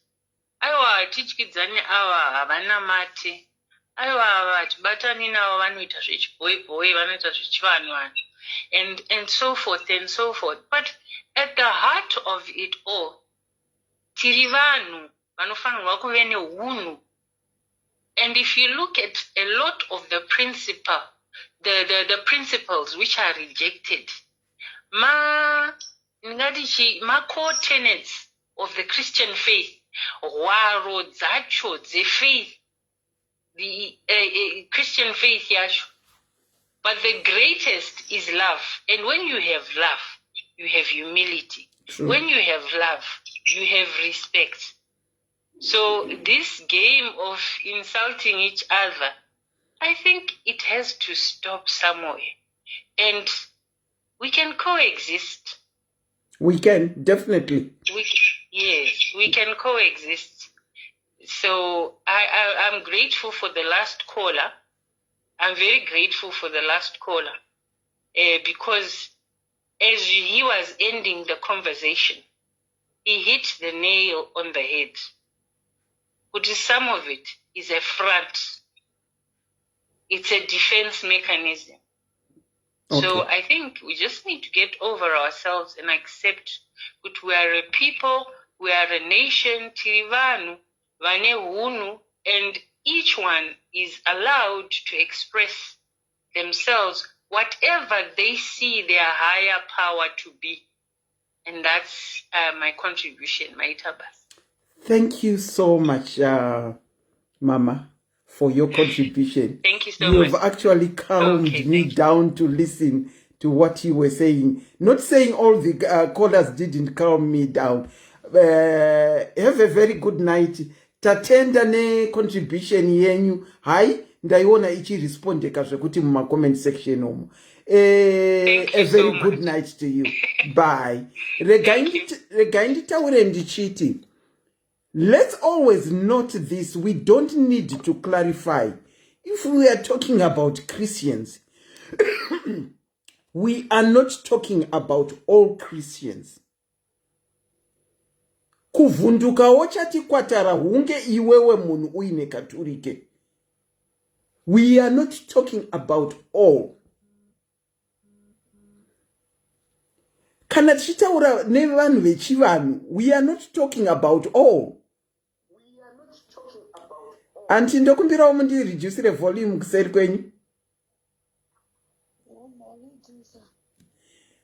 Aiwa tichikidzani awa havana mate. Aiwa vati batani navo vanoita zvechibhoyi-bhoyi, vanoita zvechivanhu-vanhu. and so forth and so forth. But at the heart of it all, tiri vanhu vanofanirwa kuve neunhu. And if you look at a lot of the principles which are rejected, ma core tenets of the Christian faith, hwaro dzacho dzefaith, the Christian faith yacho. But the greatest is love. And when you have love, you have humility. True. When you have love, you have respect. So this game of insulting each other, I think it has to stop somewhere. And we can coexist. We can, definitely. Yes, we can coexist. So I'm grateful for the last caller. I'm very grateful for the last caller because as he was ending the conversation, he hit the nail on the head. But some of it is a front. It's a defense mechanism. Okay. So I think we just need to get over ourselves and accept that we are a people, we are a nation, tiri vanhu, vane hunhu, and each one is allowed to express themselves whatever they see their higher power to be. And that's my contribution, my tabas. Thank you so much, Mama, for your contribution. Thank you so much. You've actually calmed me down to listen to what you were saying. Not saying all the callers didn't calm me down. Have a very good night. Tatenda ne contribution yenyu. Hai, ndaiona ichi respondeka zvekuti muma comment section omo. A very good night to you. Bye. Regai nditaure ndichiti. Let's always note this. We don't need to clarify. If we are talking about Christians, we are not talking about all Christians. Kuvundukawo chati kwatara hunge iwewe munhu uine katurike. We are not talking about all. Kana tichitaura nevanhu vechivanhu, we are not talking about all. Anti ndokumbirawo mundireducere volume kuseri kwenyu.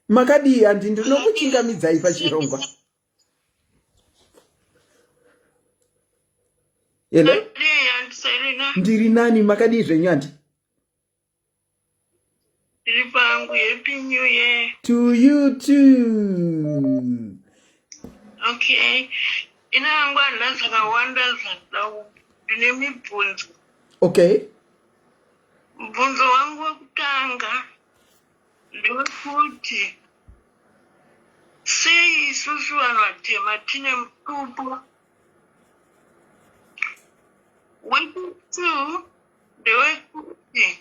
Makadi anti ndinokuchingamidzai pachirongwa. Hello? Ndiri nani makadi zvenyu anti? Happy New Year. To you too. Okay. Inangwa zvakawanda zvine mibvunzo. Okay. Mubvunzo wangu wekutanga ndewekuti sei isusu vanhu vatema tine mutupo. Wechitatu ndewekuti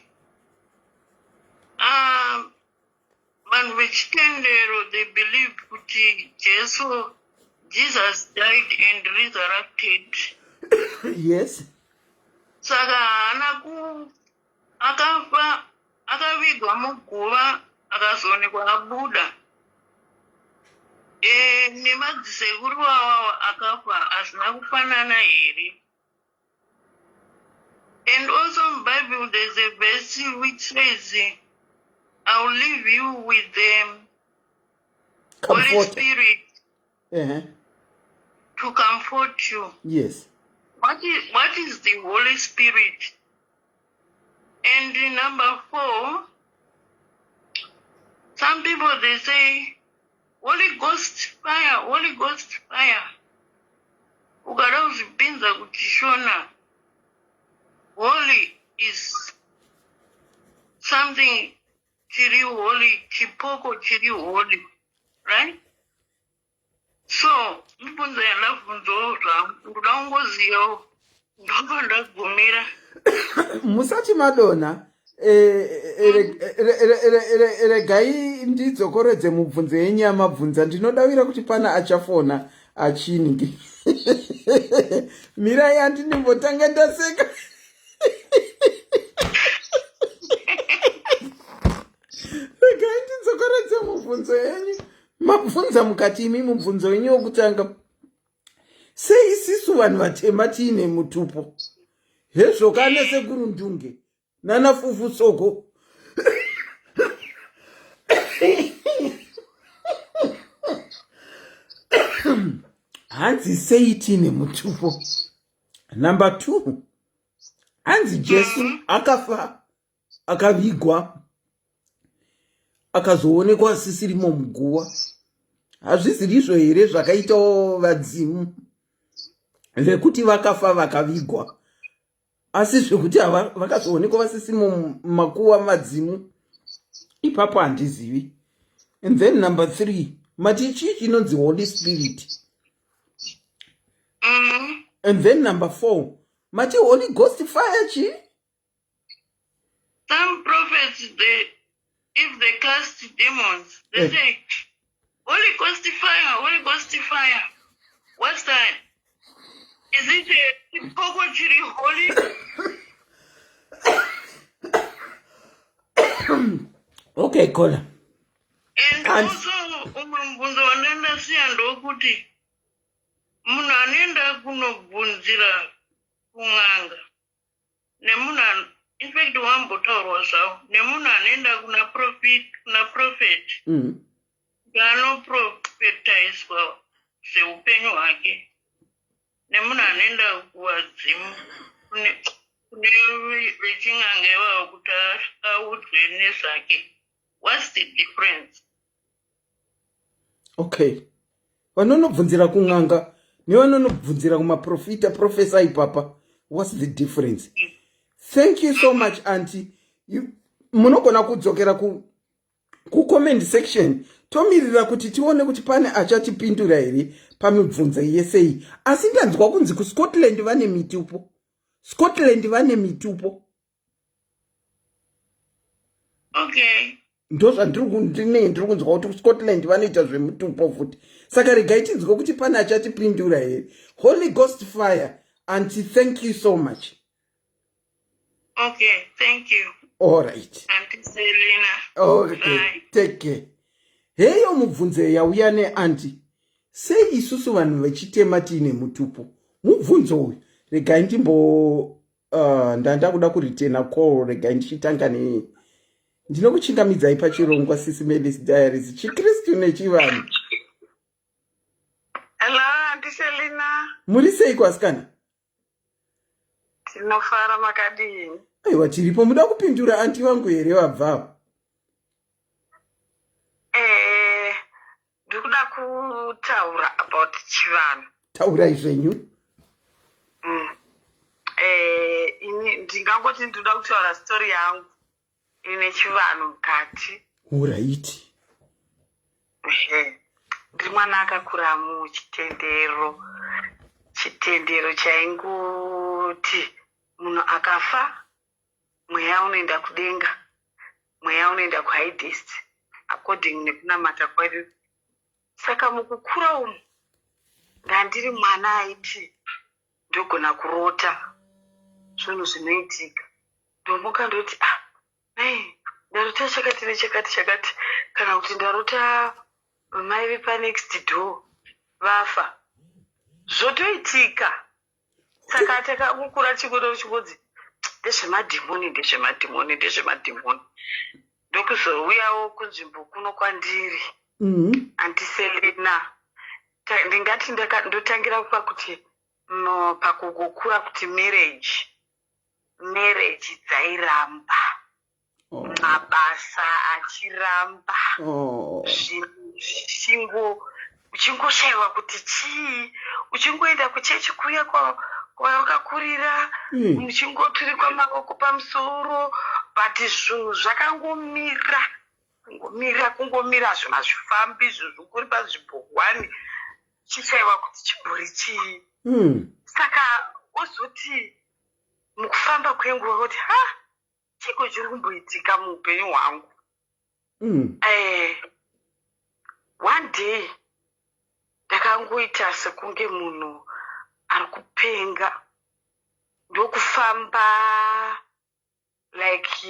vanhu vechitendero they believe kuti Jesus died and resurrected. Yes. Saka akafa akavigwa muguva akazoonekwa abuda. Nemadzisekuru awawo akafa hazvina kufanana here. And also in the Bible there's a verse which says, I'll leave you with the Holy Spirit to comfort you. Yes. What is the Holy Spirit? And in number 4, some people they say, Holy Ghost fire, Holy Ghost fire. Ukada uzvipinza kutishona. Holy is something chiri holy, chipoko chiri holy, right? So, mibvunzo yandabvunzawo zvangu ndaungoziyawo ndobva ndagumira. Musati madona regai ndidzokorodze mubvunzo yenyama bvunza ndinodavira kuti pana achafona achingi. Mirai andimbotanga ndaseka. Regai ndapedza mubvunzo yenyu. Mabvunza mukati imi mubvunzo wenyu wokutanga. Sei isisu vanhu vatema tiine mutupo? Hezvo kana sekuru Ndunge nana Fufu Soko. Hanzi sei tiine mutupo? Number 2. Hanzi Jesu akafa akavigwa akazoonekwa asisirimo muguwa. Hazvisirizvo here zvakaitawo vadzimu vekuti vakafa vakavigwa, asi zvekuti vakazoonekwa vasisimo mumakuwa madzimu, ipapo handizivi. And then number 3, mati chii chinonzi Holy Spirit. And then number 4, mati Holy Ghost fire chi? Some prophets, if they cast demons, they say, Holy Ghost fire, Holy Ghost fire. What's that? Is it a poetry holy? Okay, Kola. And also, umabvunzo wanandasiya ndokuti munhu anoenda kunobvunzira kun'anga nemunhu infact wambotaurwa zvawo nemunhu anoenda kuna prophet anoprofetaiswa zveupenyu hwake nemunhu anoenda kuvadzimu kune vechin'anga ivavo kuti audzwe nezvake. What's the difference? Okay. Vanonobvunzira kun'anga nevanonobvunzira kumaprofita profesa ipapa. What's the difference? Thank you so much, Auntie. Munogona kudzokera ku comment section. Tomirira kuti tione kuti pane achatipindura here pamibvunzo yesei. Asi ndanzwa kunzi ku Scotland vane mitupo. Scotland vane mitupo. Okay. Ndozva ndiri kunzwa kuti Scotland vanoita zvemutupo futi. Saka regai tinzwe kuti pane achatipindura here. Holy Ghost fire. Auntie, thank you so much. Okay, thank you. All right. Auntie Selina. Okay, bye. Take care. Heyo mubvunzo yauya neAuntie. Sei isusu vanhu vechitema tiine mutupo? Mubvunzo uyu. Regai ndimbo ndanda kuda kuritena call. Regai ndichitanga ndinokuchingamidzai pachirongwa SIS MELLY's Diaries. Chikirisitu neChivanhu. Hello, Auntie Selina. Muri sei kwasikana? Tinofara makadini. Aiwa, tiripo. Muda kupindura Auntie wangu here wabvapo? Ndikuda kutaura about Chivanhu. Taurai zvenyu. Ini ndingangoti ndoda kutaura story yangu ine Chivanhu mukati. Alright. Ndiri mwana akakura muchitendero. Chitendero chaingoti munhu akafa mweya unoenda kudenga, mweya unoenda kuHadesi according nekunamata kwedu. Saka mukukura umu ndandiri mwana aiti ndogona kurota zvinhu zvinoitika. Ndomuka ndoti ndarota chakati nechakati kana kuti ndarota mai vepa next door vafa. Zvotoitika. Saka takakura chikoro chikodzi ndezvemadhimoni. Ndokuzouyawo kunzvimbo kuno kwandiri. Auntie Selina. Ndingati ndotangira pakuti pakukura kuti marriage dzairamba. Mabasa achiramba. Uchingoshayiwa kuti chii, uchingoenda kuchechi kuya kwawakakurira, uchingoturikwa mavoko pamusoro, but zvinhu zvakangomira, kungomira zvima zvifambi zvikuri pazvibhogwani, uchishayiwa kuti chimbori chii. Saka ozoti mukufamba kwenguva kuti chiko chiri kumboitika muupenyu hwangu. One day ndakangoita sekunge munhu ari kupenga, ndokufamba like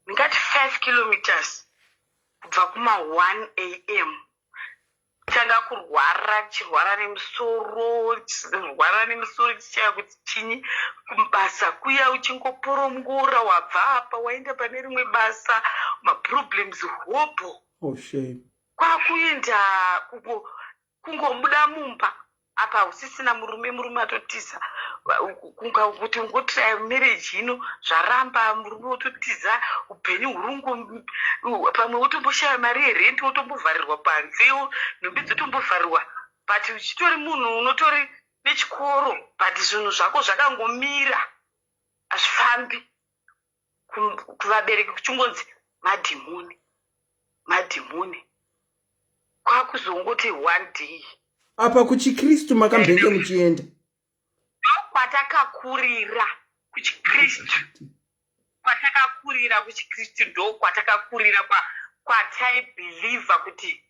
ndingati 5 kilometers kubva kuma 1 AM changa kurwara chirwara nemusoro chichaya kuti chinyi kumbasa kuya uchingoporongora wabva apa waenda pane rimwe basa maproblems hope kwakuenda kungobuda mumba apa usisina murume atotiza kuti ungotraya marriage ino zvaramba murume ototiza upenyu hurungu pamwe wotomboshaya mari yerenti wotombovharirwa panze nhumbi dzotombovharirwa but uchitori munhu unotori nechikoro but zvinhu zvako zvakangomira hazvifambi kuvabereki kuchingонzi madhimoni kwakuzongoti one day apa kuchikristu makambenge muchienda kwatakakurira kuchikristu ndo kwatakakurira kwataibhilivha kuti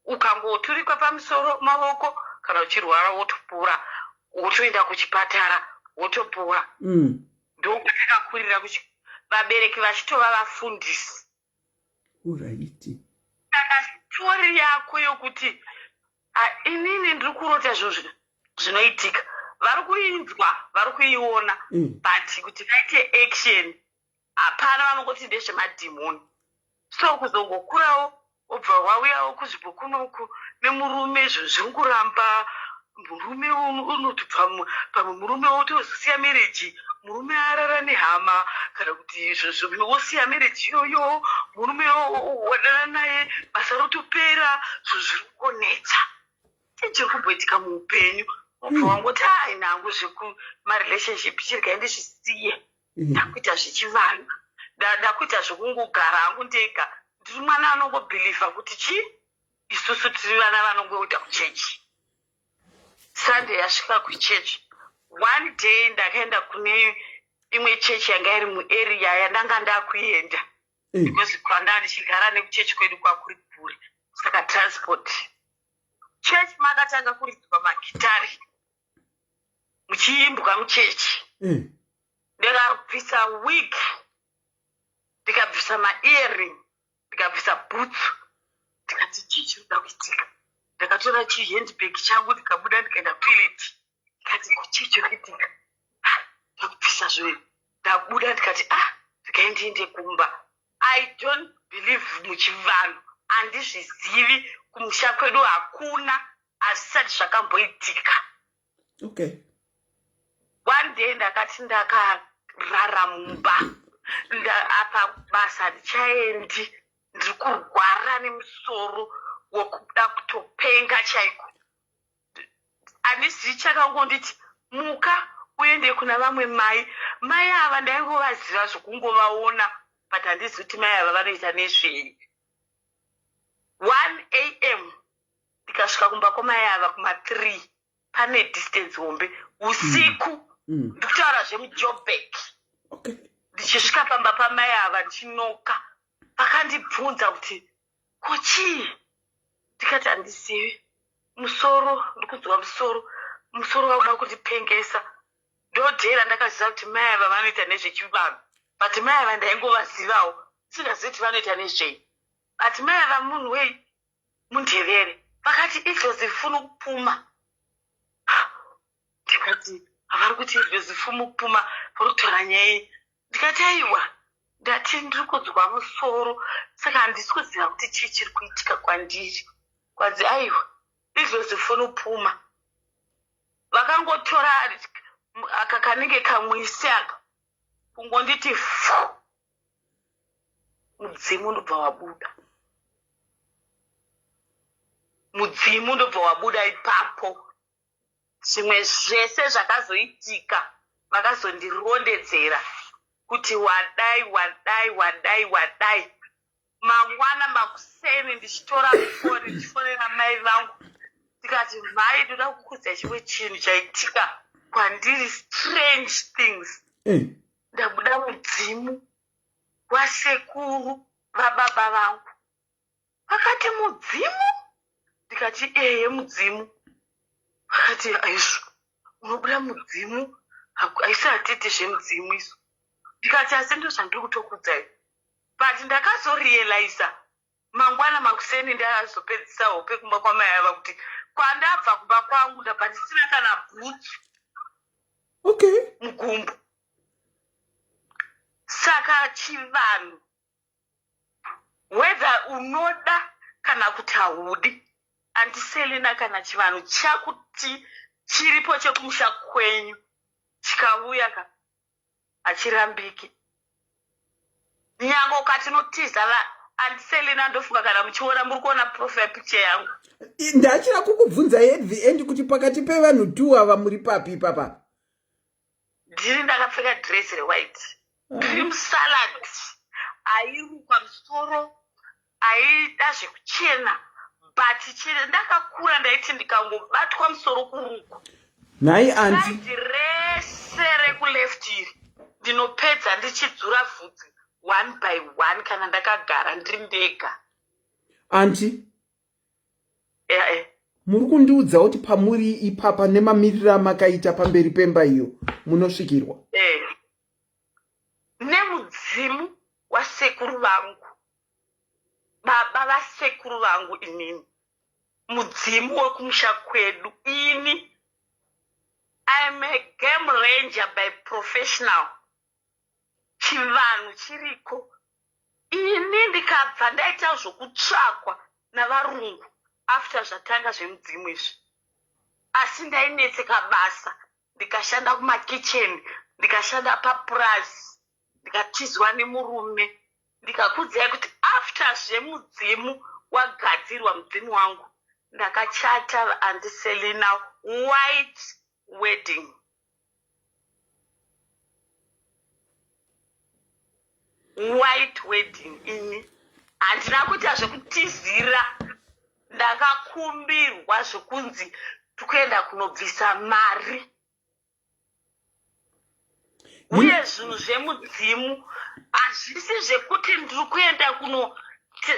ukangoturikwa pamusoro mavoko kana uchirwara wotopora wotoenda kuchipatara wotopora ndo kwatakakurira vabereki vachitova vafundisi saka stori yako yokuti inini ndiri kurota zvinoitika vari kuinzwa vari kuiona but kuti vaite action hapana vanongoti ndezvemadhimoni so kuzongokurawo obva wauyawo kuzvibokunoku nemurume zvongoramba murume unotobva pamwe murume wotozosiya mereji murume arara nehama kana kuti wosiya mereji iyoyo murume wadana naye basa rotopera zviri kuonetsa chiri kumboitika muupenyu obva wangoti nangu zvekumaraelationship chirika ndizvisiye ndakuita zvechivanhu ndakuita zvekungogara hangu ndega ndiri mwana anongobhilivha kuti isusu tiri vana vanongoita kuchechi sunday yasvika kuchechi one day ndakaenda kune imwe chechi yanga iri muarea yandanga ndakuenda because kwanda ndichigara nekuchechi kwedu kwakuri kure saka transport chechi makatanga kuridzwa magitari muchiimbwa muchechi ndikabvisa wig ndikabvisa maearring ndikabvisa bhutsu ndikati chii chiri kuda kuitika ndakatora chihandbag changu ndikabuda ndikaenda toilet ndikati chii chiri kuitika ndakubvisa zvoyo ndabuda ndikati ndikaendiende kumba I don't believe muchivanhu handizvizivi kumusha kwedu hakuna hazvisati zvakamboitika one day ndakati ndakarara mumba apa basa ndichaendi ndiri kurwara nemusoro wokuda kutopenga chaiko handizivi chakangonditi muka uende kuna vamwe mai ava ndaingovaziva zvokungovaona but handizivi kuti mai ava vanoita nezvei 1 AM ndikasvika kumba kwamai ava kuma3 pane distance hombe usiku ndikutaura zvemujobek ndichisvika pamba pamai ava ndichinoka vakandibvunza kuti kochii ndikati handizivi musoro ndikuzwa musoro vakuda kutipengesa ndodhera ndakaziva kuti mai ava vanoita nezvechivanhu but mai ava ndaingovazivawo singazivi kuti vanoita nezvei but mai ava munhu wei mundevere vakati idlozifuna kupuma ndikati havari kuti idlozifuna kupuma vari kutora nyaya ndikati aiwa ndati ndiri kuzwa musoro saka handisi kuziva kuti chii chiri kuitika kwandiri kwanzi aiwa idlozifuna kupuma vakangotora aka kanenge kamwisi aka kungonditi mudzimu ndobva wabuda ipapo zvimwe zvese zvakazoitika vakazondirondedzera kuti wadai mangwana makuseni ndichitora foni ndichifonera mai vangu ndikati mhai ndoda kukuudza chimwe chinhu chaitika kwandiri strange things ndabuda mudzimu wasekuru vababa vangu vakati mudzimu ndikati mudzimu vakati aizvo unobuda mudzimu haisi hatiti zvemudzimu izvo ndikati asi ndo zvandiri kutokudzai but ndakazorealiza mangwana makuseni ndakazopedzisa hope kumba kwamai ava kuti kwandabva kumba kwangu ndabva ndisina kana bhutsu mugumbo. Saka chivanhu, whether unoda kana kuti haudi, andiselina kana chivanhu chakuti chiripo chekumusha kwenyu chikauya ka hachirambiki. Nyango ukati notiza andiselina ndofunga kana muchiona muri kuona profile picture yangu. Ndachira kukubvunza at the end kuti pakati pevanhu 2 ava muri papi papa. Ndiri ndakapfeka dress rewhite. Cream salad. Airukwa musoro. Aida zvekuchena. But chine ndakakura ndaiti ndikangobatwa musoro kuruku. Nai anti. Rese rekuleft iri. Ndinopedza ndichidzura vhudzi one by one kana ndakagara ndiri ndega. Anti. Muri kundiudza kuti pamuri ipapa nemamiriro amakaita pamberi pemba iyo munosvikirwa. Nemudzimu wasekuru vangu, baba vasekuru vangu inini, mudzimu wekumusha kwedu ini. I'm a game ranger by professional. Chivanhu chiriko. Ini ndikabva ndaita zvokutsvakwa navarungu after zvatanga zvemudzimu izvi. Asi ndainetseka basa, ndikashanda kumakicheni, ndikashanda papurazi, ndikatizwa nemurume, ndikakudzai kuti after zvemudzimu wagadzirwa mudzimu wangu, ndakachata andiselina white wedding. White wedding ini. Handina kuita zvekutizira, ndakakumbirwa zvokunzi tukuenda kunobvisa mari. Uye zvinhu zvemudzimu hazvisi zvekuti ndiri kuenda kuno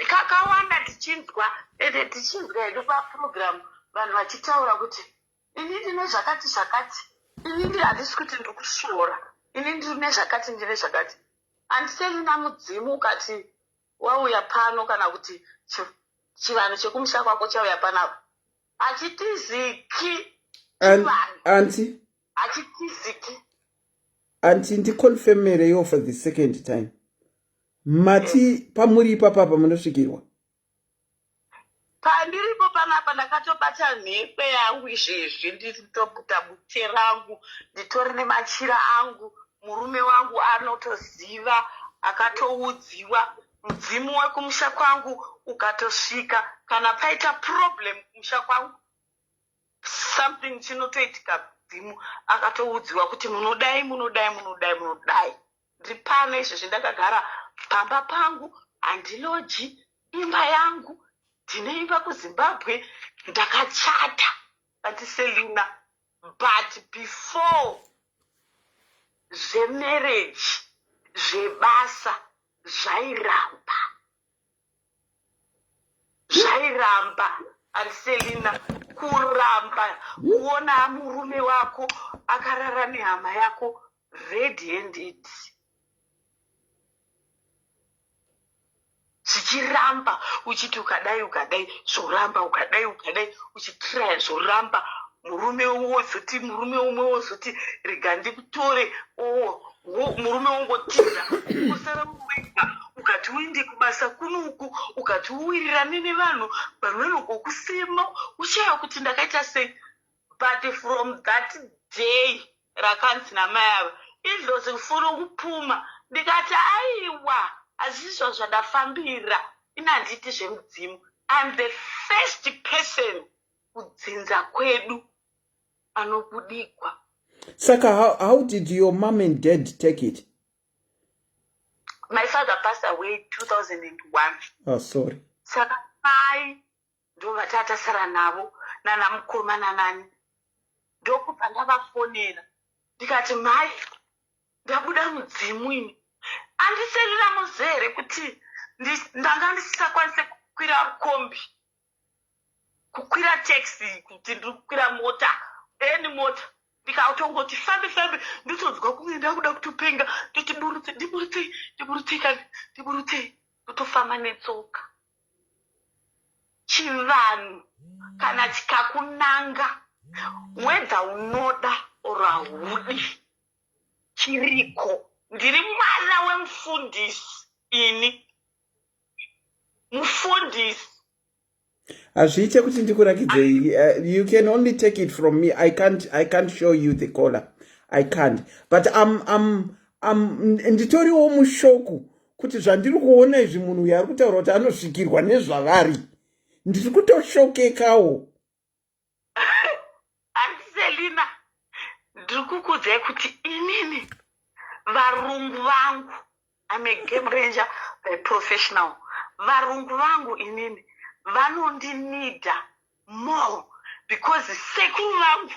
kakawanda tichinzwa hedu paprogramu vanhu vachitaura kuti ini ndine zvakati zvakati, ini handisi kuti ndiri kushoora, ini ndine zvakati ndine zvakati. Handiselina mudzimu ukati wauya pano kana kuti chivanhu chekumusha kwako chauya panapo. Hachitiziki chivanhu. Anti. Hachitiziki. Anti ndikonfirmereyo for the second time. Mati pamuri ipapa munosvikirwa. Pandiripo panapa ndakatobata nhekwe yangu izvezvi nditobuta bute rangu, nditori nemachira angu, murume wangu anotoziva, akatoudziwa, mudzimu wekumusha kwangu ukatosvika, kana paita problem kumusha kwangu, something chinotoitika mudzimu akatoudziwa kuti munodai. Ndiri pano izvezvi ndakagara pamba pangu, handiloji, imba yangu, ndine imba kuZimbabwe, ndakachata andiselina. But before zvemarriage, zvebasa, zvairamba andiselina, kuramba kuona murume wako akarara nehama yako red handed. Zvichiramba uchiti ukadai zvoramba, ukadai uchitraya zvoramba, murume umwe wozoti rega ndikutore, murume wongotiza kusara muwega, ukati uende kubasa kunuku, ukati uwirirane nevanhu vanongokusema, uchayo kuti ndakaita sei. But from that day rakanzi namai ava izvozvo kufuna kupuma, ndikati aiwa hazvizvo zvandafambira, ini handiti zvemudzimu. I'm the first person kudzinza kwedu anokudikwa. Saka, how did your mom and dad take it? My father passed away 2001. Oh, sorry. Saka mai ndo vatatasara navo nana mukoma nanani. Ndokubva ndavafonera ndikati mai ndabuda mudzimu ini. Andiselina muzere kuti ndanga ndisisakwanise kukwira kombi, kukwira taxi, kuti ndiri kukwira mota, eni mota. Ndikatongoti fambe nditozwa kunge ndakuda kutopenga, ndoti ndiburutsei, ndotofamba netsoka. chivanhu kana chikakunanga whether unoda or haudi chiriko. Ndiri mwana wemufundisi ini. Mufundisi. Azviite kuti ndikurakidze, you can only take it from me. I can't show you the color. I can't. But nditoriwo mushoku kuti zvandiri kuona izvi munhu uyu ari kutaura kuti anosvikirwa nezvavari. Ndiri kutoshokekawo. Andiselina, ndiri kukuudzai kuti inini varungu vangu, I'm a game ranger by professional. Varungu vangu inini vanondinida more because sekuru vangu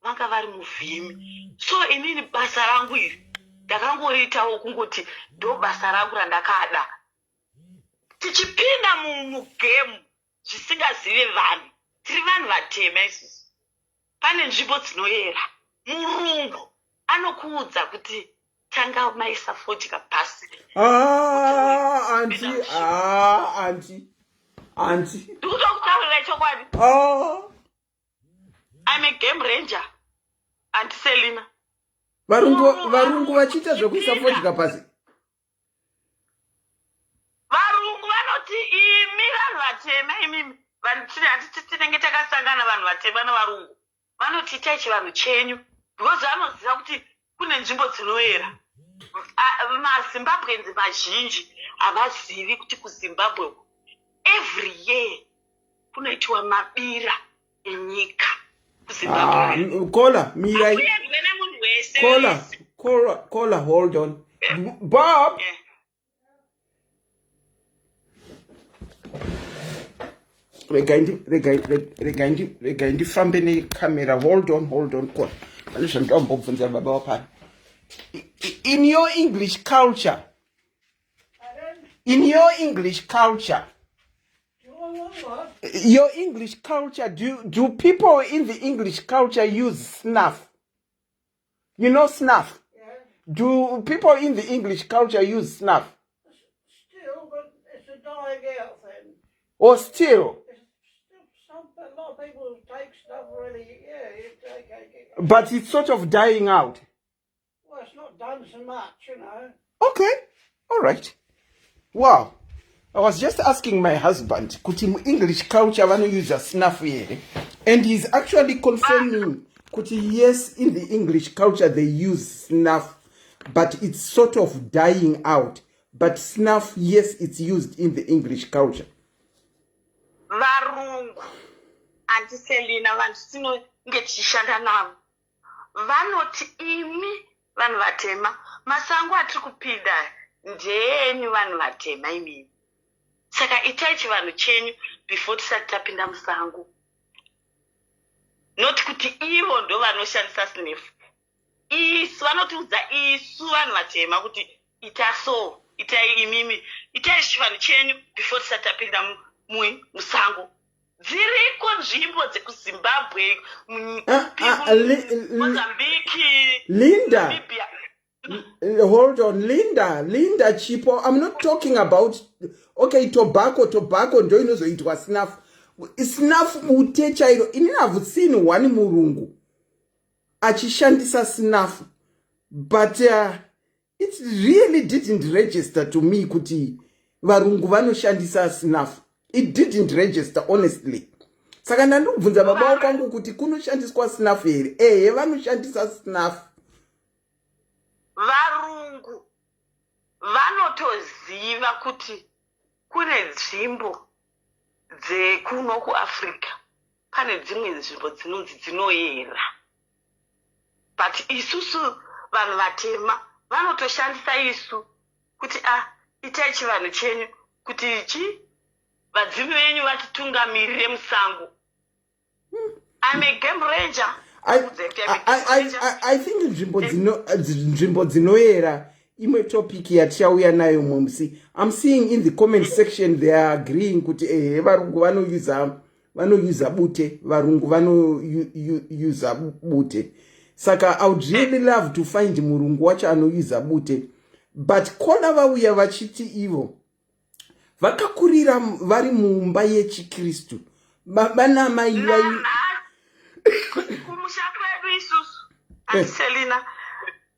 vanga vari muvhimi. So inini basa rangu iri ndakangoriitawo kungoti ndo basa rangu randakada. Tichipinda mugame zvisingazive vanhu, tiri vanhu vatema isusu. Pane nzvimbo dzinoyera. Murungu anokuudza kuti tanga maisa fodya pasi. Auntie. Ndikutokutaurira chokwadi. I'm a game ranger. Auntie Selina. Varungu vachiita zvokuisa fodya pasi. Varungu vanoti imi vanhu vatema imimi. Handiti tinenge takasangana vanhu vatema navarungu. Vanoti itai chivanhu chenyu. Because vanoziva kuti kune nzvimbo dzinoyera. MaZimbabweans mazhinji havazivi kuti kuZimbabwe every year kunoitwa mabira enyika kuZimbabwe. Kola, Mirai. Kola, hold on. Bob. Yeah. Regai ndifambe necamera. Hold on, Kola. Andizvandambobvunza baba wapani. In your English culture, your English culture, do people in the English culture use snuff? You know snuff? Yeah. Do people in the English culture use snuff? Still, but it's a dying out thing. Or still? A lot of people take stuff really, you take it. But it's sort of dying out. Well, it's not done so much, you know. Okay, all right. Wow. I was just asking my husband, kuti mu English culture vano use snuff here, and he's actually confirming kuti yes, in the English culture they use snuff, but it's sort of dying out. But snuff, yes, it's used in the English culture. Varungu, Auntie Selina, vantu tinonge tichishanda navo. Vanoti imi vanhu vatema, masango atiri kupinda ndenyu vanhu vatema imimi. Saka itai chivanhu chenyu before tisati tapinda musango. Not kuti ivo ndo vanoshandisa snuff. Isu vanotiudza isu vanhu vatema kuti itaso, itai imimi, itai chivanhu chenyu before tisati tapinda musango. Dziriko nzvimbo dzekuZimbabwe, Mozambique, Linda. Namibia. Hold on, Linda Chipo. I'm not talking about, okay, tobacco ndo inozoitwa snuff. Snuff utecha iro. Inini have seen one murungu achishandisa snuff, but it really didn't register to me kuti varungu vanoshandisa snuff. It didn't register, honestly. Saka ndandikubvunza baba kwangu kuti kunoshandiswa snuff here. Vanoshandisa snuff. Varungu vanotoziva kuti kune nzvimbo dzekuno kuAfrica pane dzimwe nzvimbo dzinonzi dzinoyera. But isusu vanhu vatema vanotoshandisa isu kuti itai chivanhu chenyu kuti vadzimu venyu vatitungamirire musango. I'm a game ranger. I think nzvimbo dzinoyera imwe topic yatichauya nayo musi. I'm seeing in the comment section they are agreeing kuti varungu vanouse bute, varungu vanouse bute. Saka I would really love to find murungu wacho anouse bute. But kona vauya vachiti ivo vakakurira vari muumba yechikristu baba namai kumusha kwedu isusu Selina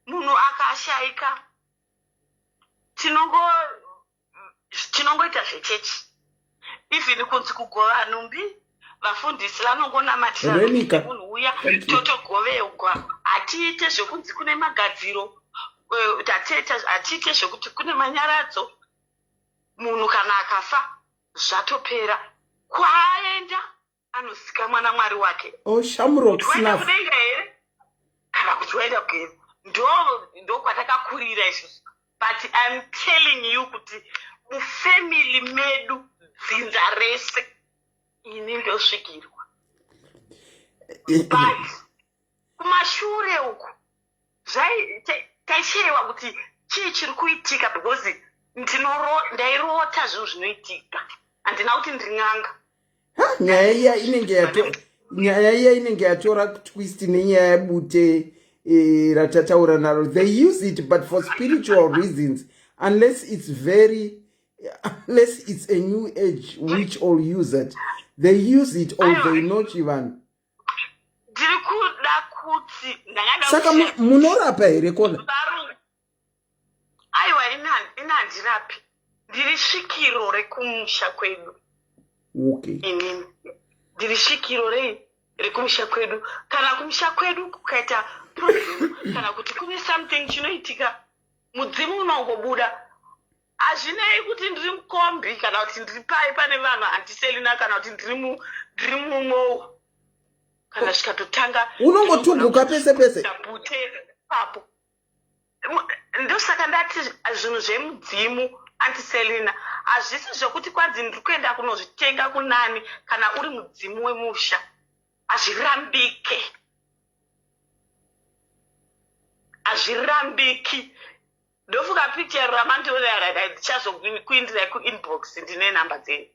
munhu akashaika tinongoita zvechechi even kunzi kugova nhumbi vafundisi vanongonamatira munhu uya totogoverwa hatiite zvekunzi kune magadziro hatiite zvekuti kune manyaradzo munhu kana akafa zvatopera kwaaenda anosika mwana mwari wake shamrokudenga here kana kuti waenda kugere ndo kwatakakurira isusu but I'm telling you kuti mufamily medu dzinza rese ini ndosvikirwa but kumashure uku taisherewa kuti chii chiri kuitika because ndairota zvinhu zvinoitika handina kuti ndin'anga nyaya iya inenge yatora twist nenyaya yebute ratataura naro. They use it but for spiritual reasons, unless it's a new age which all use it. They use it or they not even. Saka munorapa here kona? Aiwa inandirapi. Ndiri svikiro rekumusha kwedu. Okay. Inini. Ndiri svikiro rekumusha kwedu. Kana kumusha kwedu kukaita problem, kana kuti kune something chinoitika, mudzimu unongobuda. Hazvinei kuti ndiri mukombi, kana kuti ndiri pane vanhu antiselina, kana kuti ndiri mumo. Kana zvikatotanga unongotumbuka pese pese. Papo. Ndosaka ndati zvinhu zvemudzimu antiselina hazvisi zvokuti kwanzi ndiri kuenda kunozvitenga kunani kana uri mudzimu wemusha. Hazvirambiki. Ndofuka picture ramandiona ndichazokuindira kuinbox ndine nhamba dzenyu.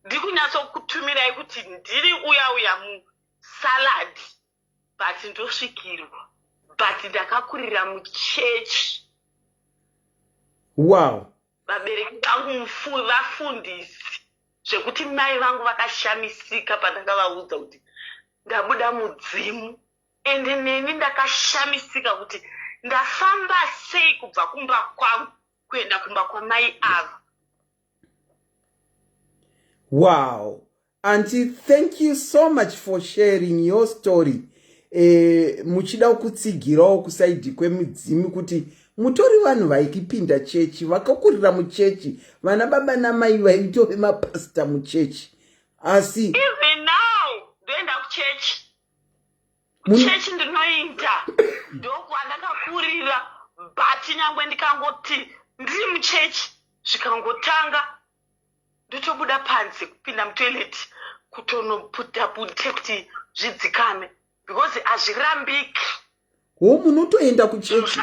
Ndikunatsokutumirai kuti ndiri uya musalad but ndosvikirwa. But ndakakurira muchechi. Wow. Vabereki vangu vafundisi zvekuti mai vangu vakashamisika pandakavaudza kuti ndabuda mudzimu, ende neni ndakashamisika kuti ndafamba sei kubva kumba kwangu kuenda kumba kwamai ava. Wow. Auntie, thank you so much for sharing your story. Muchida kutsigirawo kusaidi kwemidzimu kuti mutori vanhu vaikipinda chechi, vakakurira muchechi, vana baba namai vaitove mapasita muchechi. Asi even now ndoenda kuchechi. Chechi ndinoinda. Ndokwandakakurira, but nyangwe ndikangoti ndiri muchechi zvikangotanga ndotobuda panze kupinda mutoileti kutonoputa kuti zvidzikame because hazvirambiki. Munotoenda kuchechi?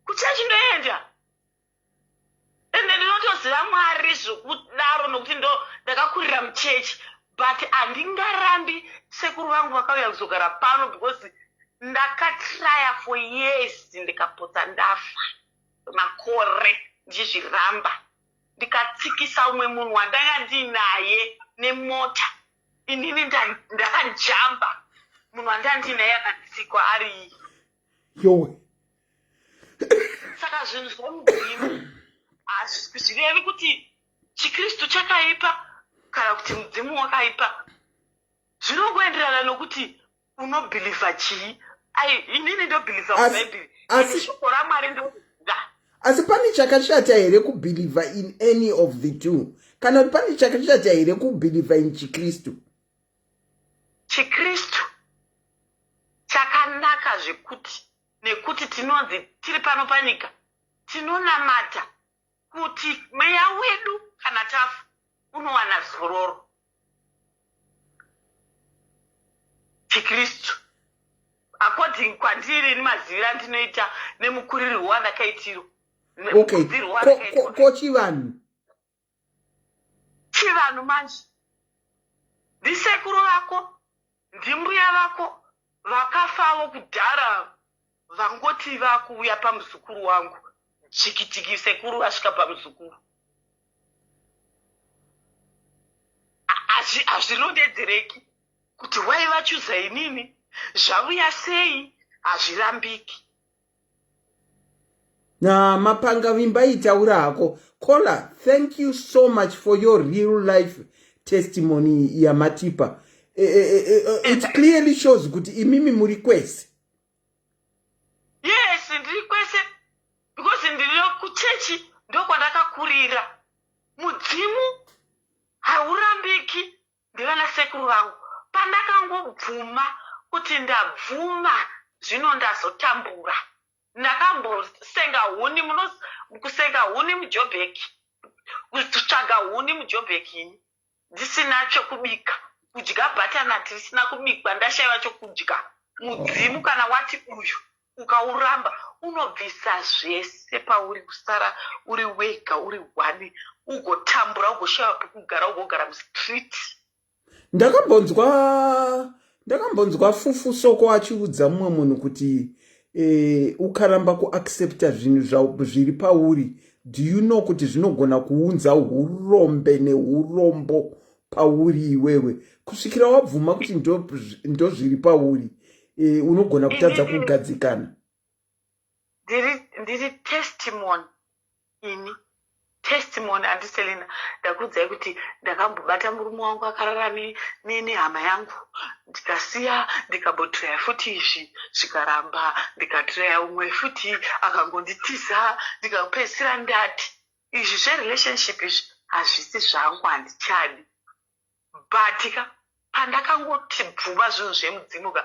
Kuchechi ndoenda. Ende ndinotoziva Mwari zvokudaro nokuti ndakakurira muchechi, but handingarambi sekuru vangu vakauya kuzogara pano because ndakatraya for years ndikapota ndafa makore ndichizviramba. Ndikatsikisa umwe munhu wandanga ndinaye nemota. Inini ndakajamba. Munhu wandanga ndinaye akatsikwa ari. Yowe. Saka zvinhu zvomudzimu hazvirevi kuti Chikristu chakaipa kana kuti mudzimu wakaipa. Zvinongoenderana nokuti unobhilivha chii. Inini ndobhilivha muBhaibheri. Shoko raMwari ndoda. Asi pane chakashata here kubhilivha in any of the two? Kana pane chakashata here kubhilivha in Chikristu? Chikristu chakanaka zvekuti nekuti tinonzi tiri pano panyika tinonamata kuti mweya wedu kana tafa unowana zororo. Chikristu according kwandiri nemaziviro ndinoita nemukurirwo wandakaitirwa. Okay. Ko chivanhu? Chivanhu manje ndisekuru vako ndimbuya vako vakafawo kudhara vangoti vakuuya pamuzukuru wangu. Chikitiki sekuru asvika pamuzukuru. hazvinodedzereki kuti waivachuza inini zvauya sei hazvirambiki. Mapanga vimbaitaura hako. Kola, thank you so much for your real life testimony yamatipa. It clearly shows kuti imimi muri kwese. Yes, ndiri kwese because ndiri kuchechi ndokwandakakurira. Mudzimu haurambiki ndivana sekuru vangu. Pandakangobvuma kuti ndabvuma zvino ndazotambura. Ndakambosenga huni kusenga huni muJobheki. Kutsvaga huni muJobheki. Ndisina chokubika. Kudya bhatanati risina kubikwa ndashaiwa chokudya. Mudzimu kana wati uyu ukauramba unobvisa zvese pauri kusara uri wega uri wani ugotambura ugoshaiwa pekugara ugogara mustreet. Ndakambonzwa fufu soko achiudza mumwe munhu kuti ukaramba kuaccepta zvinhu zviri pauri, do you know kuti zvinogona kuunza urombe neurombo pauri iwewe kusvikira wabvuma kuti ndo zviri pauri, unogona kutadza kugadzikana. Ndiri testimony ini testimony andiselina ndakudzai kuti ndakambobata murume wangu akarara nehama yangu ndikasiya ndikabotraya futi izvi zvikaramba ndikatraya umwe futi akangonditiza ndikapedzisira ndati izvi zverelationship izvi hazvisi zvangu handichadi. But pandakangoti bvuma zvinhu zvemudzimuka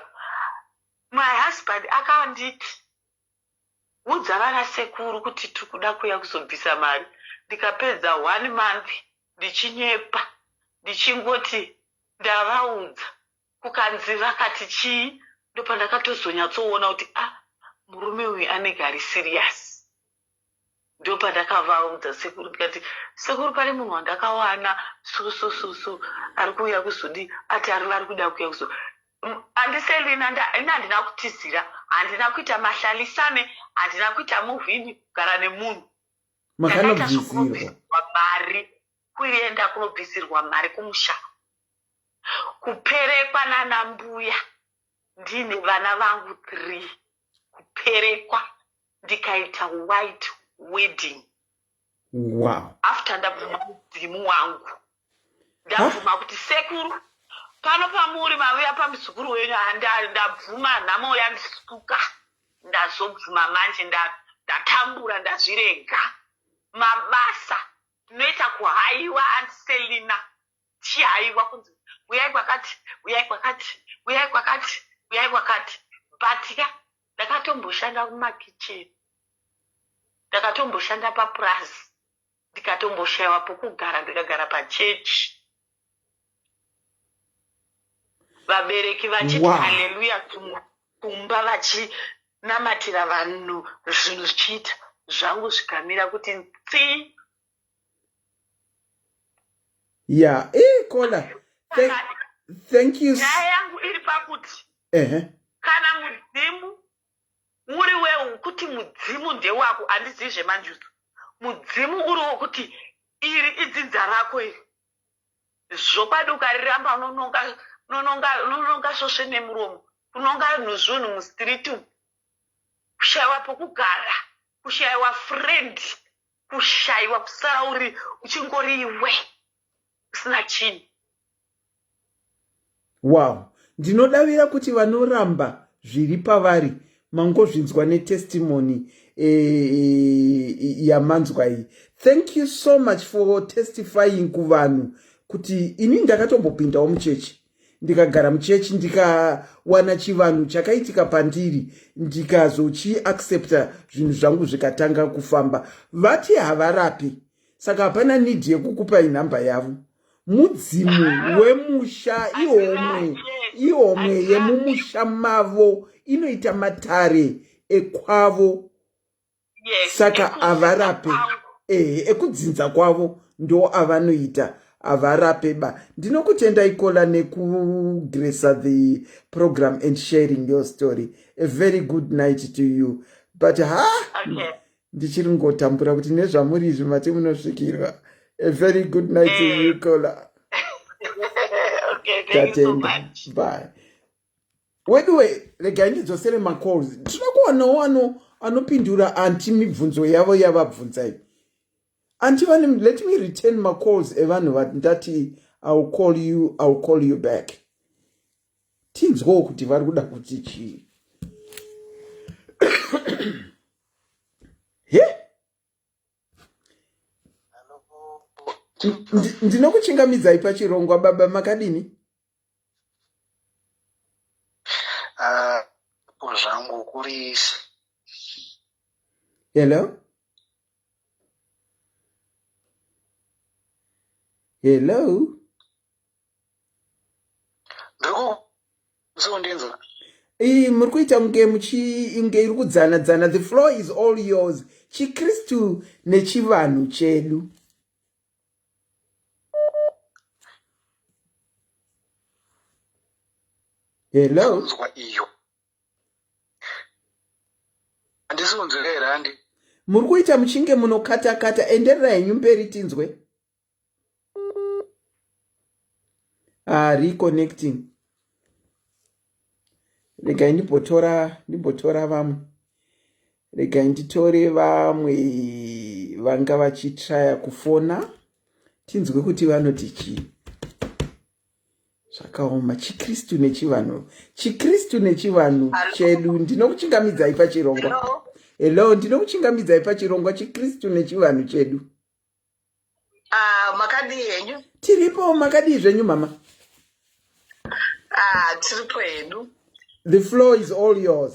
my husband akanditi udza vana sekuru kuti tikuda kuya kuzobvisa mari. Ndikapedza 1 month ndichinyepa ndichingoti ndavaudza kukanzi vakati chii ndopandakatozonyatsoona kuti murume uyu anenge ari serious. Ndopandakavaudza sekuru ndikati sekuru pane munhu wandakawana so ari kuuya kuzodi ati ari kuda kuya kuzo. Andiselina handina kutizira, handina kuita mahlalisane, handina kuita muvhini kugara nemunhu. Makanobvisirwa mari kuenda kunobvisirwa mari kumusha kuperekwa nana mbuya ndine vana vangu 3 kuperekwa ndikaita white wedding. Wow. After ndabvuma mudzimu wangu ndabvuma kuti sekuru pano pamuri mauya pamuzukuru wenyu ndabvuma nhamo yandisuka ndazobvuma manje ndatambura ndazvirega. Mabasa noita kuhaiwa andiselina chihaiwa kunzi uyai kwakati uyai kwakati uyai kwakati uyai kwakati. But ndakatomboshanda kumakicheni, ndakatomboshanda paplaza, ndikatomboshayiwa pokugara ndikagara pachechi. Vabereki vachiti haleluya kumba vachinamatira vanhu zvinhu zvichiita zvangu zvikamira kuti tsi. Yeah, Kola, thank you. Nyaya yangu iri pakuti kana mudzimu uri wehu kuti mudzimu ndewako, handizivi zvemanjuzu. Mudzimu uri wokuti iri idzinza rako iri zvokwadi ukariramba unononga svosve nemuromo, unonga nhuzvunhu mustreet, kushayiwa pokugara, kushayiwa friend, kushayiwa kusara uri uchingori iwe usina chinhu. Wow, ndinodavira kuti vanoramba zviri pavari mangozvinzwa netestimony yamanzwa iyi. Thank you so much for testifying kuvanhu kuti ini ndakatombopindawo muchechi, ndikagara muchechi, ndikawana chivanhu chakaitika pandiri, ndikazochiaccepta zvinhu zvangu zvikatanga kufamba. Vati havarapi, saka hapana nidhi yekukupai nhamba yavo. Mudzimu wemusha ihomwe yemumusha mavo inoita matare ekwavo, saka havarape ekudzinza kwavo ndo avanoita avarape ba. Ndinokutendai Kola nekugresa the program and sharing your story. A very good night to you. But ndichiri ngotambura kuti nezvamuri izvi mati munosvikirwa. A very good night to you, Kola. Okay, thank you so much. Bye. Wewe regai ndidzosere macalls. Tinokuwana anopindura anti mibvunzo yavo yavabvunzai. Anti vane, let me return macalls evanhu vandati I'll call you back. Tinzwo kuti vari kuda kuti chii. Ndinokuchingamidzai pachirongwa baba makadini? Zvangu kurisi. Hello? Hello? Ndinzo. Muri kuita munge muchinge iri kudzana-dzana. The floor is all yours. Chikirisitu neChivanhu chedu. Hello? Muri kuita muchinge munokata-kata. Endererai nyumberi tinzwe. Reconnecting. Regai ndimbotora vamwe. Regai nditore vamwe vanga vachitraya kufona. Tinzwe kuti vanoti chii. Zvakaoma. Chikirisitu neChivanhu. Chikirisitu neChivanhu chedu. Ndinokuchingamidzai pachirongwa. Hello, ndinokuchingamidzai pachirongwa Chikirisitu neChivanhu chedu. Makadi yenyu? Tiripo makadi zvenyu mama. Tiripo hedu. The floor is all yours.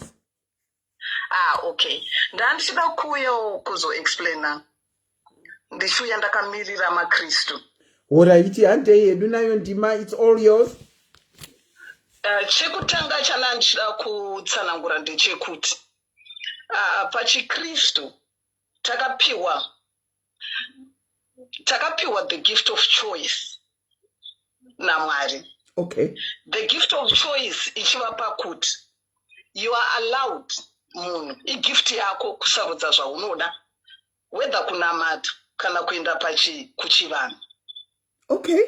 Okay. Ndandichida kuuya kuzoexplaina. Ndichiuya ndakamirira maKristu. Alright, hande yedu nayo ndima, it's all yours. Chekutanga chandandichida kutsanangura ndechekuti pachiKristu takapiwa the gift of choice naMwari. Okay. The gift of choice ichiva pakuti you are allowed munhu igift yako kusarudza zvaunoda, whether kunamata kana kuenda kuchivanhu. Okay.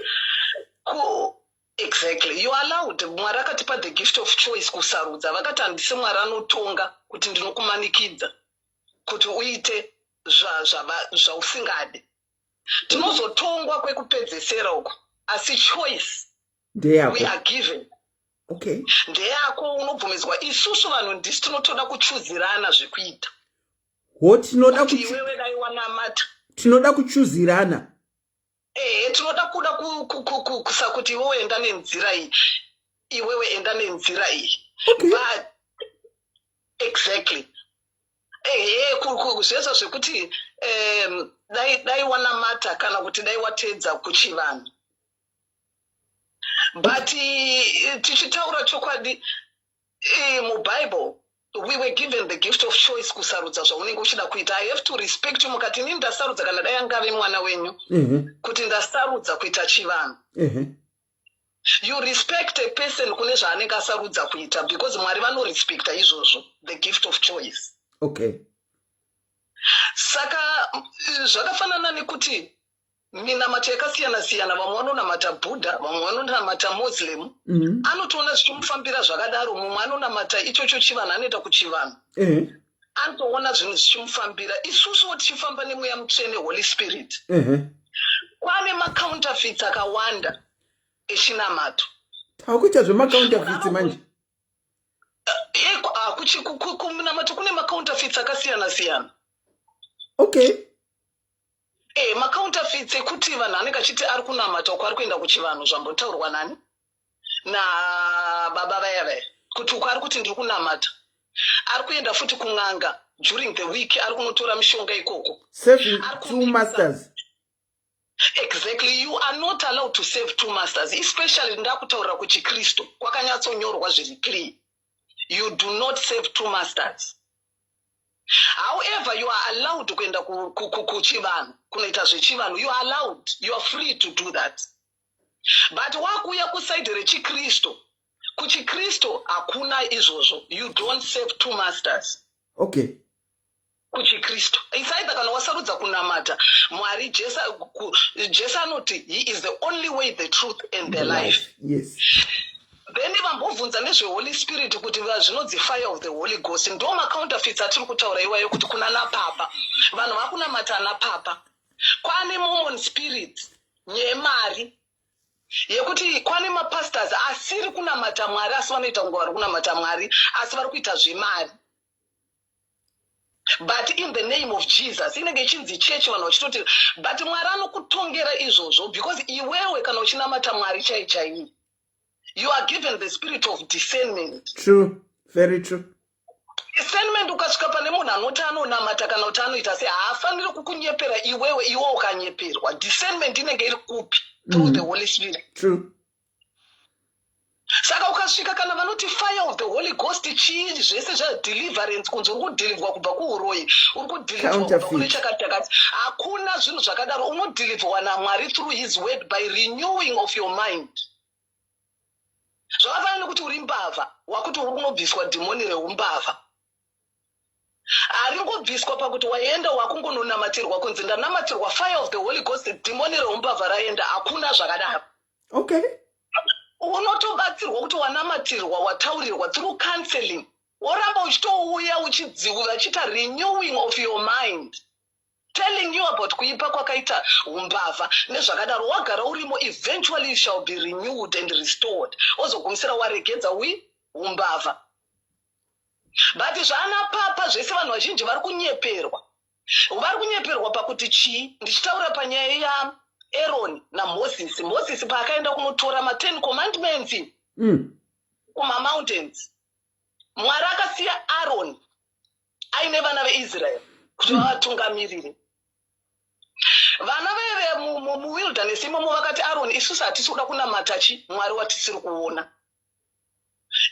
Exactly. You are allowed. Mwari akatipa the gift of choice kusarudza. Vakati handisi Mwari anotonga kuti ndinokumanikidza kuti uite zvausingadi. Tinozotongwa kwekupedzesera uko. Asi choice we are given. Okay. Ndeyako unobvumidzwa. Isusu vanhu ndisi tinotoda kuchuzirana zvekuita. What tinoda kuti iwewe dai wanamata. Tinoda kuchuzirana. Tinoda kuda kusa kuti iwewe enda nenzira iyi. Iwewe enda nenzira iyi. Okay. But exactly. Zvese zvekuti dai wanamata kana kuti dai watedza kuchivanhu. But tichitaura chokwadi muBible we were given the gift of choice kusarudza zvaunenge uchida kuita. I have to respect you mukati ini ndasarudza kana dai angave mwana wenyu kuti ndasarudza kuita chivanhu. You respect a person kune zvaanenge asarudza kuita because Mwari vanorespecta izvozvo, the gift of choice. Okay. Saka zvakafanana nekuti minamato yakasiyana-siyana, vamwe vanonamata Buddha, vamwe vanonamata Muslim, anotoona zvichimufambira zvakadaro. Mumwe anonamata ichocho chivanhu, anoenda kuchivanhu. Anotoona zvinhu zvichimufambira. Isusuwo tichifamba nemweya mutsvene, Holy Spirit. Kwane macounterfeits akawanda echinamato. Takuita zvemacounterfeits manje. Kumunamato kune macounterfeits akasiyana-siyana. Okay. Macounterfeits ekuti vanhu anenge achiti ari kunamata uko ari kuenda kuchivanhu, zvambotaurwa nani nababa vaya kuti uko ari kuti ndiri kunamata, ari kuenda futi kun'anga during the week, ari kunotora mishonga ikoko. Serving two masters. Exactly. You are not allowed to serve two masters, especially ndakutaurira kuchiKristu kwakanyatsonyorwa zviri clear. You do not serve two masters. However, you are allowed kuenda kuchivanhu, kunoita zvechivanhu. You are allowed. You are free to do that. But wakuya kusaidi rechiKristu, kuchiKristu hakuna izvozvo. You don't serve two masters. Okay. kuchikristu. Isaida kana wasarudza kunamata Mwari Jesu anoti he is the only way, the truth and the life. Yes. Then vambobvunza nezveholy spirit kuti zvinonzi fire of the Holy Ghost ndo macounterfeits atiri kutaura iwayo kuti kuna napapa vanhu vakunamata napapa. Kwane Mormon spirit nyemari yekuti kwane mapastors asiri kunamata Mwari asi vanoita kunge vari kunamata Mwari asi vari kuita zvemari. But in the name of Jesus inenge ichinzi church vanhu vachitoti but Mwari anokutongera izvozvo because iwewe kana uchinamata Mwari chaichai you are given the spirit of discernment. True, very true. Discernment ukasvika pane munhu anoti anonamata kana kuti anoita sei haafaniri kukunyepera iwe ukanyeperwa. Discernment inenge iri kupi? Through the Holy Spirit. True. Saka ukasvika kana vanoti fire of the Holy Ghost chii zvese deliverance kunzi uri kudhilivhwa kubva kuuroyi uri kudhilivhwa kubva kune chakatakati hakuna zvinhu zvakadaro. Unodhilivhwa naMwari through his word by renewing of your mind. Zvakafanana nekuti uri mbavha wakuti uri kunobviswa dhimoni reumbavha haringobviswa pakuti waenda wakungononamatirwa kunzi ndanamatirwa fire of the Holy Ghost dhimoni reumbavha raenda. Hakuna zvakadaro. Okay. Unotobatsirwa kuti wanamatirwa wataurirwa through counseling woramba uchitouya uchiita renewing of your mind telling you about kuipa kwakaita umbavha nezvakadaro. Wagara urimo eventually you shall be renewed and restored. Ozogumisira waregedza umbavha. But zvanapapa zvese vanhu vazhinji vari kunyeperwa. Vari kunyeperwa pakuti chii? Ndichitaura panyaya Aaron naMoses. Moses paakaenda kunotora ma10 commandments kuma-mountains, Mwari akasiya Aaron aine vana veIsrael kuti vavatungamirire. Vana veve muwilderness imomo vakati Aaron isusu hatisi kuda kunamata Mwari watisiri kuona.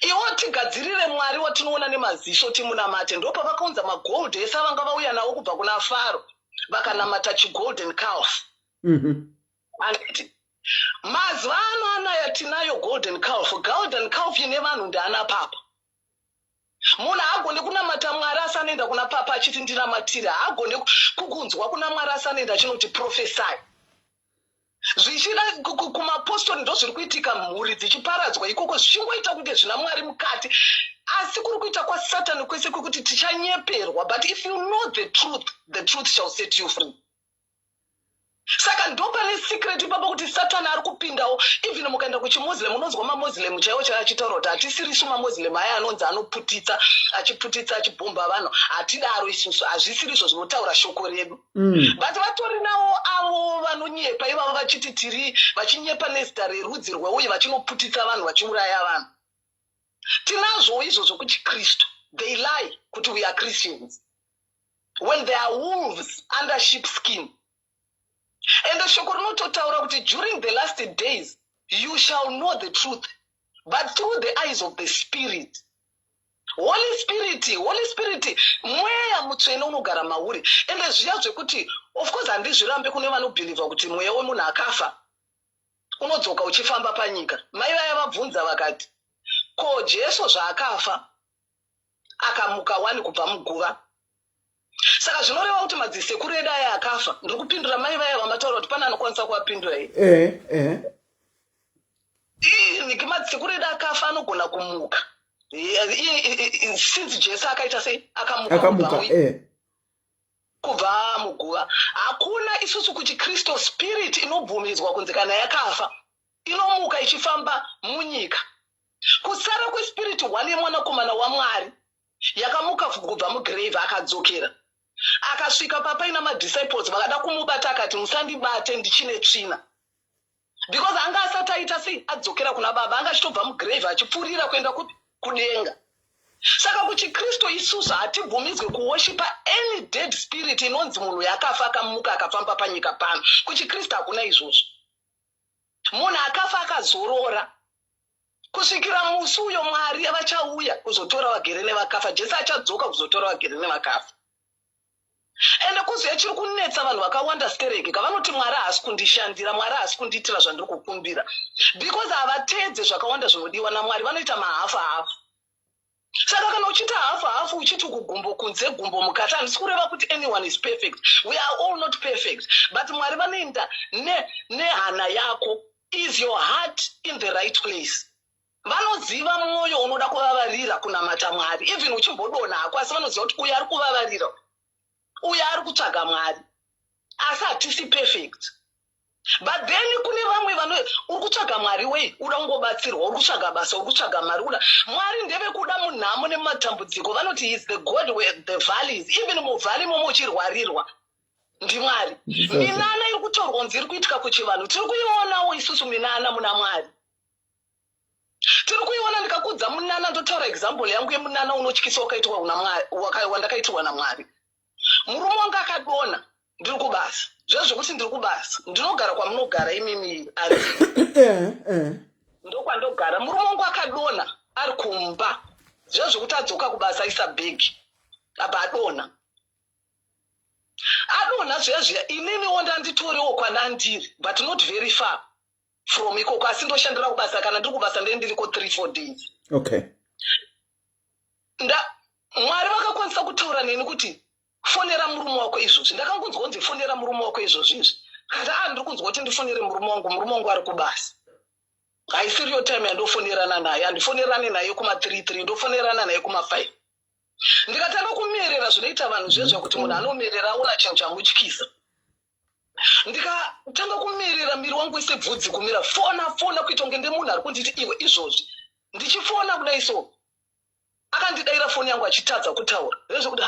Iwo tigadzirire Mwari watinoona nemaziso timunamate. Ndo pavakaunza magold ese avanga vauya nawo kubva kuna Faro vakanamata chigolden calf. Anditi mazuva ano anaya tinayo golden calf ine vanhu ndaana papa. Munhu haagone kunamata Mwari asi anoenda kuna papa achiti ndinamatire. Haagone kukunzwa kuna Mwari asi anoenda achinoti prophesy. Zvichida kumapostori ndo zviri kuitika, mhuri dzichiparadzwa ikoko zvichingoita kunge zvina Mwari mukati asi kuri kuita kwaSatani kwese kwekuti tichanyeperwa. But if you know the truth shall set you free. Saka ndo pane secret ipapo kuti Satani ari kupindawo. Even mukaenda kuchimuslim unonzwa mamuslim chaiwo achitaura kuti hatisirisu mamuslim aya anonzi anoputitsa achibhomba vanhu. Hatidaro isusu, hazvisiri izvo zvinotaura shoko redu. But vatori nawo avo vanonyepa ivavo vachiti tiri vachinyepa nezita rerudzi rweuye vachinoputitsa vanhu vachiuraya vanhu. Tinazvo izvozvo kuchikristu. They lie kuti we are Christians when they are wolves under sheep skin. And the shoko rinototaura kuti during the last days you shall know the truth, but through the eyes of the Spirit. Holy Spirit mweya mutsvene unogara mauri. Ende zviya zvekuti of course handizvirambe kune vanobhilivha kuti mweya wemunhu akafa unodzoka uchifamba panyika. Mai vaya vabvunza vakati ko Jesu zvaakafa akamuka 1 kubva muguva. Saka zvinoreva kuti madzisekuru edu aya akafa. Ndiri kupindura mai vaya vamataura kuti pana anokwanisa kuvapindura here. Niki madzisekuru edu akafa anogona kumuka. Since Jesu akaita sei akamuka kubva muguva. Hakuna isusu kuchikristu spirit inobvumidzwa kunzi kana yakafa inomuka ichifamba munyika. Kusara kwespirit 1 yemwanakomana waMwari yakamuka kubva mugrave akadzokera. Akasvika papaina madisciples vakada kumubata akati musandibate ndichine tsvina. Because anga asati aita sei adzokera kuna baba anga achitobva mugrave achipfurira kuenda kudenga. Saka kuchikristu isusu hatibvumidzwe kuwoshipa any dead spirit inonzi munhu yakafa akamuka akafamba panyika pano. Kuchikristu hakuna izvozvo. Munhu akafa akazorora kusvikira musi uyo Mwari vachauya kuzotora vagere nevakafa. Jesu achadzoka kuzotora vagere nevakafa. Ende kuziya chiri kunetsa vanhu vakawanda stereke kavanoti Mwari haasi kundishandira, Mwari haasi kundiitira zvandiri kukumbira. Because havateedze zvakawanda zvinodiwa naMwari, vanoita mahafu. Saka kana uchita hafu uchiti kugumbo kunze gumbo mukati handisi kureva kuti anyone is perfect. We are all not perfect. But Mwari vanoenda nehana yako. Is your heart in the right place? Vanoziva mwoyo unoda kuvavarira kunamata Mwari. Even uchimbodona hako asi vanoziva kuti uyu ari kuvavarira. Uyu ari kutsvaga Mwari. Asi hatisi perfect. But then kune vamwe vano uri kutsvaga Mwari wei, uda kungobatsirwa, uri kutsvaga basa, uri kutsvaga mari, Mwari ndeve kuda munhamo nematambudziko. Vanoti he is the God where the valleys, even muvhali momo uchirwarirwa. NdiMwari. Minana iri kutorwa nziri kuitika kuchivanhu. Tiri kuionawo isusu minana muna Mwari. Tiri kuiona ndikakudza munana ndotaura example yangu yemunana unotyisa wandakaitwa naMwari. Murume wangu akadona ndiri kubasa. Zvekuti ndiri kubasa. Ndinogara kwamunogara imimi ari. Ndokwandogara. Murume wangu akadona ari kumba. Zvekuti adzoka kubasa aisa bhegi. Apa adona. Adona zvezviya inini onda nditoriwo kwanandiri, but not very far from ikoko, asi ndoshandira kubasa kana ndiri kubasa ndiriko 3-4 days. Okay. Mwari vakakwanisa kutaura neni kuti fonera murume wako izvozvi. Ndakangunzwa kunzi fonera murume wako izvozvi izvi. Kati ndiri kunzwa kuti ndifonere murume wangu ari kubasa. Haisiriyo time yandofonerana naye, handifonerane naye kuma-3-3, ndofonerana naye kuma-5. Ndikatanga kumerera zvinoita vanhu zvezvekuti munhu anomerera aona chinhu chamutyisa. Ndikatanga kumerera miri wangu wese bvudzi kumira fona kuita kunge ndemunhu ari kunditi iwe izvozvi. Ndichifona kudai so. Akandidaira foni yangu achitadza kutaura. Zvezvekuti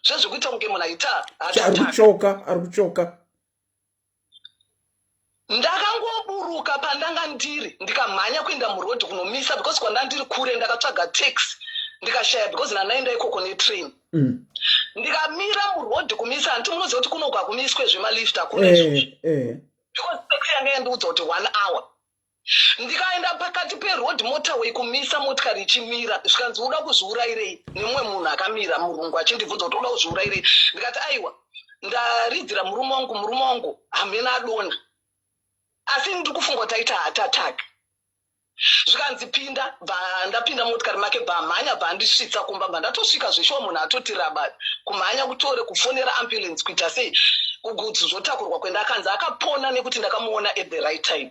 zvezvekuita kunge munhu aita ari kuchoka. Ndakangoburuka pandanga ndiri ndikamhanya kuenda murodhi kunomisa because kwandandiri kure ndakatsvaga taxi. Ndikashaya because nanaenda ikoko netrain. Ndikamira murodhi kumisa, hanti munoziva kuti kunogwa kumiswe zvemalifti hakuna izvozvi. Because taxi yanga yandiudza kuti 1 hour. Ndikaenda pakati perodhi motorway kumisa motikari ichimira. Zvikanzi uda kuzviurayirei? Nemumwe munhu akamira murungu achindibvunza kuti uda kuzviurayirei? Ndikati aiwa, ndaridzira murume wangu hamena adona. Asi ndiri kufunga kuti aita heart attack. Zvikanzi pinda, ndapinda motikari make bhamhanya bhandisvitsa kumba, ndatosvika zveshuwa munhu atoti raba kumhanya kutore kufonera ambulance kuita sei kuti zvotakurwa kwendakanzi akapona nekuti ndakamuona at the right time.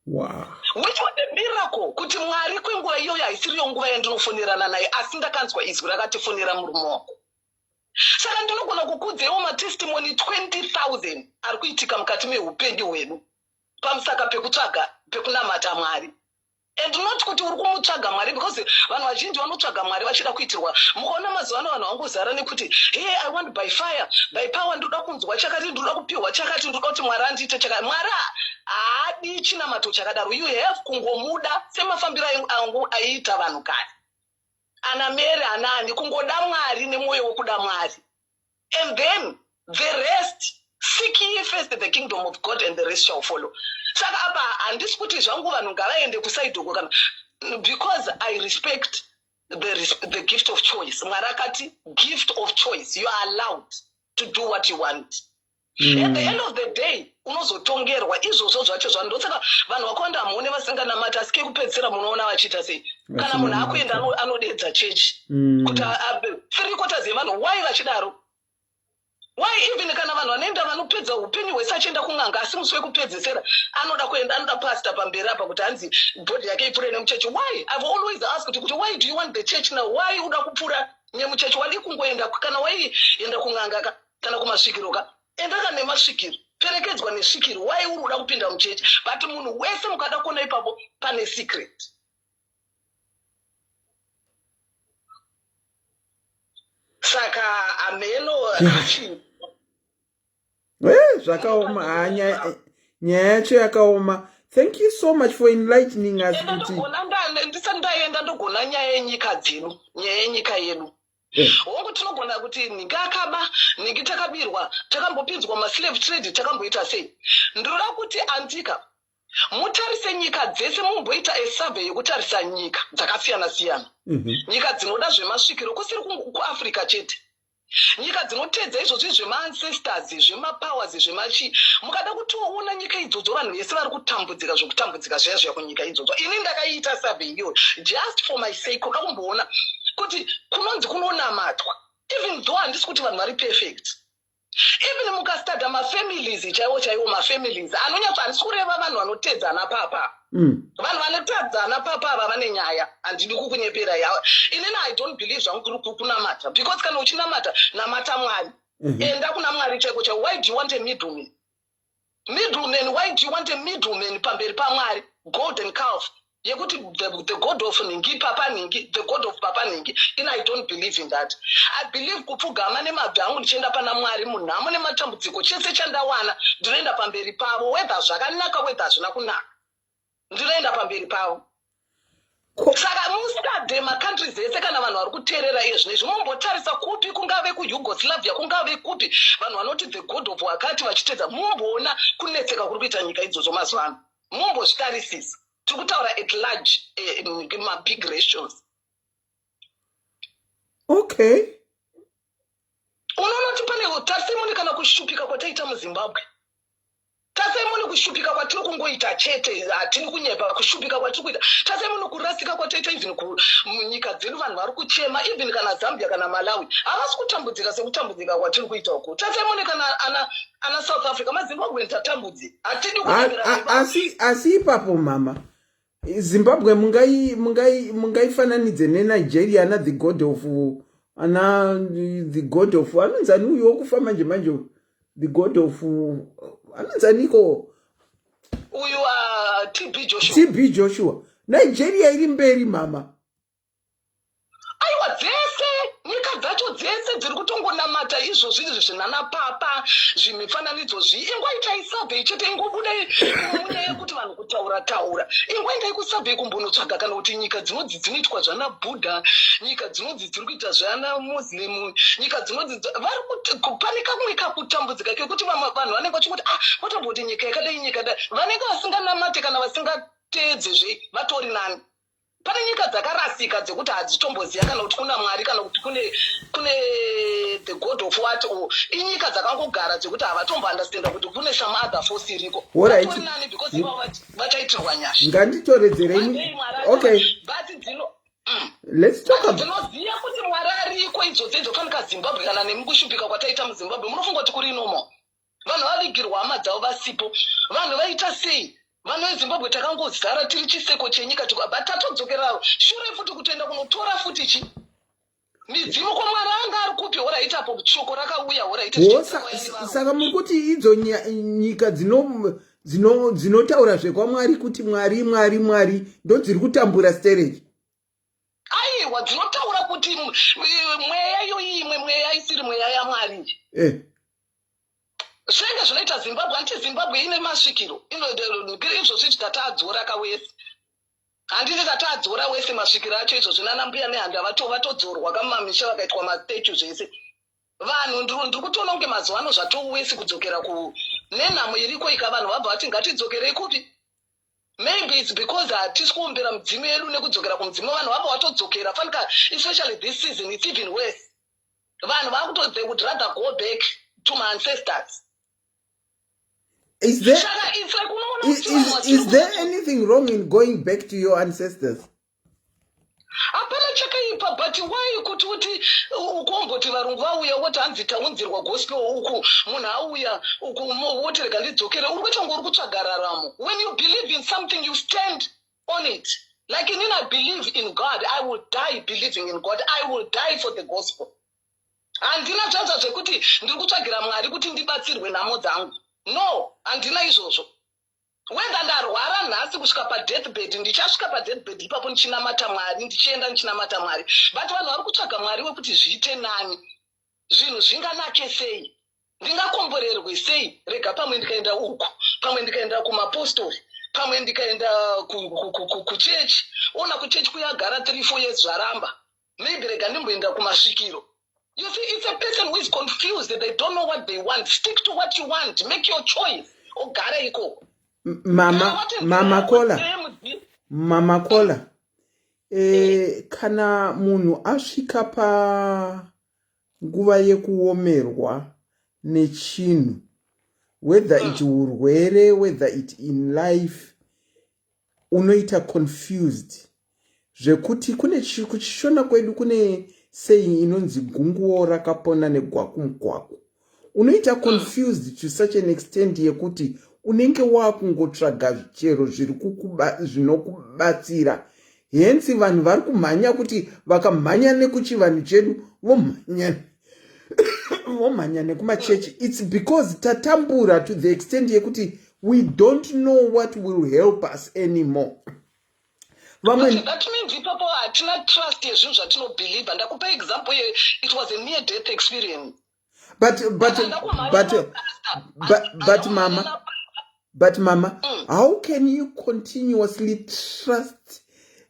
Wow. Which was a miracle. Kuti Mwari kwenguva iyoyo haisiriyo nguva yandinofonerana naye, asi ndakanzwa izwi rakatifonera murume wako. Saka ndinogona kukudzewo matestimony 20,000 ari kuitika mukati meupenyu hwedu pamusaka pekutsvaga pekunamata Mwari. And not kuti uri kumutsvaga Mwari, because vanhu vazhinji vanotsvaga Mwari vachida kuitirwa. Mukaona mazuva ano vanhu vangozara nekuti hey, I want by fire, by power, ndoda kunzwa chakati, ndoda kupiwa chakati, ndoda kuti Mwari andiite chakati. Mwari haadi chinamato chakadaro. You have kungomuda semafambiro angu aiita vanhu kare. Ana Mary anani kungoda Mwari nemwoyo wokuda Mwari. And then the rest, seek ye first the kingdom of God and the rest shall follow. Saka apa handisi kuti zvangu vanhu ngavaende kusaidhoko kana, because I respect the gift of choice. Mwari akati gift of choice, you are allowed to do what you want. At the end of the day unozotongerwa izvozvo zvacho zvandosaka vanhu vakawanda muone vasinganamata, asi kekupedzisira munoona vachiita sei. Kana munhu akuenda anodedza chechi kuti 3/4 yevanhu why vachidaro. Why even kana vanhu vanoenda vanopedza upenyu hwese achienda kun'anga, asi musi wekupedzisira anoda kuenda anoda pasta pamberi apa kuti hanzi bhodhi yake ipfuure nemuchechi. Why? I've always asked kuti why do you want the church now? Why uda kupfuura nemuchechi? Wadi kungoenda kana waienda kun'anga kana kumasvikiroka, enda kana nemasvikiro, perekedzwa nesvikiro. Why uri uda kupinda muchechi? But munhu wese mukada kuona ipapo pane secret. Saka ameno zvakaoma nyaya yacho yakaoma. Thank you so much for enlightening us. Ndisati ndaenda ndogona nyaya yenyika dzenu, nyaya yenyika yedu. Hongu tinogona kuti nyika akaba, nyika takabirwa, takambopinzwa maslave trade, takamboita sei. Ndinoda kuti andika mutarise nyika dzese, mumboita esurvey yekutarisa nyika dzakasiyana-siyana. Nyika dzinoda zvemasvikiro kusiri kuAfrica chete. Nyika dzinotedza izvozvi zvema-ancestors, zvema-powers, zvemachi. Mukada kutoona nyika idzodzo vanhu vese vari kutambudzika zvokutambudzika zviya kunyika idzodzo. Ini ndakaita survey iyoyo just for my sake, kuda kumboona kuti kunonzi kunonamatwa, even though handisi kuti vanhu vari perfect. Even mukastada mafamilies chaiwo mafamilies anonyatsa handisi kureva vanhu vanotedzana papa. Vanhu vanotedzana papa ava vane nyaya handidi kukunyepera yawo. Inini I don't believe zvangu kuri kunamata because kana uchinamata namata Mwari. Enda kuna Mwari chaiko chaiko. Why do you want a middleman? Middleman, why do you want a middleman pamberi paMwari? Golden calf. Yekuti the god of Ningi, Papa Ningi, the god of Papa Ningi. And I don't believe in that. I believe kupugama nemabvangu ndichenda pana Mwari munhamo nematambudziko chese chandawana ndinoenda pamberi pavo whether zvakanaka whether zvina kunaka. Ndinoenda pamberi pavo. Saka musade makantries ese kana vanhu vari kuteerera iye zvinezvi mumbotarisa kupi kungave kuYugoslavia kungave kupi vanhu vanoti the god of wakati vachitedza mumboona kunetseka kuri kuita nyika idzodzo mazuva ano. Mumbozvitarisisa. Tiri kutaura at large big ratios. Okay. Unoona kuti pane tasemoni kana kushupika kwataita muZimbabwe. Tasemoni kushupika kwatiri kungoita chete hatiri kunyepa kushupika kwatiri kuita. Tasemoni kurasika kwataita even munyika dzedu vanhu vari kuchema even kana Zambia kana Malawi. Havasi kutambudzika sekutambudzika kwatiri kuita uko. Tasemoni kana ana South Africa maZimbabwe tatambudzi. Hatidi kunyepera. Asi ipapo mama. Zimbabwe mungaifananidze neNigeria ana the god of anonzani uyo kufa manje the god of anonzaniko uyu TB Joshua. Nigeria iri mberi mama. Aiwa dzese nyika dzacho dzese dziri kutongonamata izvozvi zvinana papa zvimifananidzo ingoitai survey chete ingobude munyaya yekuti vanhu kutaura ingoendai kusurvey kumbonotsvaga kana kuti nyika dzinodzi dzinoitwa zvana Buddha, nyika dzinodzi dziri kuita zvana Muslim, nyika dzinodzi vari pane kamwe kakutambudzika kekuti vanhu vanenge vachikuti watamboti nyika yakadai nyika dai vanenge vasinganamate kana vasingateedzezve vatori nani. Pane nyika dzakarasika dzekuti hadzitomboziva kana kuti kuna Mwari kana kuti kune the god of what inyika dzakangogara dzekuti havatomboandastenda kuti kune some other force iriko. Vatori nani because ivo vachaitirwa nyasha. Nganditoredzerei. Okay. But let's talk about ndinoziva kuti Mwari ariko idzodzo fanika Zimbabwe kana nemukushupika kwataita muZimbabwe munofunga kuti kuri inomo. Vanhu vavigirwa hama dzavo vasipo. Vanhu vaita sei? Vanhu veZimbabwe takangozara tiri chiseko chenyika but tatodzokerawo shure futi kutoenda kunotora futi chi midzimu kwaMwari anga ari kupi oraitapo shoko rakauya oraita saka muri kuti idzo nyika dzinotaura zvekwaMwari kuti Mwari ndo dziri kutambura stage. Aiwa dzinotaura kuti mweya yoimwe mweya isiri mweya yaMwari. Zvenge zvinoita Zimbabwe anti Zimbabwe ine masvikiro izvozvi tatadzora kawese handiti tatadzora wese masvikiro acho izvozvi nanambuya nehanda vatodzorwa kamamisha vakaitwa mastatue zvese vanhu ndiri kutoona kunge mazuva ano zvatowese kudzokera nenhamo iriko ika vanhu vabva vati ngatidzokerei kupi. Maybe it's because hatisi kuombera mudzimu yedu nekudzokera kumudzimu vanhu vabva vatodzokera fanika especially this season it's even worse. Vanhu vakutodze would rather go back to my ancestors. Is there anything wrong in going back to your ancestors? Hapana chakaipa, but why kuti ukomboti varungu vauya woti hanzi taunzirwa gospel uku munhu auya uku woti rega ndidzokere uri kuchanga uri kutsvaga raramo. When you believe in something you stand on it. Like in I believe in God, I will die believing in God. I will die for the gospel. Handina zvanza zvekuti ndiri kutsvagira Mwari kuti ndibatsirwe nhamo dzangu. No, handina izvozvo. Whether ndarwara nhasi kusvika padeathbed ndichasvika padeathbed ipapo ndichinamata Mwari ndichienda ndichinamata Mwari. But vanhu vari kutsvaga Mwari wekuti zviite nani. Zvinhu zvinganake sei? Ndingakomborerwe sei? Rega pamwe ndikaenda uku, pamwe ndikaenda kumapostori, pamwe ndikaenda kuchechi. Ona kuchechi kuyagara 3-4 years zvaramba. Maybe rega ndimboenda kumasvikiro. You see, it's a person who is confused. They don't know what they want. Stick to what you want. Make your choice. Ogara iko. Mama Kola. Kana munhu asvika pa nguva yekuomerwa nechinhu, whether it urwere, whether it in life, unoita confused. zvekuti kuchishona kwedu kune saying inonzi gunguo rakapona negwaku mugwaku. Unoita confused to such an extent yekuti unenge wakungotsvaga chero zvinokubatsira. Hence vanhu vari kumhanya kuti vakamhanya nekuchivanhu chedu vomhanya nekumachechi. It's because tatambura to the extent yekuti we don't know what will help us anymore. That means people are not trust yezvinhu zvatinobelieve. Ndakupa example, it was a near death experience. But mama, how can you continuously trust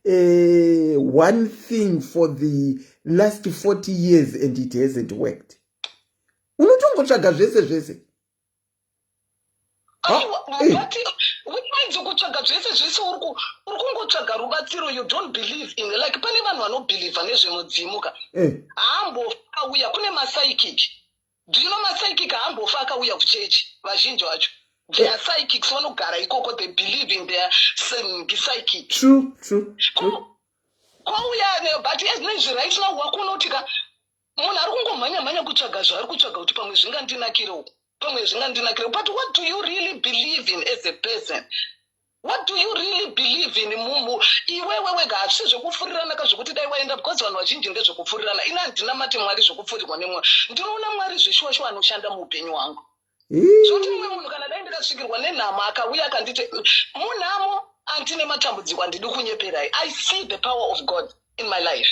one thing for the last 40 years and it hasn't worked? Unotongotsvaga zvese. You don't believe in, like pane vanhu vanobhilivha nezvemudzimuka haambofa uya kune psychic. Do you know psychic haambofa akauya kuchechi vazhinji vacho? They are psychics vanogara ikoko, they believe in their psychic. True. Kwauya but as right now wakunotika munhu ari kungomhanya kutsvaga zvaari kutsvaga kuti pamwe zvingandinakirewo. But what do you really believe in as a person? What do you really believe in mumu? Iwewe wega hazvisi zvekufurirana kazvokuti dai waenda, because vanhu vazhinji ndezvekufurirana. Ina handina mati Mwari zvokufurirwa nemwe. Ndinoona Mwari zvishosho anoshanda muupenyu hwangu. Zvoti mumwe munhu kana dai ndikasvikirwa nenhamo akauya akanditi munhamo handine matambudziko handidi kunyeperai. I see the power of God in my life.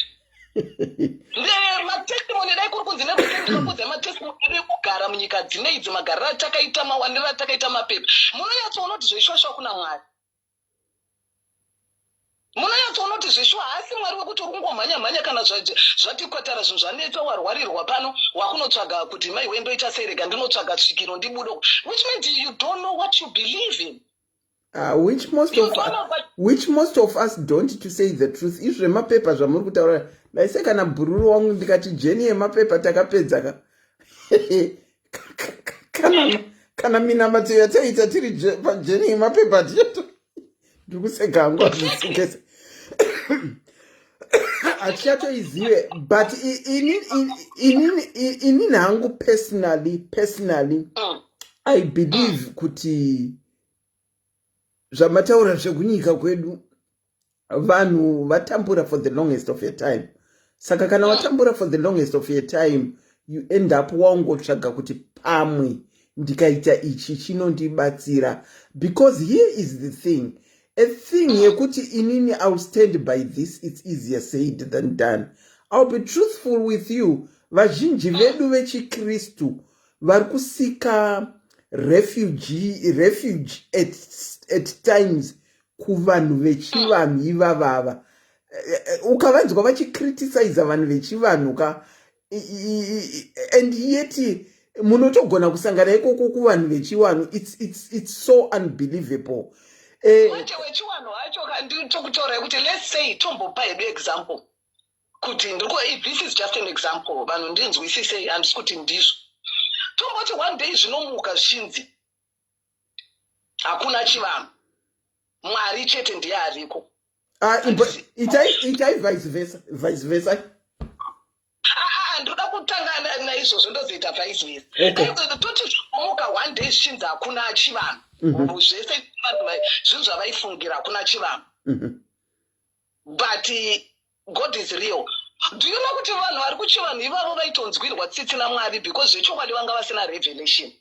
Matestimony dai kuri kunzi ndikakudza matestimony ekugara munyika dzine idzi, magariro atakaita, mawaniro atakaita, mapepa. Munonyatsoona kuti zvishosho kuna Mwari. Munonyatsoona kuti zvishosho haasi Mwari wekuti uri kungomhanya kana zvati kwatara zvinhu zvanetsa warwarirwa pano wakunotsvaga kuti mai wendoita serega ndinotsvaga svikiro ndibudo. Which means you don't know what you believe in. Which most of us don't, to say the truth. Izve mapepa zvamuri kutaura laise kana bhururu wangu ndikati jeni yemapepa takapedza kana minamato yataita tiri pajeni yemapepa ndikuseka hangu azvisikese hatichatoizive. But inini hangu personally I believe kuti zvamataura zvekunyika kwedu vanhu vatambura for the longest of your time. Saka kana watambura for the longest of your time, you end up wangotsvaga kuti pamwe ndikaita ichi chinondibatsira. Because here is the thing. A thing yekuti inini I'll stand by this, it's easier said than done. I'll be truthful with you. Vazhinji vedu vechikristu vari kusika refuge at times kuvanhu vechivanhu ivavava. Ukavanzwa vachicriticize vanhu vechivanhu ka and yet munotogona kusangana ikoko kuvanhu vechivanhu. It's so unbelievable. Wechivanhu hacho nditokutora kuti let's say tombopa hedu example kuti if this is just an example vanhu ndinzwisise handisi kuti ndizvo. Tomboti one day zvinomuka zvinzi hakuna chivanhu, Mwari chete ndiye ariko. Itai vice versa. Ndoda kutanga naizvozvo ndozoita vice versa. Toti zvinomuka one day zvinzi hakuna chivanhu, zvese zvinhu zvavaifungira hakuna chivanhu. But God is real. Do you know kuti vanhu vari kuchivanhu ivavo vaitonzwirwa tsitsi naMwari because zvechokwadi vanga vasina revelation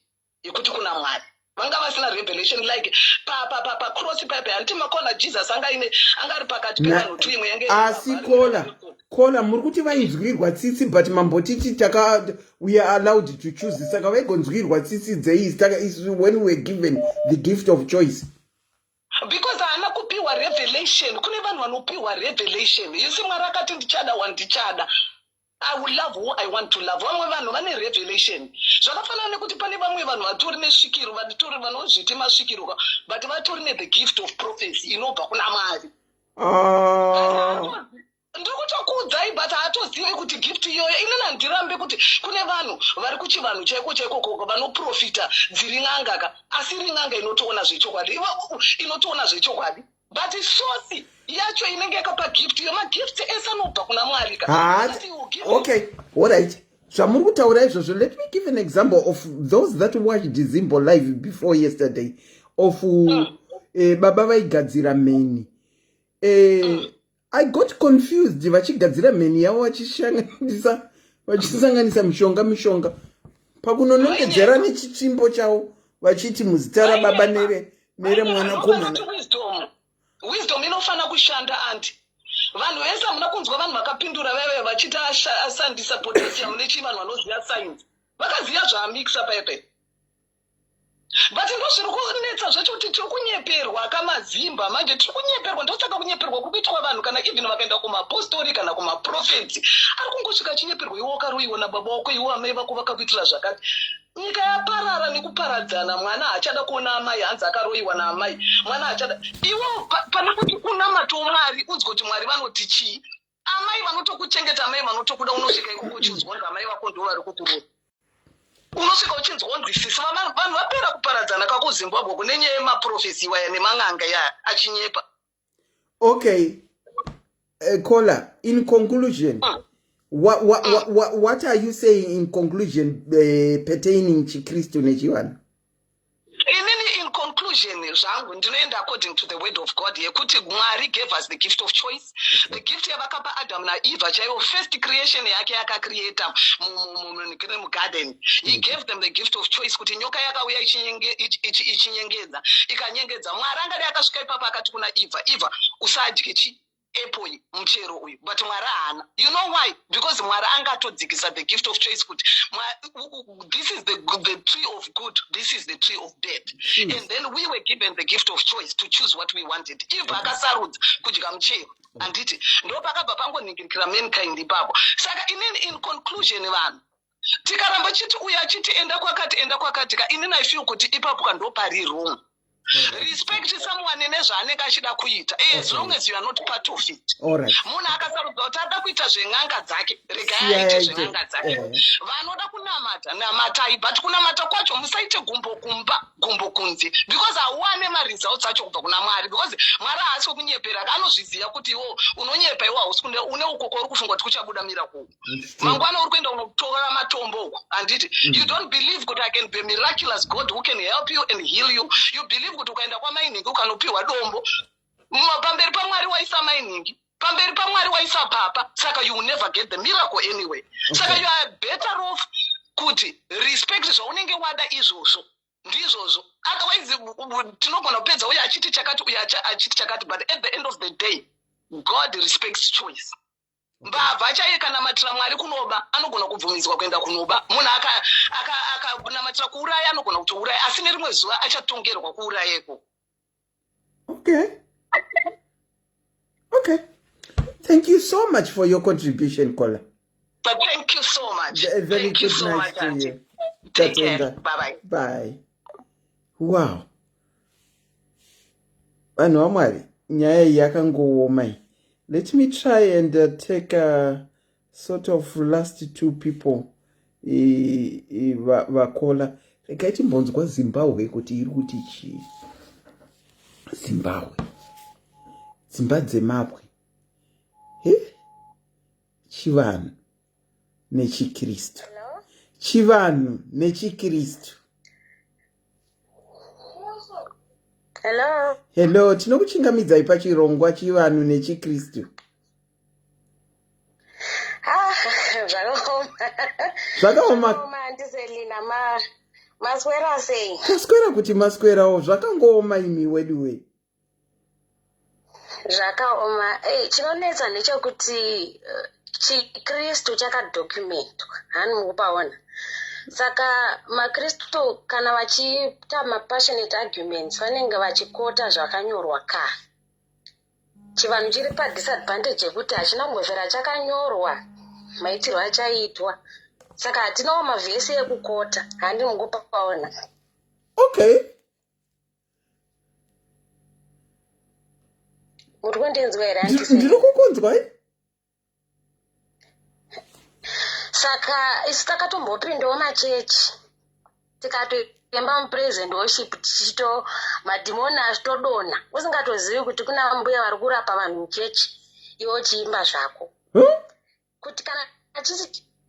yekuti kuna Mwari. Vanga vasina revelation like pa cross pipe anti makona Jesus angari pakati pevanhu tu imwe yange asi kola muri kuti vainzwirwa tsitsi but mambotiti we are allowed to choose. Saka vaigonzwirwa tsitsi dzei when we were given the gift of choice. Because haana kupiwa revelation. Kune vanhu vanopiwa revelation. Yesi Mwari akati ndichada wandichada. I will love who I want to love. Vamwe vanhu vane revelation. Zvakafanana nekuti pane vamwe vanhu vatori nesvikiro, vatori vanozviti masvikiro, but vatori the gift of prophecy inobva kuna Mwari. Ndikutokuudzai but haatozivi kuti gift iyoyo inini handirambe kuti kune vanhu vari kuchivanhu chaiko vanoprofita dziri n'anga ka asi iri n'anga inotoona zvechokwadi inotoona zvechokwadi but sosi yacho inenge yakapa gift yemagift ese anobva kuna Mwari okay, all right. Zvamuri kutaura izvozvo, let me give an example of those that watched Zimbo live before yesterday of baba vaigadzira meni. I got confused vachigadzira meni yavo vachisanganisa mishonga pakunonongedzera nechitsvimbo chavo vachiti muzita rababa neremwanakomana. Wisdom inofana kushanda anti. Vanhu vese hamuna kunzwa vanhu vakapindura veve vachita ashandisa potassium neChivanhu vanoziva science. Vakaziva zvaamixa pepe. But ndozviri kunetsa zvacho kuti tiri kunyeperwa kamazimba manje tiri kunyeperwa ndosaka kunyeperwa kukuitwa vanhu kana even vakaenda kumapostori kana kumaprofeti ari kungosvika chinyeperwa iwo wakaroiwa baba wako iwo amai vako vakakuitira zvakati. Nyika yaparara nekuparadzana, mwana hachada kuona amai hanzi akaroiwa naamai, mwana hachada iwo pana kuti unamata Mwari unzwe kuti Mwari vanoti chii. Amai vanotokuchengeta, amai vanotokuda, unosvika ikoko uchinzwa amai vako ndo vari kukuroa. Unosvika uchinzwa nzwisisa vanhu vapera kuparadzana kako Zimbabwe kunenyaya yemaprofesi waya nemang'anga ya achinyepa. Okay, Kola, in conclusion, what are you saying in conclusion pertaining Chikirisitu neChivanhu? In conclusion, zvangu ndinoenda according to the word of God yekuti Mwari gave us the gift of choice. The gift yavakapa Adam na Eva chaivo first creation yake yakacreata mu garden. He gave them the gift of choice kuti nyoka yakauya ichinyengedza ikanyengedza. Mwari angari akasvika ipapo akati kuna Eva usadye apple mchero uyu, but Mwari haana. You know why? Because Mwari angatodzikisa the gift of choice kuti this is the tree of good, this is the tree of bad. And then we were given the gift of choice to choose what we wanted. Eva akasarudza kudya mchero. Anditi ndo pakabva pangoningirikira mankind ipapo. Saka in conclusion vanhu tikaramba chiti uya chiti enda kwakati ka inini I feel kuti ipapo kando pari wrong. Respect someone nezvaanenge achida kuita as long as you are not part of it. Munhu akasarudza kuti ada kuita zveng'anga dzake, regai aite zveng'anga dzake. Vanoda kunamata namatai, but kunamata kwacho musaite gumbo kunze, because hauwane maresults acho kubva kuna Mwari, because Mwari haasi kunyepera, anozviziva kuti unonyepa iwo hausi kunde une ukoko uri kufunga kuti kuchabuda miracle. Mangwana uri kuenda unotora matombo uko, anditi you don't believe kuti I can be a miraculous God who can help you and heal you. You believe kuti ukaenda kwa mining ukanopiwa dombo, pamberi paMwari waisa mining, pamberi paMwari waisa papa, saka you will never get the miracle anyway. Saka you are better off kuti respect zvaunenge wada izvozvo ndizvozvo. Otherwise tinogona kupedza uye achiti chakati uye achiti chakati, but at the end of the day God respects choice. Mbavha chaiye kana matira Mwari kunoba anogona kubvumidzwa kuenda kunoba. Munhu akanamatira kuuraya anogona kutouraya, asi nerimwe zuva achatongerwa kuurayeko. Okay. Thank you so much for your contribution, Kola. But thank you so much. Very good night to you. Take care. Bye-bye. Bye. Wow. Vanhu vaMwari, nyaya yakangooma. Let me try and take sort of last two people. Vakola. Rekaiti mbonzwa Zimbabwe kuti iri kuti chii. Zimbabwe. Dzimba dzemabwe. Chivanhu neChikirisitu. Chivanhu neChikirisitu. Hello, tinokuchingamidzai pachirongwa Chivanhu neChikirisitu. Zvakaoma. Maswera sei? Maswera kuti maswerawo zvakangooma imi weduwe. Zvakaoma. Chinonetsa ndechekuti Chikristu chakadocumentwa, hani mukupaona. Saka maKristu kana vachiita mapassionate arguments vanenge vachikota zvakanyorwa kare. Chivanhu chiri padisadvantage yekuti hachinambofera chakanyorwa maitirwo achaitwa. Saka hatinawo mavhesi ekukota, handi mukupaona. Okay. Muri kundinzwa here? Ndiri kukunzwa. Saka isi takatombopindawo machechi. tikatoemba mupresent worship tichito madhimoni achitodonha usingatozivi kuti kuna mbuya vari kurapa vanhu muchechi iwe uchiimba zvako kuti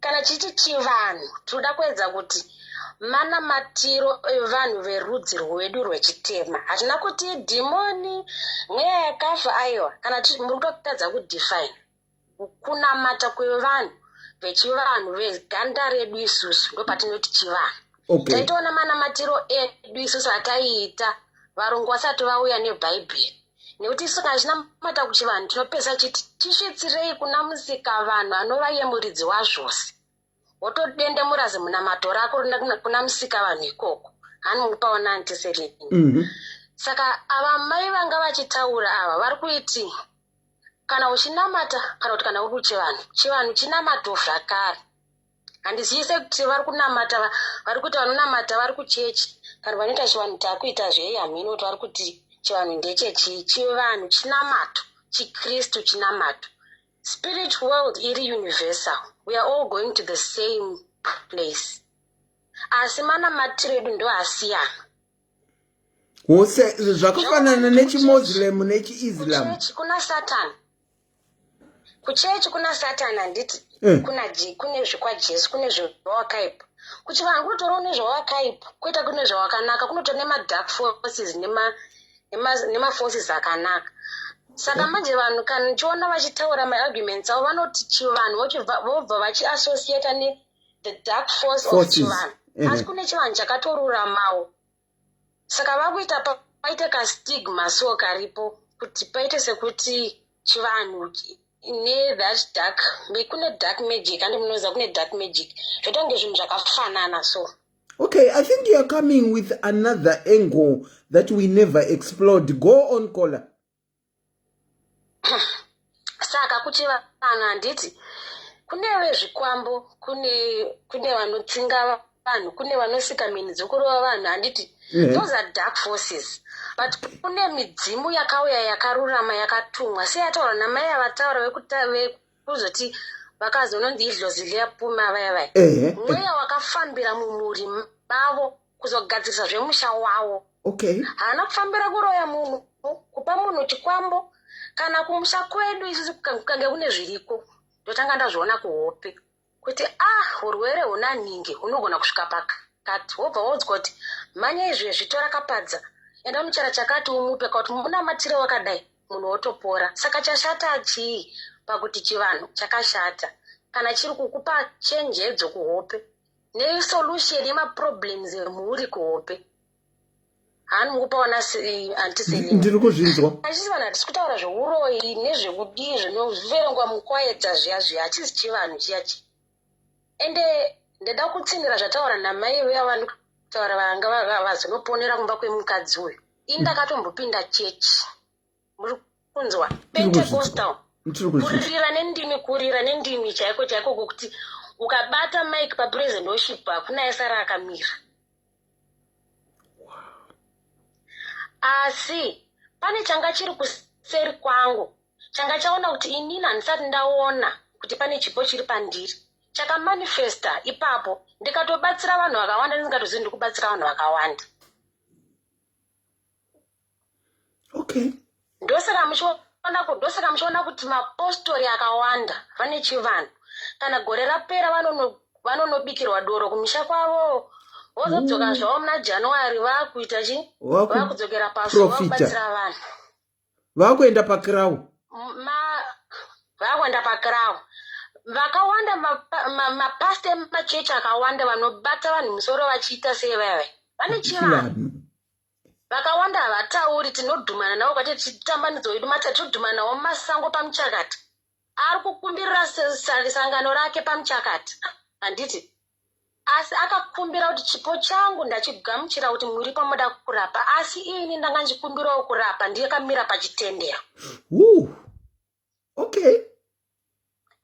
kana chiti chivanhu tinoda kuedza kuti manamatiro evanhu verudzi rwedu rwechitema hatina kuti dhimoni mweya yakafa aiwa kana muri kutotadza kudefine kunamata kwevanhu vechivanhu veganda redu isusu ndo patinoti chivanhu taitoona manamatiro edu isusu ataiita varungu vasati vauya nebhaibheri nekuti isu kana chinamata kuchivanhu tinopesa chiti tisvitsirei kuna musika vanhu anova yemuridzi wazvose wotodende zi munamato rako kuna musika vanhu ikoko hani mupaona antiselini saka ava mai vanga vachitaura ava vari kuiti kana uchinamata kana kuti kana uri kuchivanhu chivanhu chinamato zvakare handizise kuti vari kunamata vari kuti vanonamata vari kuchechi kana vanoita chivanhu takuita zvehamino kuti vari kuti chivanhu ndechechi chivanhu chinamato chikristu chinamato spirit world iri universal. We are all going to the same place. Asi manamatiro edu ndo asiyana. Wose zvakafanana nechimuslim nechiislam. Kuna Satan. Kuchechi kuna Satan handiti. Kune zvikwa Jesu, kune zvawakaipa. Kuchivanhu kunotora nezvawakaipa, kuita kune zvawakanaka, kunotora nema-dark forces nema forces akanaka. Saka manje vanhu kana nichiona vachitaura ma-arguments avo vanoti chivanhu vobva vachiassociata ne-the dark force of chivanhu. Asi kune chivanhu chakatoruramawo. Saka vakuita paite kastigma so karipo kuti paite sekuti chivanhu ne-that dark, kune dark magic, and munoziva kune dark magic. Zvotonge zvinhu zvakafanana so. Okay, I think you are coming with another angle that we never explored. Go on, caller. Saka kuchivanhu handiti kune vezvikwambo, kune vanotsinga vanhu, kune vanosika mini dzokurova vanhu handiti those are dark forces, but kune midzimu yakauya yakarurama yakatumwa seyataura namai avataura vekuzoti vakazononzi idlozi leyapuma vaya mweya wakafambira mumuri mavo kuzogadzirisa zvemusha wavo. Haana kufambira kuroya munhu, kupa munhu chikwambo kana kumusha kwedu isusu kukange kune zviriko ndotanga ndazviona kuhope kuti urwere huna ningi hunogona kusvika pakati wobva wodzwa kuti manye izvezvi torakapadza enda muchara chakati umupe kuti munamatire wakadai munhu wotopora. Saka chashata chii pakuti chivanhu chakashata kana chiri kukupa chenjedzo kuhope nesolution yemaproblems emuri kuhope hani mukupaona antiseni ndiri kuzvinzwa achisi vanhu hatisi kutaura zveuroyi nezvekudii zvinoverengwa mukwayedza zviya hachisi chivanhu chiyachi. Ende ndeda kutsindira zvataura namai veya vanokutaura vanga vazonoponera kumba kwemukadzi uyu. Indakatombopinda chechi muri kunzwa Pentecostal kurira nendimi chaiko kokuti ukabata mike papresent worship hakuna aisara akamira. Asi pane changa chiri kuseri kwangu changa chaona kuti inini handisati ndaona kuti pane chipo chiri pandiri chakamanifesta ipapo ndikatobatsira vanhu vakawanda ndisingatozivi ndiri kubatsira vanhu vakawanda. Ndosaka muchiona kuti mapostori akawanda vane chivanhu kana gore rapera vanonobikirwa doro kumisha kwavo vozodzoka zvavo muna January vakuita chi vakudzokera paso vakubatsira vanhu vakuenda pakirau vakawanda mapasta emachechi akawanda vanobata vanhu musoro vachiita seveve vane chivanhu vakawanda havatauri tinodhumana navo kwati tichitambanidzo wedu matatodhumana navo mumasango pamuchakati ari kukumbirira sangano rake pamuchakati handiti asi akakumbira kuti chipo changu ndachigamuchira kuti muri pamoda kurapa asi ini ndanga ndichikumbirawo kurapa ndiyekamira pachitendero.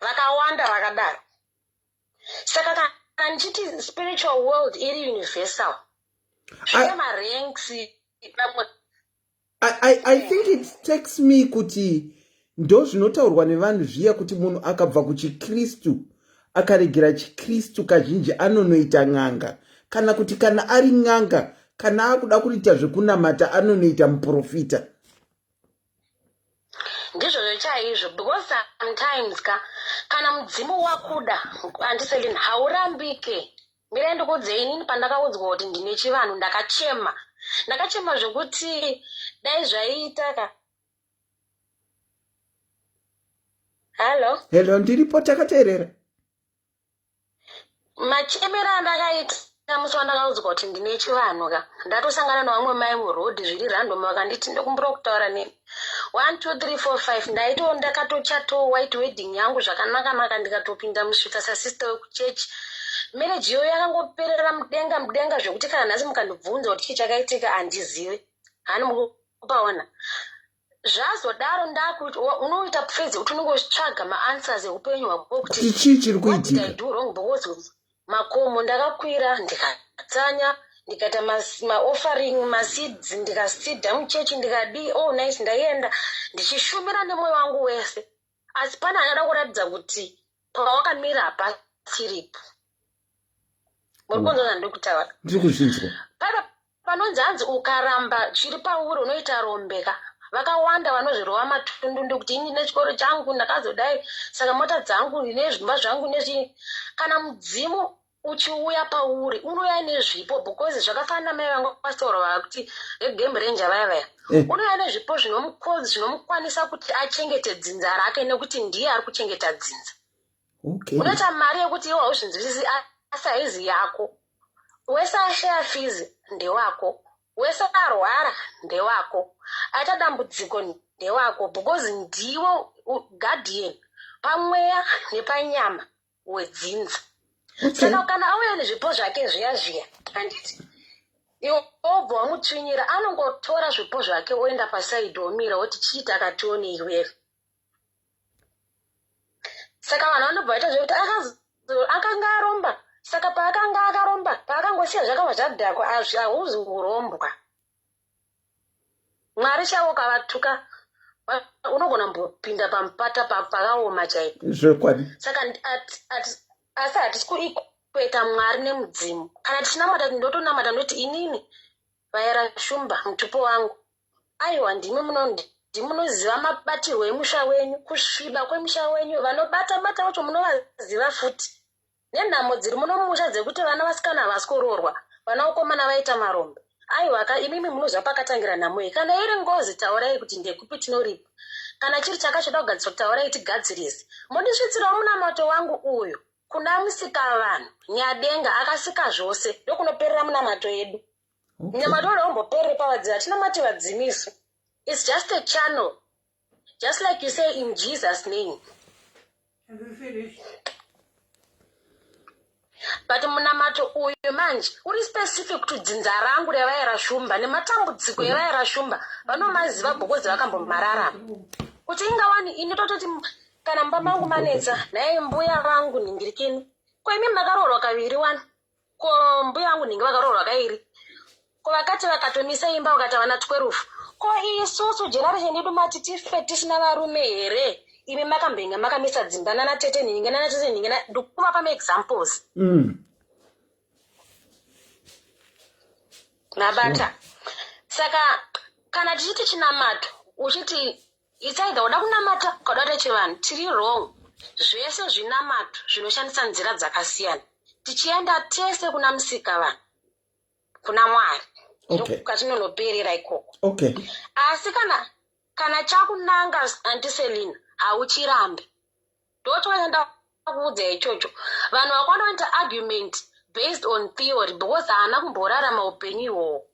Vakawanda vakadaro. Saka kana ndichiti spiritual world iri universal zvine maranks. I think it takes me kuti ndo zvinotaurwa nevanhu zviya kuti munhu akabva kuchikristu akaregera chikristu kazhinji anonoita n'anga kana kuti kana ari n'anga kana akuda kuita zvekunamata anonoita muprofita. Ndizvo chaizvo, because sometimes kana mudzimu wakuda andiselini haurambike. Mira ndikudzei inini pandakaudzwa kuti ndine chivanhu ndakachema zvekuti dai zvaita Hello, ndiripo takateerera. Machemero andakaita musi wandakaudzwa kuti ndine chivanhu ndatosangana nevamwe mai murodhi zviri random vakanditi ndikumbura kutaura nemi 1 2 3 4 5 ndaito ndakatochato white wedding yangu zvakanaka ndikatopinda musvika sasista wekuchechi. Marriage yo yakangoperera mudenga zvekuti kana nhasi mukandibvunza kuti chii chakaitika handizive. Hani mukupaona zvazodaro ndakuti unoita pfedze kuti unongotsvaga maanswers eupenyu hwako kuti chii chiri kuitika. Makomo ndakakwira ndikatsanya ndikaita maoffering maseeds ndikasidha muchechi ndikadi nice ndaenda ndichishumira nemwoyo wangu wese, asi pana akada kuratidza kuti pawakamira hapasiripo. Murikunzwa ndikutaura? Ndiri kuzvinzwa. Panonzi hanzi ukaramba chiri pauri unoita rombeka. Vakawanda vanozvirova matundu ndikuti ini nechikoro changu ndakazodai saka mota dzangu nezvimba zvangu nezvi. Kana mudzimu uchiuya pauri unouya nezvipo, because zvakafanana mai vangu pastorwa kuti game ranger vaya unouya nezvipo zvinomukwanisa kuti achengete dzinza rake nekuti ndiye ari kuchengeta dzinza. Unoita mari yekuti iwe hauzvinzwisisi asaizi yako, wese ashaya fizi ndewako, wese arwara ndewako, aita dambudziko ndewako, because ndiwo guardian pamweya nepanyama wedzinza. Saka kana auya nezvipo zvake zviya handiti iwe obva wamutsvinyira, anongotora zvipo zvake oenda pasaidi omira oti chiita akatione iwewe. Saka vanhu vanobva vaita zvekuti akanga aromba, saka paakanga akaromba paakangosiya zvakabva zvadhakwa hauzi kurombwa. Mwari chavo kavatuka unogona mbopinda pamupata pakaoma chaipo. Saka asi hatisi kuita Mwari nemudzimu. Kana tichinamata ndotonamata ndoti inini vaera shumba mutupo wangu, aiwa ndimi munoziva mabatirwo emusha wenyu, kusviba kwemusha wenyu, vanobata vacho munovaziva futi, nenhamo dziri munomusha dzekuti vana vasikana havasi kuroorwa, vana vakomana vaita marombe. Aiwa imimi munoziva pakatangira nhamo iyi. Kana iri ngozi taurai kuti ndekupi tinoripa, kana chiri chakachoda kugadzirwa taurai tigadzirise. Mondisvitsirawo munamato wangu uyu kuna musika vanhu nyadenga akasika zvose ndokunoperera munamato yedu. Munamato wari wamboperere pavadzima tinamati vadzimiso. It's just a channel, just like you say in Jesus' name. Have you finished? But munamato uyu manje uri specific to dzinza rangu revaera shumba nematambudziko evaera shumba vanomaziva bhokozi vakambomararama. Kuti ingawani ini tototi kana mbaba vangu manetsa naye mbuya vangu ningirikeni, ko imi makaroorwa kaviri wani, ko mbuya vangu ningi vakaroorwa kairi, ko vakati vakatomisa imba vakati vana 12, ko isusu generation yedu mati tife tisina varume here? Imi makambenga makamisa dzimba nanatete ningi ndikuvapa maexamples. Nabata. Saka kana tichiti chinamato uchiti itsaida uda kunamata ukada chivanhu tiri wrong. Zvese zvinamato zvinoshandisa nzira dzakasiyana. Tichienda tese kuna musika vanhu, kuna Mwari. Ndokatinonoperera ikoko. Asi kana chakunanga antiselina hauchirambe. Ndochoenda kuudza ichocho. Vanhu vakwana vanoita argument based on theory because haana kumborarama upenyu ihwohwo.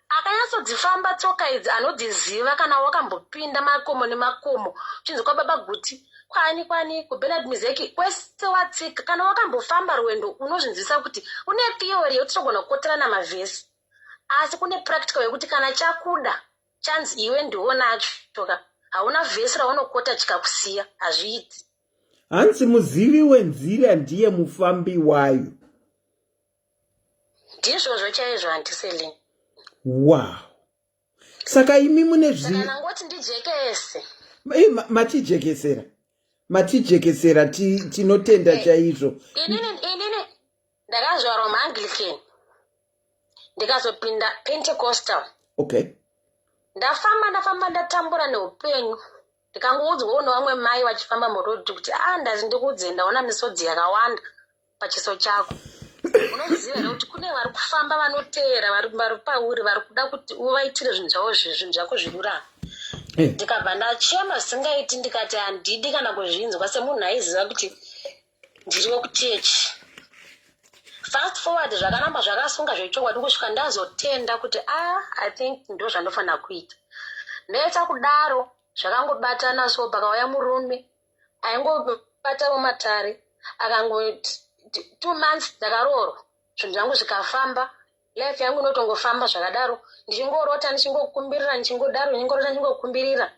Akanyatsodzifamba tsoka idzi anodziziva kana wakambopinda makomo nemakomo. Uchinzwa kwababa Guti, kwani kuBernard Mizeki kwese watsika. Kana wakambofamba rwendo unozvinzwisa kuti une theory yekuti togona kukoterana mavhesi. Asi kune practical yekuti kana chakuda chanzi iwe ndiwo nacho hauna vhesi raunokota chikakusiya, hazviiti. Hanzi muzivi wenzira ndiye mufambi wayo. Ndizvozvo chaizvo andiselini. Wow. Saka imi mune saka nangoti ndijekese. Matijekesera tinotenda chaizvo. Inini ndakazvarwa muanglican ndikazopinda pentecostal. Okay. ndafamba ndatambura neupenyu ndikangoudzwawo nevamwe mai vachifamba murodhi kuti ndazi ndikudze ndaona misodzi yakawanda pachiso chako. Unoziva here kuti kune vari kufamba vanoteera vari pauri vari kuda kuti uvaitire zvinhu zvako zvirurama. Ndikabva ndachema zvisingaiti ndikati handidi kana kuzvinzwa semunhu aiziva kuti ndiri wekuchechi. Fast forward zvakaramba zvakasunga zvechokwadi kusvika ndazotenda kuti I think ndo zvandofanira kuita. Ndoita kudaro zvakangobatana, so pakauya murume aingobatawo matare akangoti 2 months ndakaroorwa zvinhu zvangu zvikafamba. Life yangu inotongofamba zvakadaro ndichingorota ndichingokumbirira ndichingodaro ndichingodaro ndichingokumbirira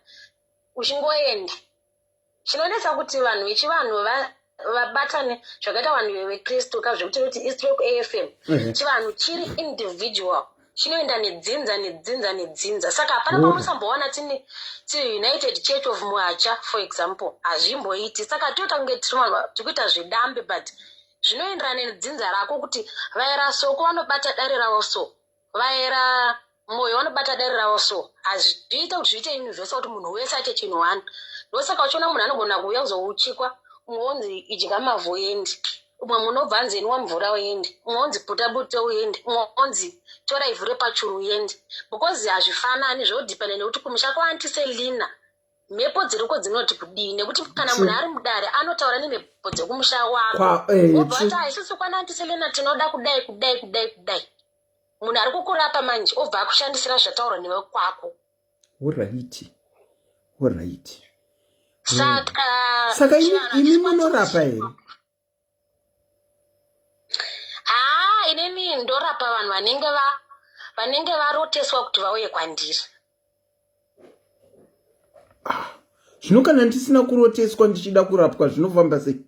uchingoenda. Chinonetsa kuti vanhu vechivanhu vabatane zvakaita vanhu veKristu kazvekuti East Rock AFM chivanhu chiri individual chinoenda nedzinza. Saka hapana pamusamboona tini United Church of Muacha for example hazvimboiti. Saka toita kunge tiri vanhu tikuita zvedambe but zvinoenderana nedzinza rako kuti vaera soko vanobata dare ravo so, vaera mwoyo vanobata dare ravo so. Hazviita kuti zviite universal kuti munhu wese aite chinhu one. Ndosaka uchiona munhu anogona kuuya kuzouchikwa umwe idya mavhu uende, umwe munobva nzeni wamvura uende, umwe onzi puta buto uende, umwe onzi tora ivhu repachuru uende. Because hazvifanani zvodhipenda nekuti kumusha kwaantiselina mhepo dziriko dzinoti kudii, nekuti kana munhu ari mudare anotaura nemhepo dzekumusha wako. Obva ati isusu kwanantiselina tinoda kudai. Munhu ari kukurapa manje obva akushandisira zvataurwa nevekwako. Alright. Saka ini munorapa here? Inini ndorapa vanhu vanenge varoteswa kuti vauye kwandiri. Zvino kana ndisina kuroteswa ndichida kurapwa zvinofamba sei?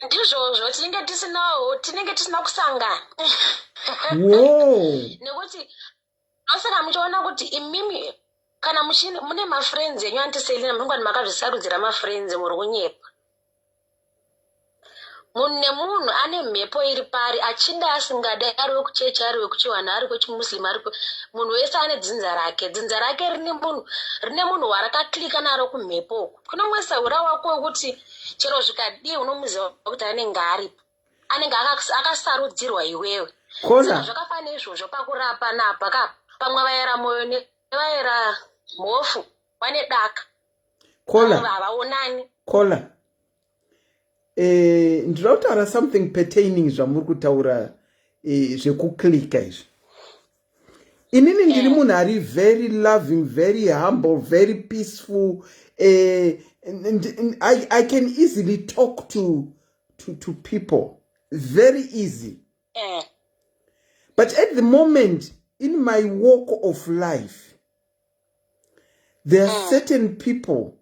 Ndizvozvo tinenge tisina kusangana. Nekuti asaka muchiona kuti imimi kana mune mafriends enyu antiselina munongwani makazvisarudzira mafriends muri kunyepa. Munhu nemunhu ane mhepo iri pari achida asingadai ari wekuchechi ari wekuchiwanhu ari wechimuslim ari munhu wese ane dzinza rake rine munhu warakaklika naro kumhepo uku. Kunomwesa ura wako wekuti chero zvikadii unomuziva kuti anenge aripo, anenge akasarudzirwa iwewe. Saka zvakafanira izvozvo pakurapa napa pamwe vaera mwoyo nevaera mhofu vane daka havaonani. Kola ndinoda kutaura something pertaining zvamuri kutaura zvekuklika izvi. Inini ndiri munhu ari very loving, very humble, very peaceful. I can easily talk to people, very easy. But at the moment in my walk of life, there are certain people.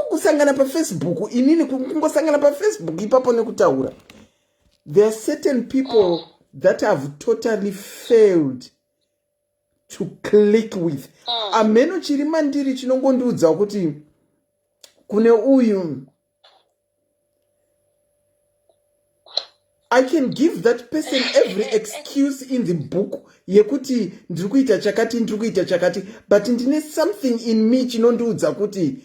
Kusangana pa Facebook, inini kungosangana pa Facebook ipapo nekutaura. There are certain people that have totally failed to click with. Ameno chiri mandiri chinongondiudza kuti kune uyu, I can give that person every excuse in the book yekuti ndiri kuita chakati, but ndine something in me chinondiudza kuti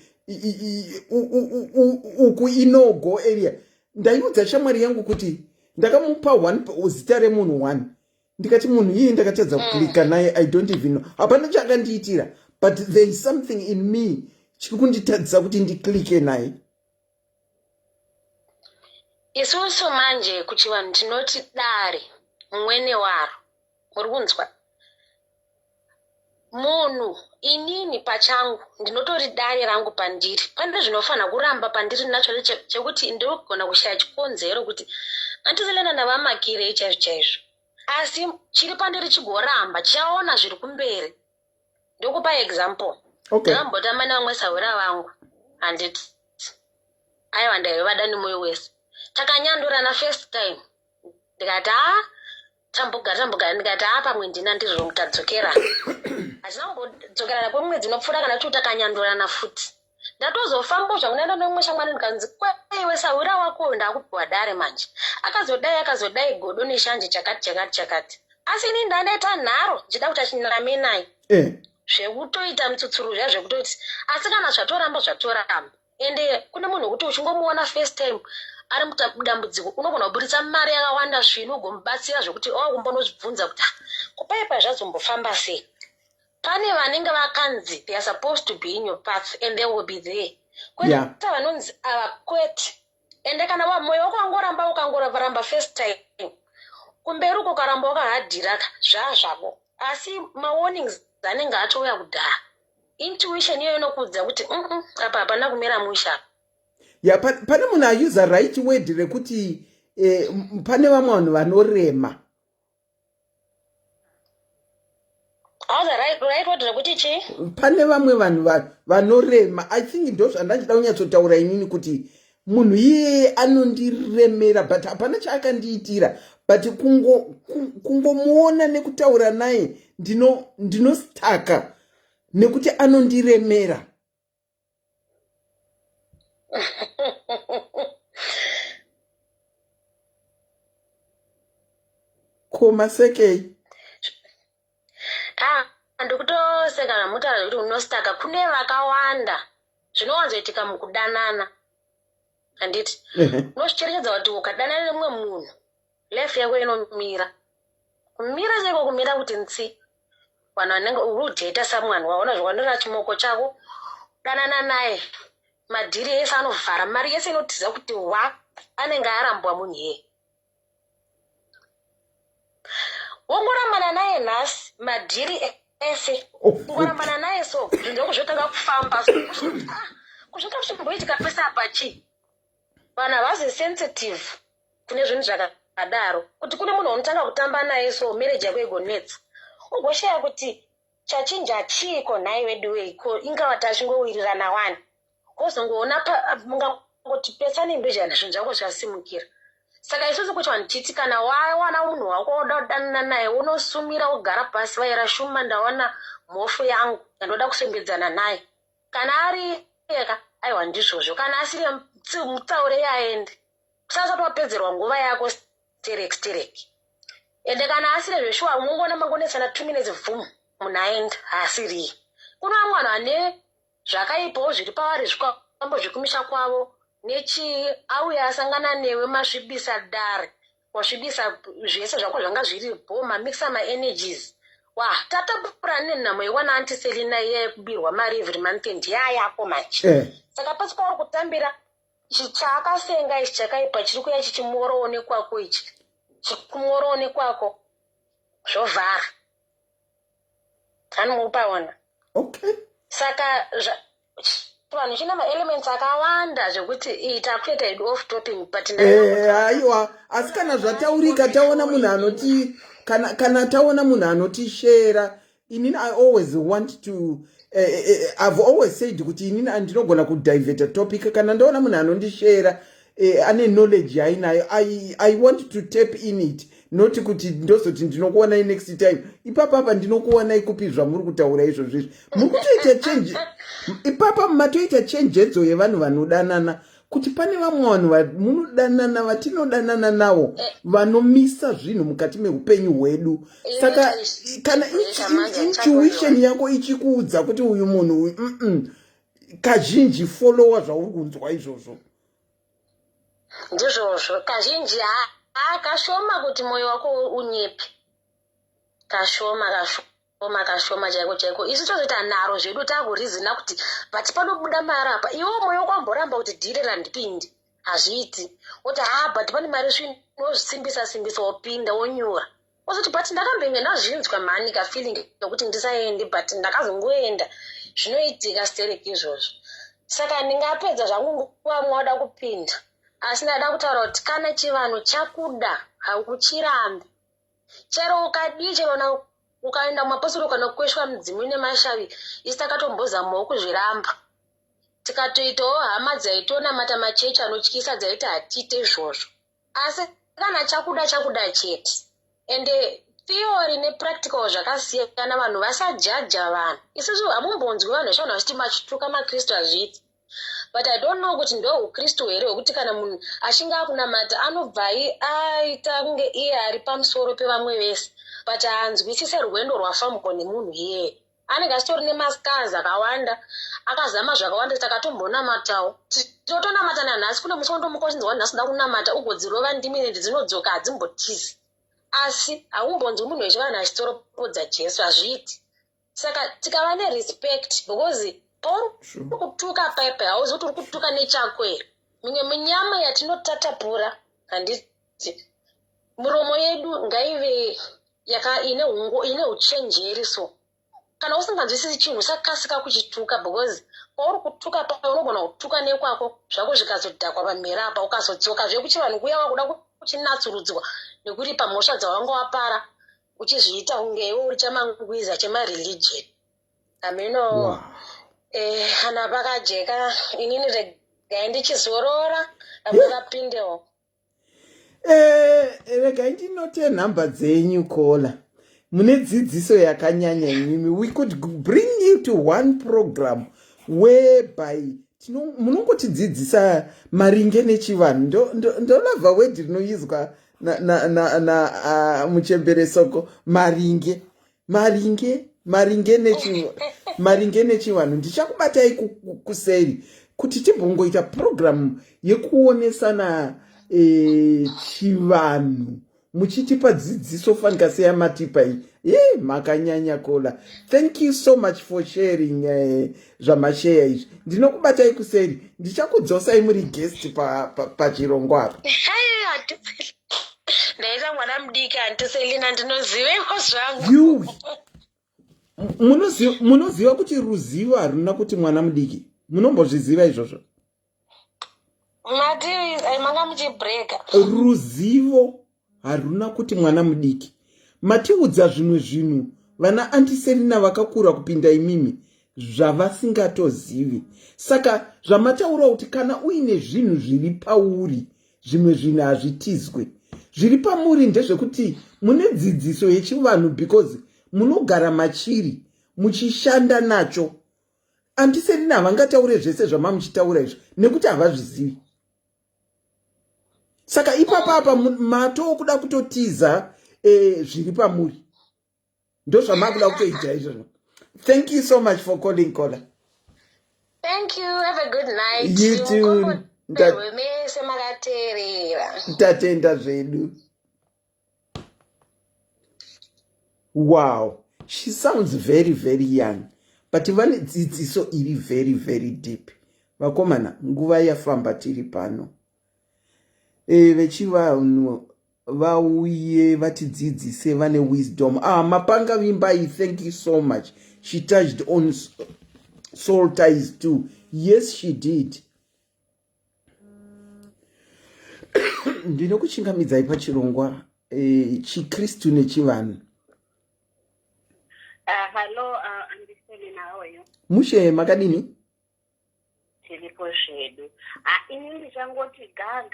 uku inogo area. Ndaiudza shamwari yangu kuti ndakamupa zita remunhu 1 ndikati munhu iye ndakatadza kuklika naye, I don't even know, hapana chakandiitira, but there is something in me chiri kunditadzisa kuti ndiklike naye. Isusu manje kuchivanhu tinoti dare mwene waro, muri kunzwa? Munhu inini pachangu ndinotori dare rangu pandiri, pane zvinofanira kuramba pandiri nacho chekuti ndinogona kushaya chikonzero kuti andiselena ndavamakire chaizvo, asi chiri pandiri chigoramba chaona zviri kumberi. Ndokupa example. Ndakambotama nevamwe saura vangu handiti aiwa ndaivada nemwoyo wese, takanyandurana first time ndikati tambogara ndikati pamwe ndina ndizvo tadzokera. Hatina kumbodzokerana kwemwedzi inopfuura kana kuti takanyandurana futi. ndatozofamba zvakunaenda nomwe shamwari ndikanzi kwaiwe saura wako ndakupiwa dhare manje akazodai godo neshanje chakati asi ini ndandaita nharo ndichida kuti achiname naye zvekutoita mutsutsuru zva zvekutoti asi kana zvatoramba ende kune munhu wekuti uchingomuona first time ari mudambudziko unogona kuburitsa mari yakawanda zvino ugomubatsira zvekuti wakumbonozvibvunza kuti kupaipa zvazombofamba sei. Pane vanenge vakanzi they are supposed to be in your path and they will be there. Kwete vanonzi avakwete. Ende kana moyo wako ukangoramba first time kumberi uko karamba wakahadhira zvazvako asi ma-warnings anenge atouya kudhara intuition iyo inokudza kuti apa hapana kumira musha. Pane munhu ayuza right word rekuti pane vamwe vanhu vanorema. Right word rekuti chi? Pane vamwe vanhu vanorema. I think ndo zvandachida kunyatsotaura inini kuti munhu iye anondiremera but hapana chaakandiitira but kungomuona nekutaura naye ndinostaka nekuti anondiremera. Koma sekei. Ndikutoseka namutaura kuti unostaka kune vakawanda zvinowanzoitika mukudanana. Handiti unosvicherechedza kuti ukadanana nemumwe munhu life yako inomira chaiko kumira kuti ntsi vanhu vanenge urudheta someone waona zvawanora chimoko chako danana naye madhiri ese anovhara mari yese inotiza kuti anenge arambwa munhu yeye wongorambana naye nhasi madhiri ese ungorambana naye so ndokuzvotanga kufamba kuzvota kuchimboitika pese apa chii vanhu havasi sensitive kune zvinhu zvakadaro kuti kune munhu unotanga kutamba naye so marriage yako igonetsa ugoshaya kuti chachinja chiiko nhaye wedu weiko ingava tachingowirirana wani wozongoona mungangoti pesani mbezhana zvinhu zvako zvasimukira. Saka isusu kuti vanhu chiti kana wawana munhu wako woda kudanana naye unosumira wogara pasi vaira shuma ndawana mhofu yangu ndandoda kusembedzana naye kana ari eka aiwa ndizvozvo kana asiri mutaure yaende kusasati wapedzerwa nguva yako stereki ende kana asiri zveshuwa mungona mangonesana 2 minutes vhumu munhu aenda haasiri. Kuna vamwe vanhu ane zvakaipawo zviri pavari zvikwambo zvekumisha kwavo auya asangana newe masvibisa dhare wasvibisa zvese zvako zvanga zviripo mamikisa maenergies tatapura nenhamo iwana antiselina iye yekubirwa mari every month ndiyayako manje saka pasi pauri kutambira chaakasenga ichi chakaipa chiri kuya chichimorowo nekwako ichi chikumorowo nekwako zvovhara anomupaona saka vanhu china maelements akawanda zvekuti takuita idu off topping but aiwa asi kana zvataurika taona munhu anoti kana taona munhu anotishera inini I always want to I've always said kuti inini andinogona kudivert a topic kana ndaona munhu anondishera ane knowledge yainayo I want to tap in it not kuti ndozoti ndinokuonai next time ipapa ndinokuonai kupi zvamuri kutaura izvozvo mukutoita change ipapa matoita chenjedzo yevanhu vanodanana kuti pane vamwe vanhu munodanana vatinodanana nawo vanomisa zvinhu mukati meupenyu hwedu. Saka kana intuition yako ichikuudza kuti uyu munhu uyu kazhinji follower zvauri kunzwa izvozvo ndizvozvo kazhinji kashoma kuti moyo wako unyepe kashoma chaiko isu tozoita nharo zvedu takurizina kuti pati panobuda mari apa iwo moyo wako amboramba kuti dhire randipindi hazviiti kuti bati pane mari wozvisimbisa wopinda wonyura wozoti bati ndakambenge ndazvinzwa mhani kafeeling yokuti ndisaende but ndakazongoenda zvinoitika stereki izvozvo. Saka ndingapedza zvangu nguva mwada kupinda asi ndada kutaura kuti kana chivanhu chakuda haukuchirambi chero ukadii chero ukaenda mumapostori kana kukweshwa mudzimu nemashavi isi takatombozamawo kuzviramba tikatoitawo hama dzaitonamata machechi anotyisa dzaiti hatiite izvozvo asi kana chakuda chete ende theory nepractical zvakasiyana vanhu vasajaja vanhu isusu hamumbonzwi vanhu vachiti machituka makristu hazviiti but I don't know kuti ndo uKristu here hwekuti kana munhu achinge akunamata anobva aita kunge iye ari pamusoro pevamwe vese but haanzwisise rwendo rwafambwa nemunhu iyeye. Anenge asitori nemascars akawanda akazama zvakawanda takatombonamatawo tinotonamata nanhasi kune musi wandomukochinzwa nhasi da kunamata ugodzirova ndimi nende dzinodzoka hadzimbotizi asi haumbonzwi munhu wechivanhu achitoropodza Jesu hazviiti. Saka tikava nerespect because pauri kutuka paipe hauzi kuti uri kutuka nechako here. Mimwe minyama yatinotatapura handiti muromo yedu ngaive ine uchenjeri so kana usinganzwisisi chinhu usakasika kuchituka because pauri kutuka pa unogona kutuka nekwako zvako zvikazodhakwa pamhera apa ukazodzoka zvekuchivanhu kuya wakuda kuchinatsurudzwa nekuti pamhosva dzawanga wapara uchizviita kunge iwe uri chamangwiza chemareligion. Ameno hana pakajeka inini regai ndichizorora amwe vapindewo. Regai ndinote nhamba dzenyu kola. Mune dzidziso yakanyanya imimi. We could bring you to one program whereby munongotidzidzisa maringe nechivanhu. Ndolavha wedi rinoizwa na muchemberesoko maringe nechivanhu. Ndichakubatai kuseri kuti timbongoita program yekuonesana chivanhu muchitipa dzidziso fanika seyamatipa iyi. Makanyanya kola. Thank you so much for sharing zvamasheya izvi. Ndinokubatai kuseri. Ndichakudzosai muri guest pachirongwa apa. Ndaita mwana mudiki andiselina ndinoziveiko zvangu. Munoziva kuti ruzivo haruna kuti mwana mudiki. Munombozviziva izvozvo? Manga muchibreka. Ruzivo haruna kuti mwana mudiki. Matiudza zvimwe zvinhu vana antiselina vakakura kupinda imimi zvavasingatozivi. Saka zvamataura kuti kana uine zvinhu zviri pauri zvimwe zvinhu hazvitizwe. Zviri pamuri ndezvekuti mune dzidziso yechivanhu because munogara machiri muchishanda nacho. Andiselina havangataure zvese zvamamuchitaura izvo nekuti havazvizivi. Saka ipapa mato kuda kutotiza zviri pamuri. Ndo zvamakuda kutoita izvozvo. Thank you so much for calling caller. Thank you. Have a good night. You too. Tatenda zvedu. Wow. She sounds very, very young. But vane dzidziso iri very, very deep. Vakomana, nguva yafamba tiri pano. Vechivanhu vauye vatidzidzise vane wisdom. Mapanga Vimbai, thank you so much. She touched on soul ties too. Yes, she did. Ndinokuchingamidzai pachirongwa Chikirisitu neChivanhu. Hello, Andiselina, how are you? Mushe makadini? Tiripo shedu. Ini ndichangoti ga.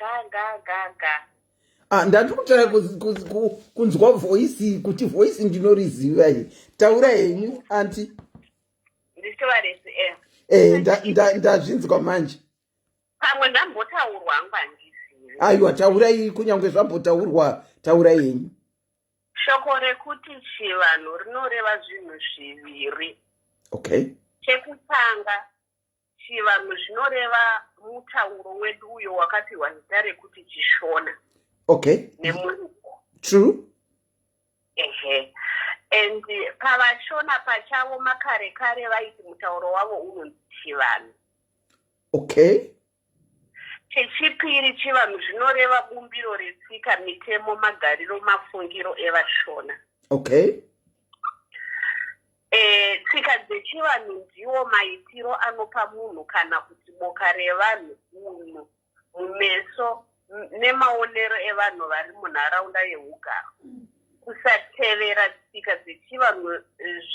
Ndatikutara kunzwa voice kuti voice ndinoriziva iyi. Taura henyu anti. Ndisitorese ndazvinzwa manje. Pamwe ndambotaurwa ngwandizivi. Aiwa, taurai kunyange zvambotaurwa, taurai henyu. Shoko rekuti chivanhu rinoreva zvinhu zviviri. Okay. Chekutanga, chivanhu zvinoreva mutauro wedu uyo wakapiwa zita rekuti chishona. Okay. Nemurungu. True. And pavashona pachavo makare vaiti mutauro wavo unonzi chivanhu. Okay. Chechipiri, chivanhu zvinoreva bumbiro retsika, mitemo, magariro, mafungiro evashona. Okay. Tsika dzechivanhu ndiwo maitiro anopa munhu kana kuti boka revanhu unhu mumeso nemaonero evanhu vari munharaunda yeugaro. Kusatevera tsika dzechivanhu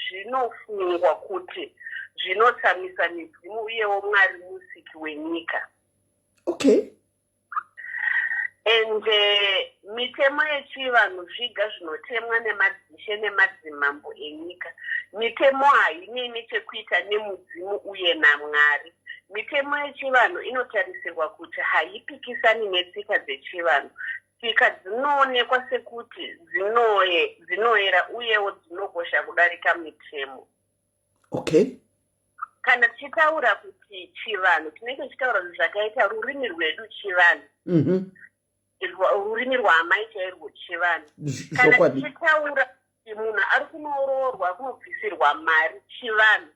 zvinofungwa kuti zvinotsamisa midzimu uyewo Mwari musiki wenyika. Okay. And mitemo yechivanhu zviga zvinotemwa nemadzishe nemadzimambo enyika. Mitemo hainei nechekuita nemudzimu uye naMwari. mitemo yechivanhu inotarisirwa kuti haipikisani netsika dzechivanhu. Tsika dzinoonekwa sekuti dzinoyera uyewo dzinokosha kudarika mitemo. Okay. Kana tichitaura kuti chivanhu tinenge tichitaura zvakaita rurimi rwedu chivanhu. Rurimi rwaamai chairwo chivanhu. Kana tichitaura kuti munhu ari kunoroorwa kunobvisirwa mari chivanhu.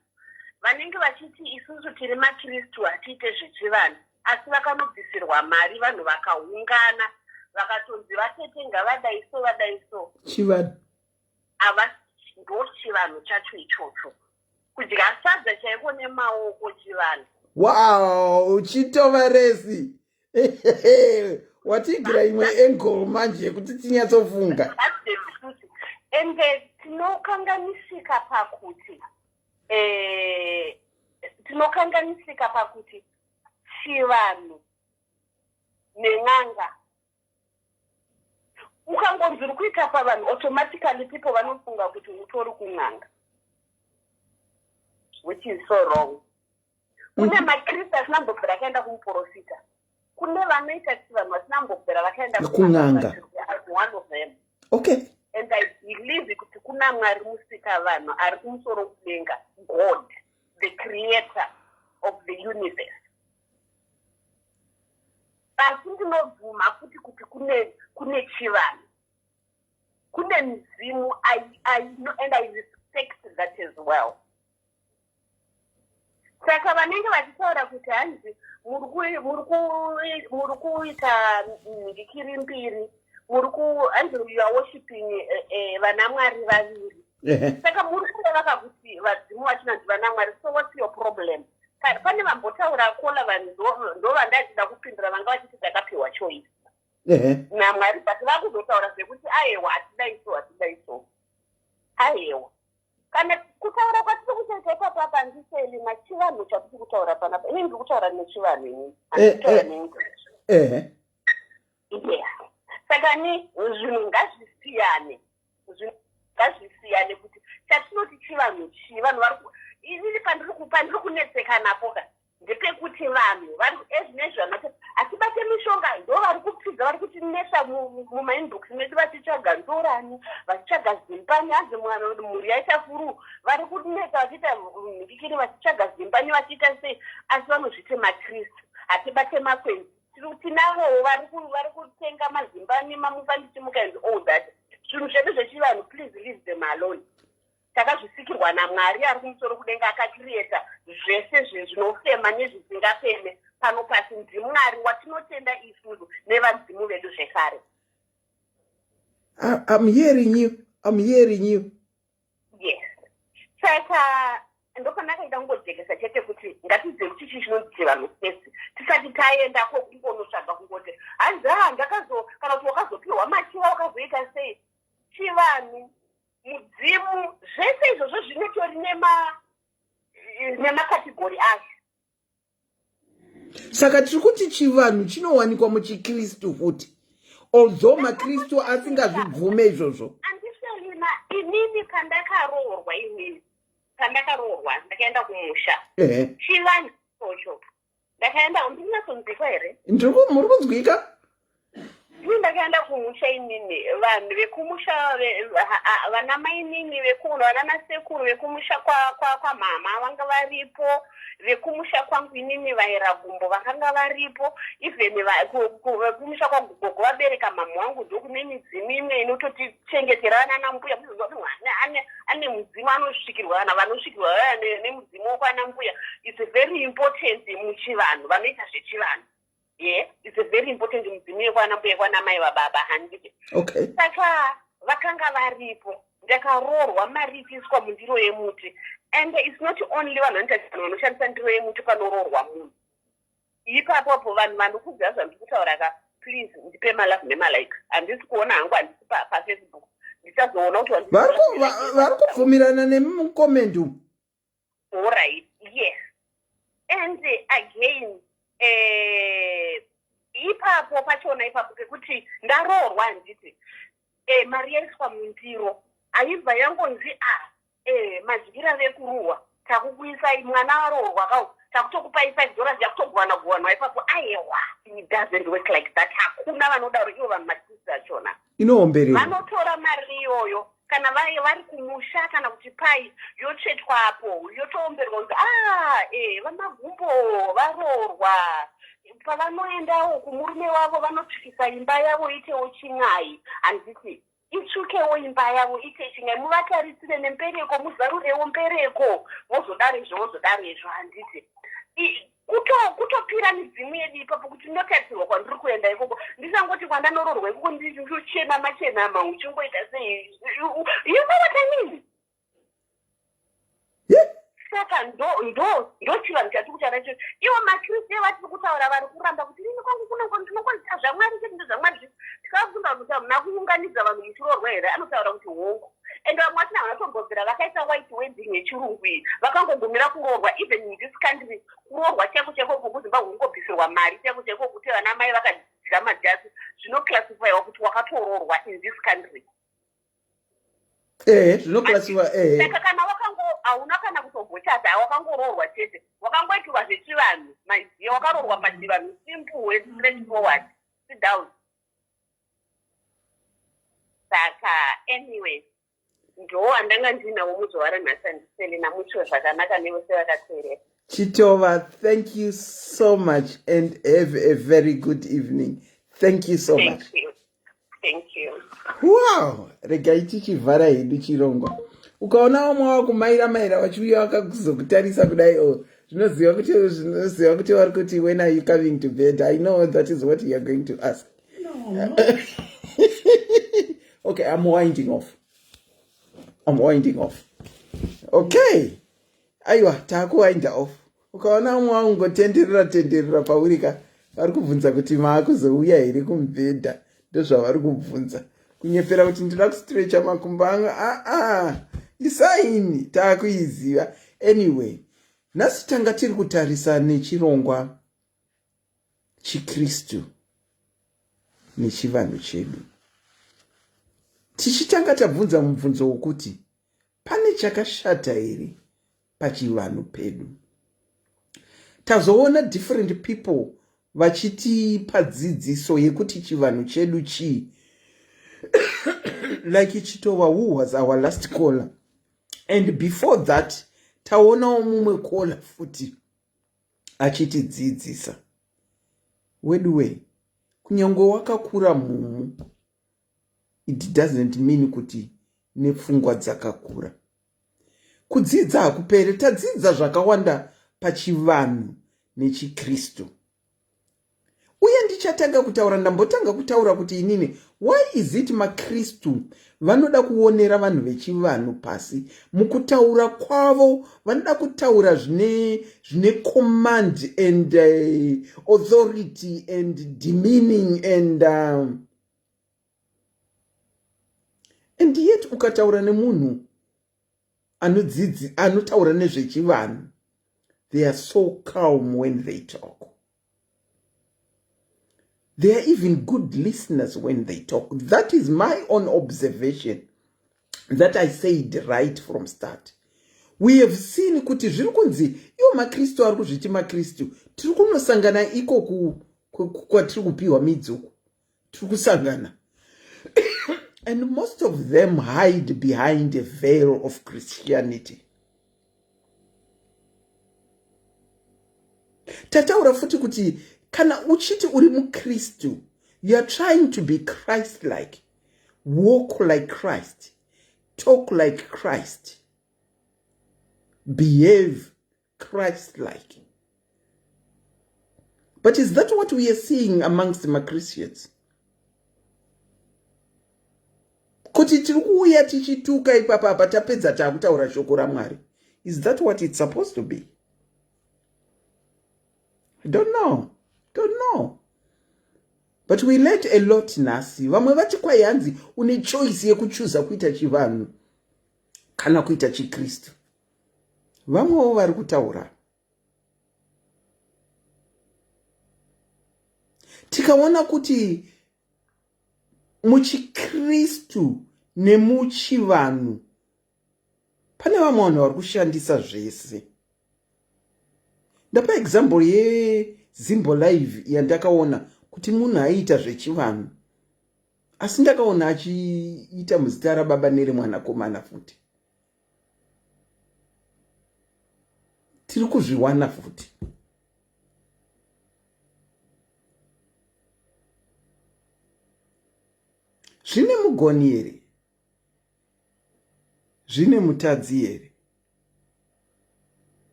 Vanenge vachiti isusu tiri maKristu hatiite zvechivanhu, asi vakanobvisirwa mari vanhu vakaungana vakatonzi vatetenga vadaiso chivanhu. Ava ndo chivanhu chacho ichocho. Kudya sadza chaiko nemaoko chivanhu. Wow, chitova resi. Watigira imwe engoro manje kuti tinyatsofunga. Ende tinokanganisika pakuti chivanhu nen'anga ukangonzi uri kuita pavanhu automatically people vanofunga kuti utori kun'anga, which is so wrong. Kune maKristu asina mbobvera akaenda kumuprofita, kune vanoita chivanhu vasina mbobvera vakaenda kun'anga. One of them. Okay. And I believe kuti kuna Mwari musika vanhu ari kumusoro kudenga, God, the creator of the universe. Asi ndinobvuma kuti kune chivanhu, kune mizimu, and I respect that as well. Saka vanenge vachitaura kuti hanzi muri kuita ndikiri mbiri, you are worshiping vana Mwari vaviri. Saka muri kureva kuti vadzimu vachinanzi vana Mwari, so what's your problem? Pane vambotaura kola vanhu ndo vandachida kupindura vanga vachiti takapiwa choice naMwari, but vakuzotaura zvekuti aiwa hatidaiso. Aiwa. Kana kutaura kwatiri kuchaita ipapa handiseli machivanhu chatiri kutaura panapa. Ini ndiri kutaura nechivanhu ini. Handitaura neEnglish. Yeah. Saka ni zvinhu ngazvisiyane kuti chatinoti chivanhu vanhu ini pandiri kunetseka napo ndepekuti vanhu vari ezvinezvi vanoti atibate mishonga ndo vari kupfidza, vari kutinesa mumainbox medu vachitsvaga ndorani, vachitsvaga zimbani, hanzi mhuri yaita furu, vari kunetsa vachiita mhikikiri vachitsvaga zimbani vachiita sei, asi vanozvite maKristu. Atibate makwenzi, tinavowo vari kutenga mazimbani mamufandisimuka and all that. Zvinhu zvedu zvechivanhu, please leave them alone. Takazvisikirwa naMwari ari kumusoro kudenga akakirieta zvese zvinofema nezvisingafeme pano pasi. NdiMwari watinotenda isusu nevadzimu vedu zvekare. I'm hearing you. Yes. Saka ndopanakaita kungodekesa chete kuti ngatidzive kuti chii chinonzi chivanhu sesi tisati taendako kungonotsvaga kungoti hanzi kana kuti wakazopiwa machiva wakazoita sei. Chivanhu, mudzimu, zvese izvozvo zvinotori nemakategori azvo. Saka tiri kuti chivanhu chinowanikwa muchiKristu futi, although maKristu asingazvibvume izvozvo. Handiselina, inini pandakaroorwa ndakaenda kumusha. Chivanhu chocho ndakaenda, ndinyatsonzwika here? Muri kunzwika? Ini ndakaenda kumusha inini, vanhu vekumusha, vana mainini vana sekuru vekumusha kwa mama vanga varipo, vekumusha kwangu inini vaira gumbo vakanga varipo, even vekumusha kwangu gogo vabereka mama wangu ndokune midzimu imwe inototichengeterana nambuya. Ane mudzimu anosvikirwa vanosvikirwa nemudzimu wokwana mbuya. It's very important muchivanhu, vanoita zvechivanhu. Yeah, it's a very important mudzimu yekwana mbuya kwana mai vababa handike. Okay. Saka vakanga varipo, ndakaroorwa mari ichiiswa mundiro yemuti, and it's not only vanoshandisa ndiro yemuti panoroorwa munhu. Ipapo vanhu vanokudza zvandiri kutaura please ndipe malafu nemalaika. Handisi kuona hangu, handisi paFacebook. Ndichazoona kuti vari kubvumirana nemukomenti umu. All right, yes. And again, ipapo pachona ipapo kekuti ndaroorwa handiti mari yaiswa mundiro aibva yangonzi madyira vekuruwa takukuisai mwana aroorwa kawo takutokupai $5 yakutoguwana ipapo aiwa. It doesn't work like that. Hakuna vanodaro ivo vanhu makristu achona. Inoombererwa. Vanotora mari iyoyo kana vari kumusha kana kuti pai yotsvetwapo yotoomberwa kuti vamagumbo varorwa. Pavanoendawo kumurume wavo vanotsvikisa imba yavo itewo chin'ai. Handiti itsvukewo imba yavo ite chin'ai, muvatarisire nembereko, muzarurewo mbereko, vozodarezvo. Handiti kutopira midzimu yedu ipapo kuti ndinotarisirwa kwandiri kuenda ikoko. Ndisangoti kwandanororwa ikoko ndichenama uchingoita sei. You know what I mean? Saka ndo chivanhu chatiri kutaura icho. Ivo makristu vatiri kutaura vari kuramba kuti ini kwangu ndinoita zvamwari chete zvamwari. Tikavabvunza kuti hamuna kuunganidza vanhu muchirorwa here, anotaura kuti hongu. And vamwe vasina vanatombobvira vakaita white wedding yechirungu iyi vakangogumira kurorwa. Even in this country kurorwa chaiko kuzimbabwe kungobvisirwa mari chaiko kuti vana mai vakadya majasi zvinoclassifyiwa kuti wakatororwa in this country. Zvinoclassify saka kana hauna kana kutombochata wakangororwa chete wakangoitirwa zvechivanhu maiziya wakarorwa pachivanhu simple and straightforward. Sit down. Saka anyway ndo wandanga ndinawo muzuva ranhasi handisele namucho zvakanaka nevose vakateerera. Chitova, thank you so much and have a very good evening. Thank you so much. Thank you. Wow, regai tichivhara hedu chirongwa. Ukaona vamwe wakumaira vachiuya vakakuzokutarisa kudai zvinoziva kuti vari kuti when are you coming to bed? I know that is what you are going to ask. No. Okay, I'm winding off. Okay. Aiwa, takuwind off. Ukaona vamwe vangotenderera paurika vari kubvunza kuti maakuzouya here kumubhedha. Ndozvavari kubvunza. Kunyepera kuti ndinoda kustretcha makumbo angu. Isaini takuiziva. Anyway, nhasi tanga tiri kutarisa nechirongwa Chikirisitu neChivanhu chedu. Tichitanga tabvunza mubvunzo wokuti pane chakashata here pachivanhu pedu. Tazoona different people vachitipa dzidziso yekuti chivanhu chedu chii. Like Chitova, who was our last caller. And before that, taona mumwe caller futi achitidzidzisa. Wedwe, kunyango wakakura mumu, it doesn't mean kuti nepfungwa dzakakura. Kudzidza hakupere, tadzidza zvakawanda pachivanhu neChikristu. Uye ndichatanga kutaura, ndambotanga kutaura kuti inini, why is it makristu vanoda kuonera vanhu vechivanhu pasi? Mukutaura kwavo vanoda kutaura zvine command and authority and demeaning and yet ukataura nemunhu anotaura nezvechivanhu, they are so calm when they talk. They are even good listeners when they talk. That is my own observation that I said right from start. We have seen kuti zviri kunzi iwo makristu ari kuzviti makristu tiri kunosangana iko kwatiri kupiwa midzuku tiri kusangana. And most of them hide behind a veil of Christianity. Tataura futi kuti kana uchiti uri mukristu, you are trying to be Christ-like, walk like Christ, talk like Christ, behave Christ-like. But is that what we are seeing amongst the Christians? Kuti tiri kuuya tichituka ipapa tapedza takutaura shoko raMwari. Is that what it's supposed to be? I don't know. But we let a lot nasi. Vamwe vati kwai hanzi une choice yekuchuza kuita chivanhu kana kuita Chikristu. Vamwewo vari kutaura. Tikaona kuti muChikristu nemuchivanhu pane vamwe vanhu vari kushandisa zvese. ndapa example yeZimbo Live yandakaona kuti munhu aita zvechivanhu asi ndakaona achiita muzita rababa neремwanakomana futi. Tiri kuzviwana futi. Zvine mugoni here? Zvine mutadzi here?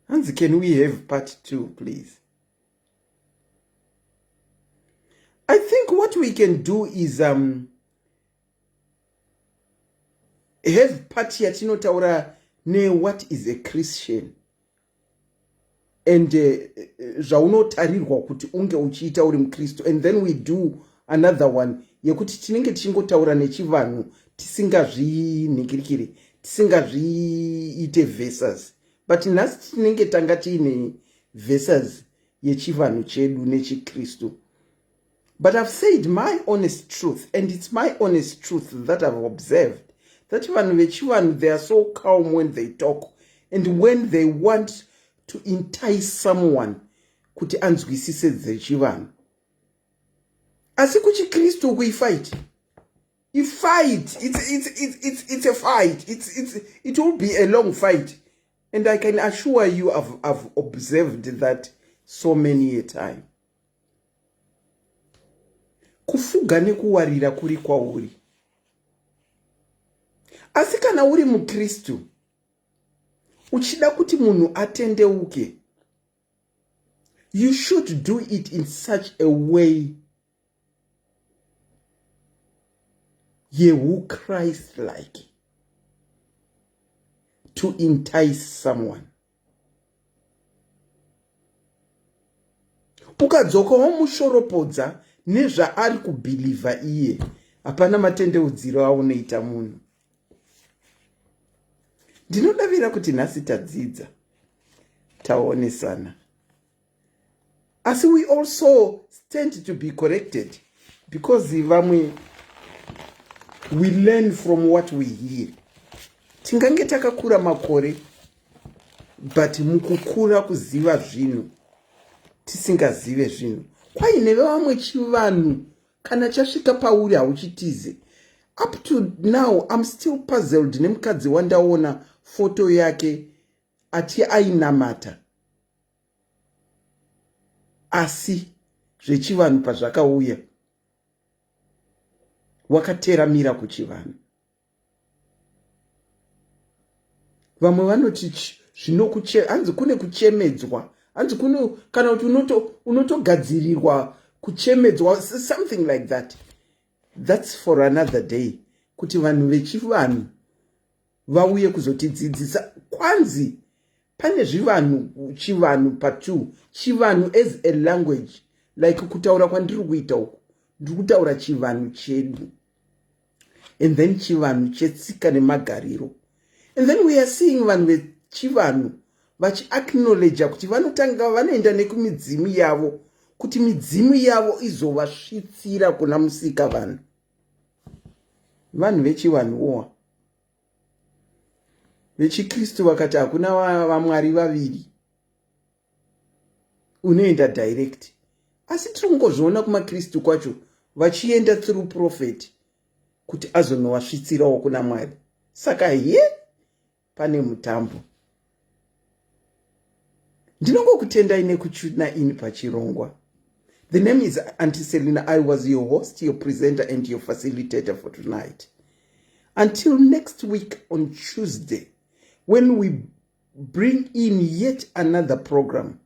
Hanzi, can we have part 2, please? I think what we can do is have part yatinotaura what is a Christian and zvaunotarirwa kuti unge uchiita uri mukristu, and then we do another one yekuti tinenge tichingotaura nechivanhu tisingazvinhikirikiri, tisingazviite verses, but nhasi tinenge tanga tiine verses yechivanhu chedu nechikristu. But I've said my honest truth, and it's my honest truth that I've observed, that vanhu vechivanhu, they are so calm when they talk, and when they want to entice someone kuti anzwisise zvechivanhu. Asi kuchikristu we fight. You fight. It's a fight. It will be a long fight. And I can assure you I've observed that so many a time. Kufuga nekuwarira kuri kwauri. Asi kana uri mukristu, uchida kuti munhu atendeuke, you should do it in such a way yehu Christ-like, to entice someone. Ukadzoka wamushoropodza nezvaari kubhilivha iye, hapana matendeudziro aunoita munhu. Ndinodavira kuti nhasi tadzidza, taonesana. Asi we also stand to be corrected, because vamwe we learn from what we hear. Tingange takakura makore, but mukukura kuziva zvinhu tisingazive zvinhu. Kwaine vamwe chivanhu kana chasvika pauri hauchitize. Up to now I'm still puzzled nemukadzi wandaona foto yake ati ainamata. Asi zvechivanhu pazvakauya wakateramira kuchivanhu. Vamwe vanoti hanzi kune kuchemedzwa, hanzi kune kana kuti unotogadzirirwa kuchemedzwa, something like that. That's for another day. Kuti vanhu vechivanhu vauye kuzotidzidzisa. Kwanzi pane zvivanhu chivanhu part 2, chivanhu as a language, like kutaura kwandiri kuita uku ndiri kutaura chivanhu chedu, and then chivanhu chetsika nemagariro. And then we are seeing vanhu vechivanhu vachi acknowledge kuti vanotanga vanoenda nekumidzimu yavo, kuti midzimu yavo izovasvitsira kuna musika vanhu. Vanhu vechivanhuwa. Vechikristu vakati hakuna vamwari vaviri, unoenda direct. Asi tirongozviona kumakristu kwacho vachienda through prophet kuti azonovasvitsirawo kuna Mwari. Saka pane mutambo. Ndinongokutendai nekuchuna ini pachirongwa. The name is Auntie Selina. I was your host, your presenter, and your facilitator for tonight. Until next week on Tuesday, when we bring in yet another program,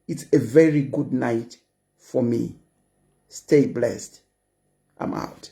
it's a very good night for me. Stay blessed. I'm out.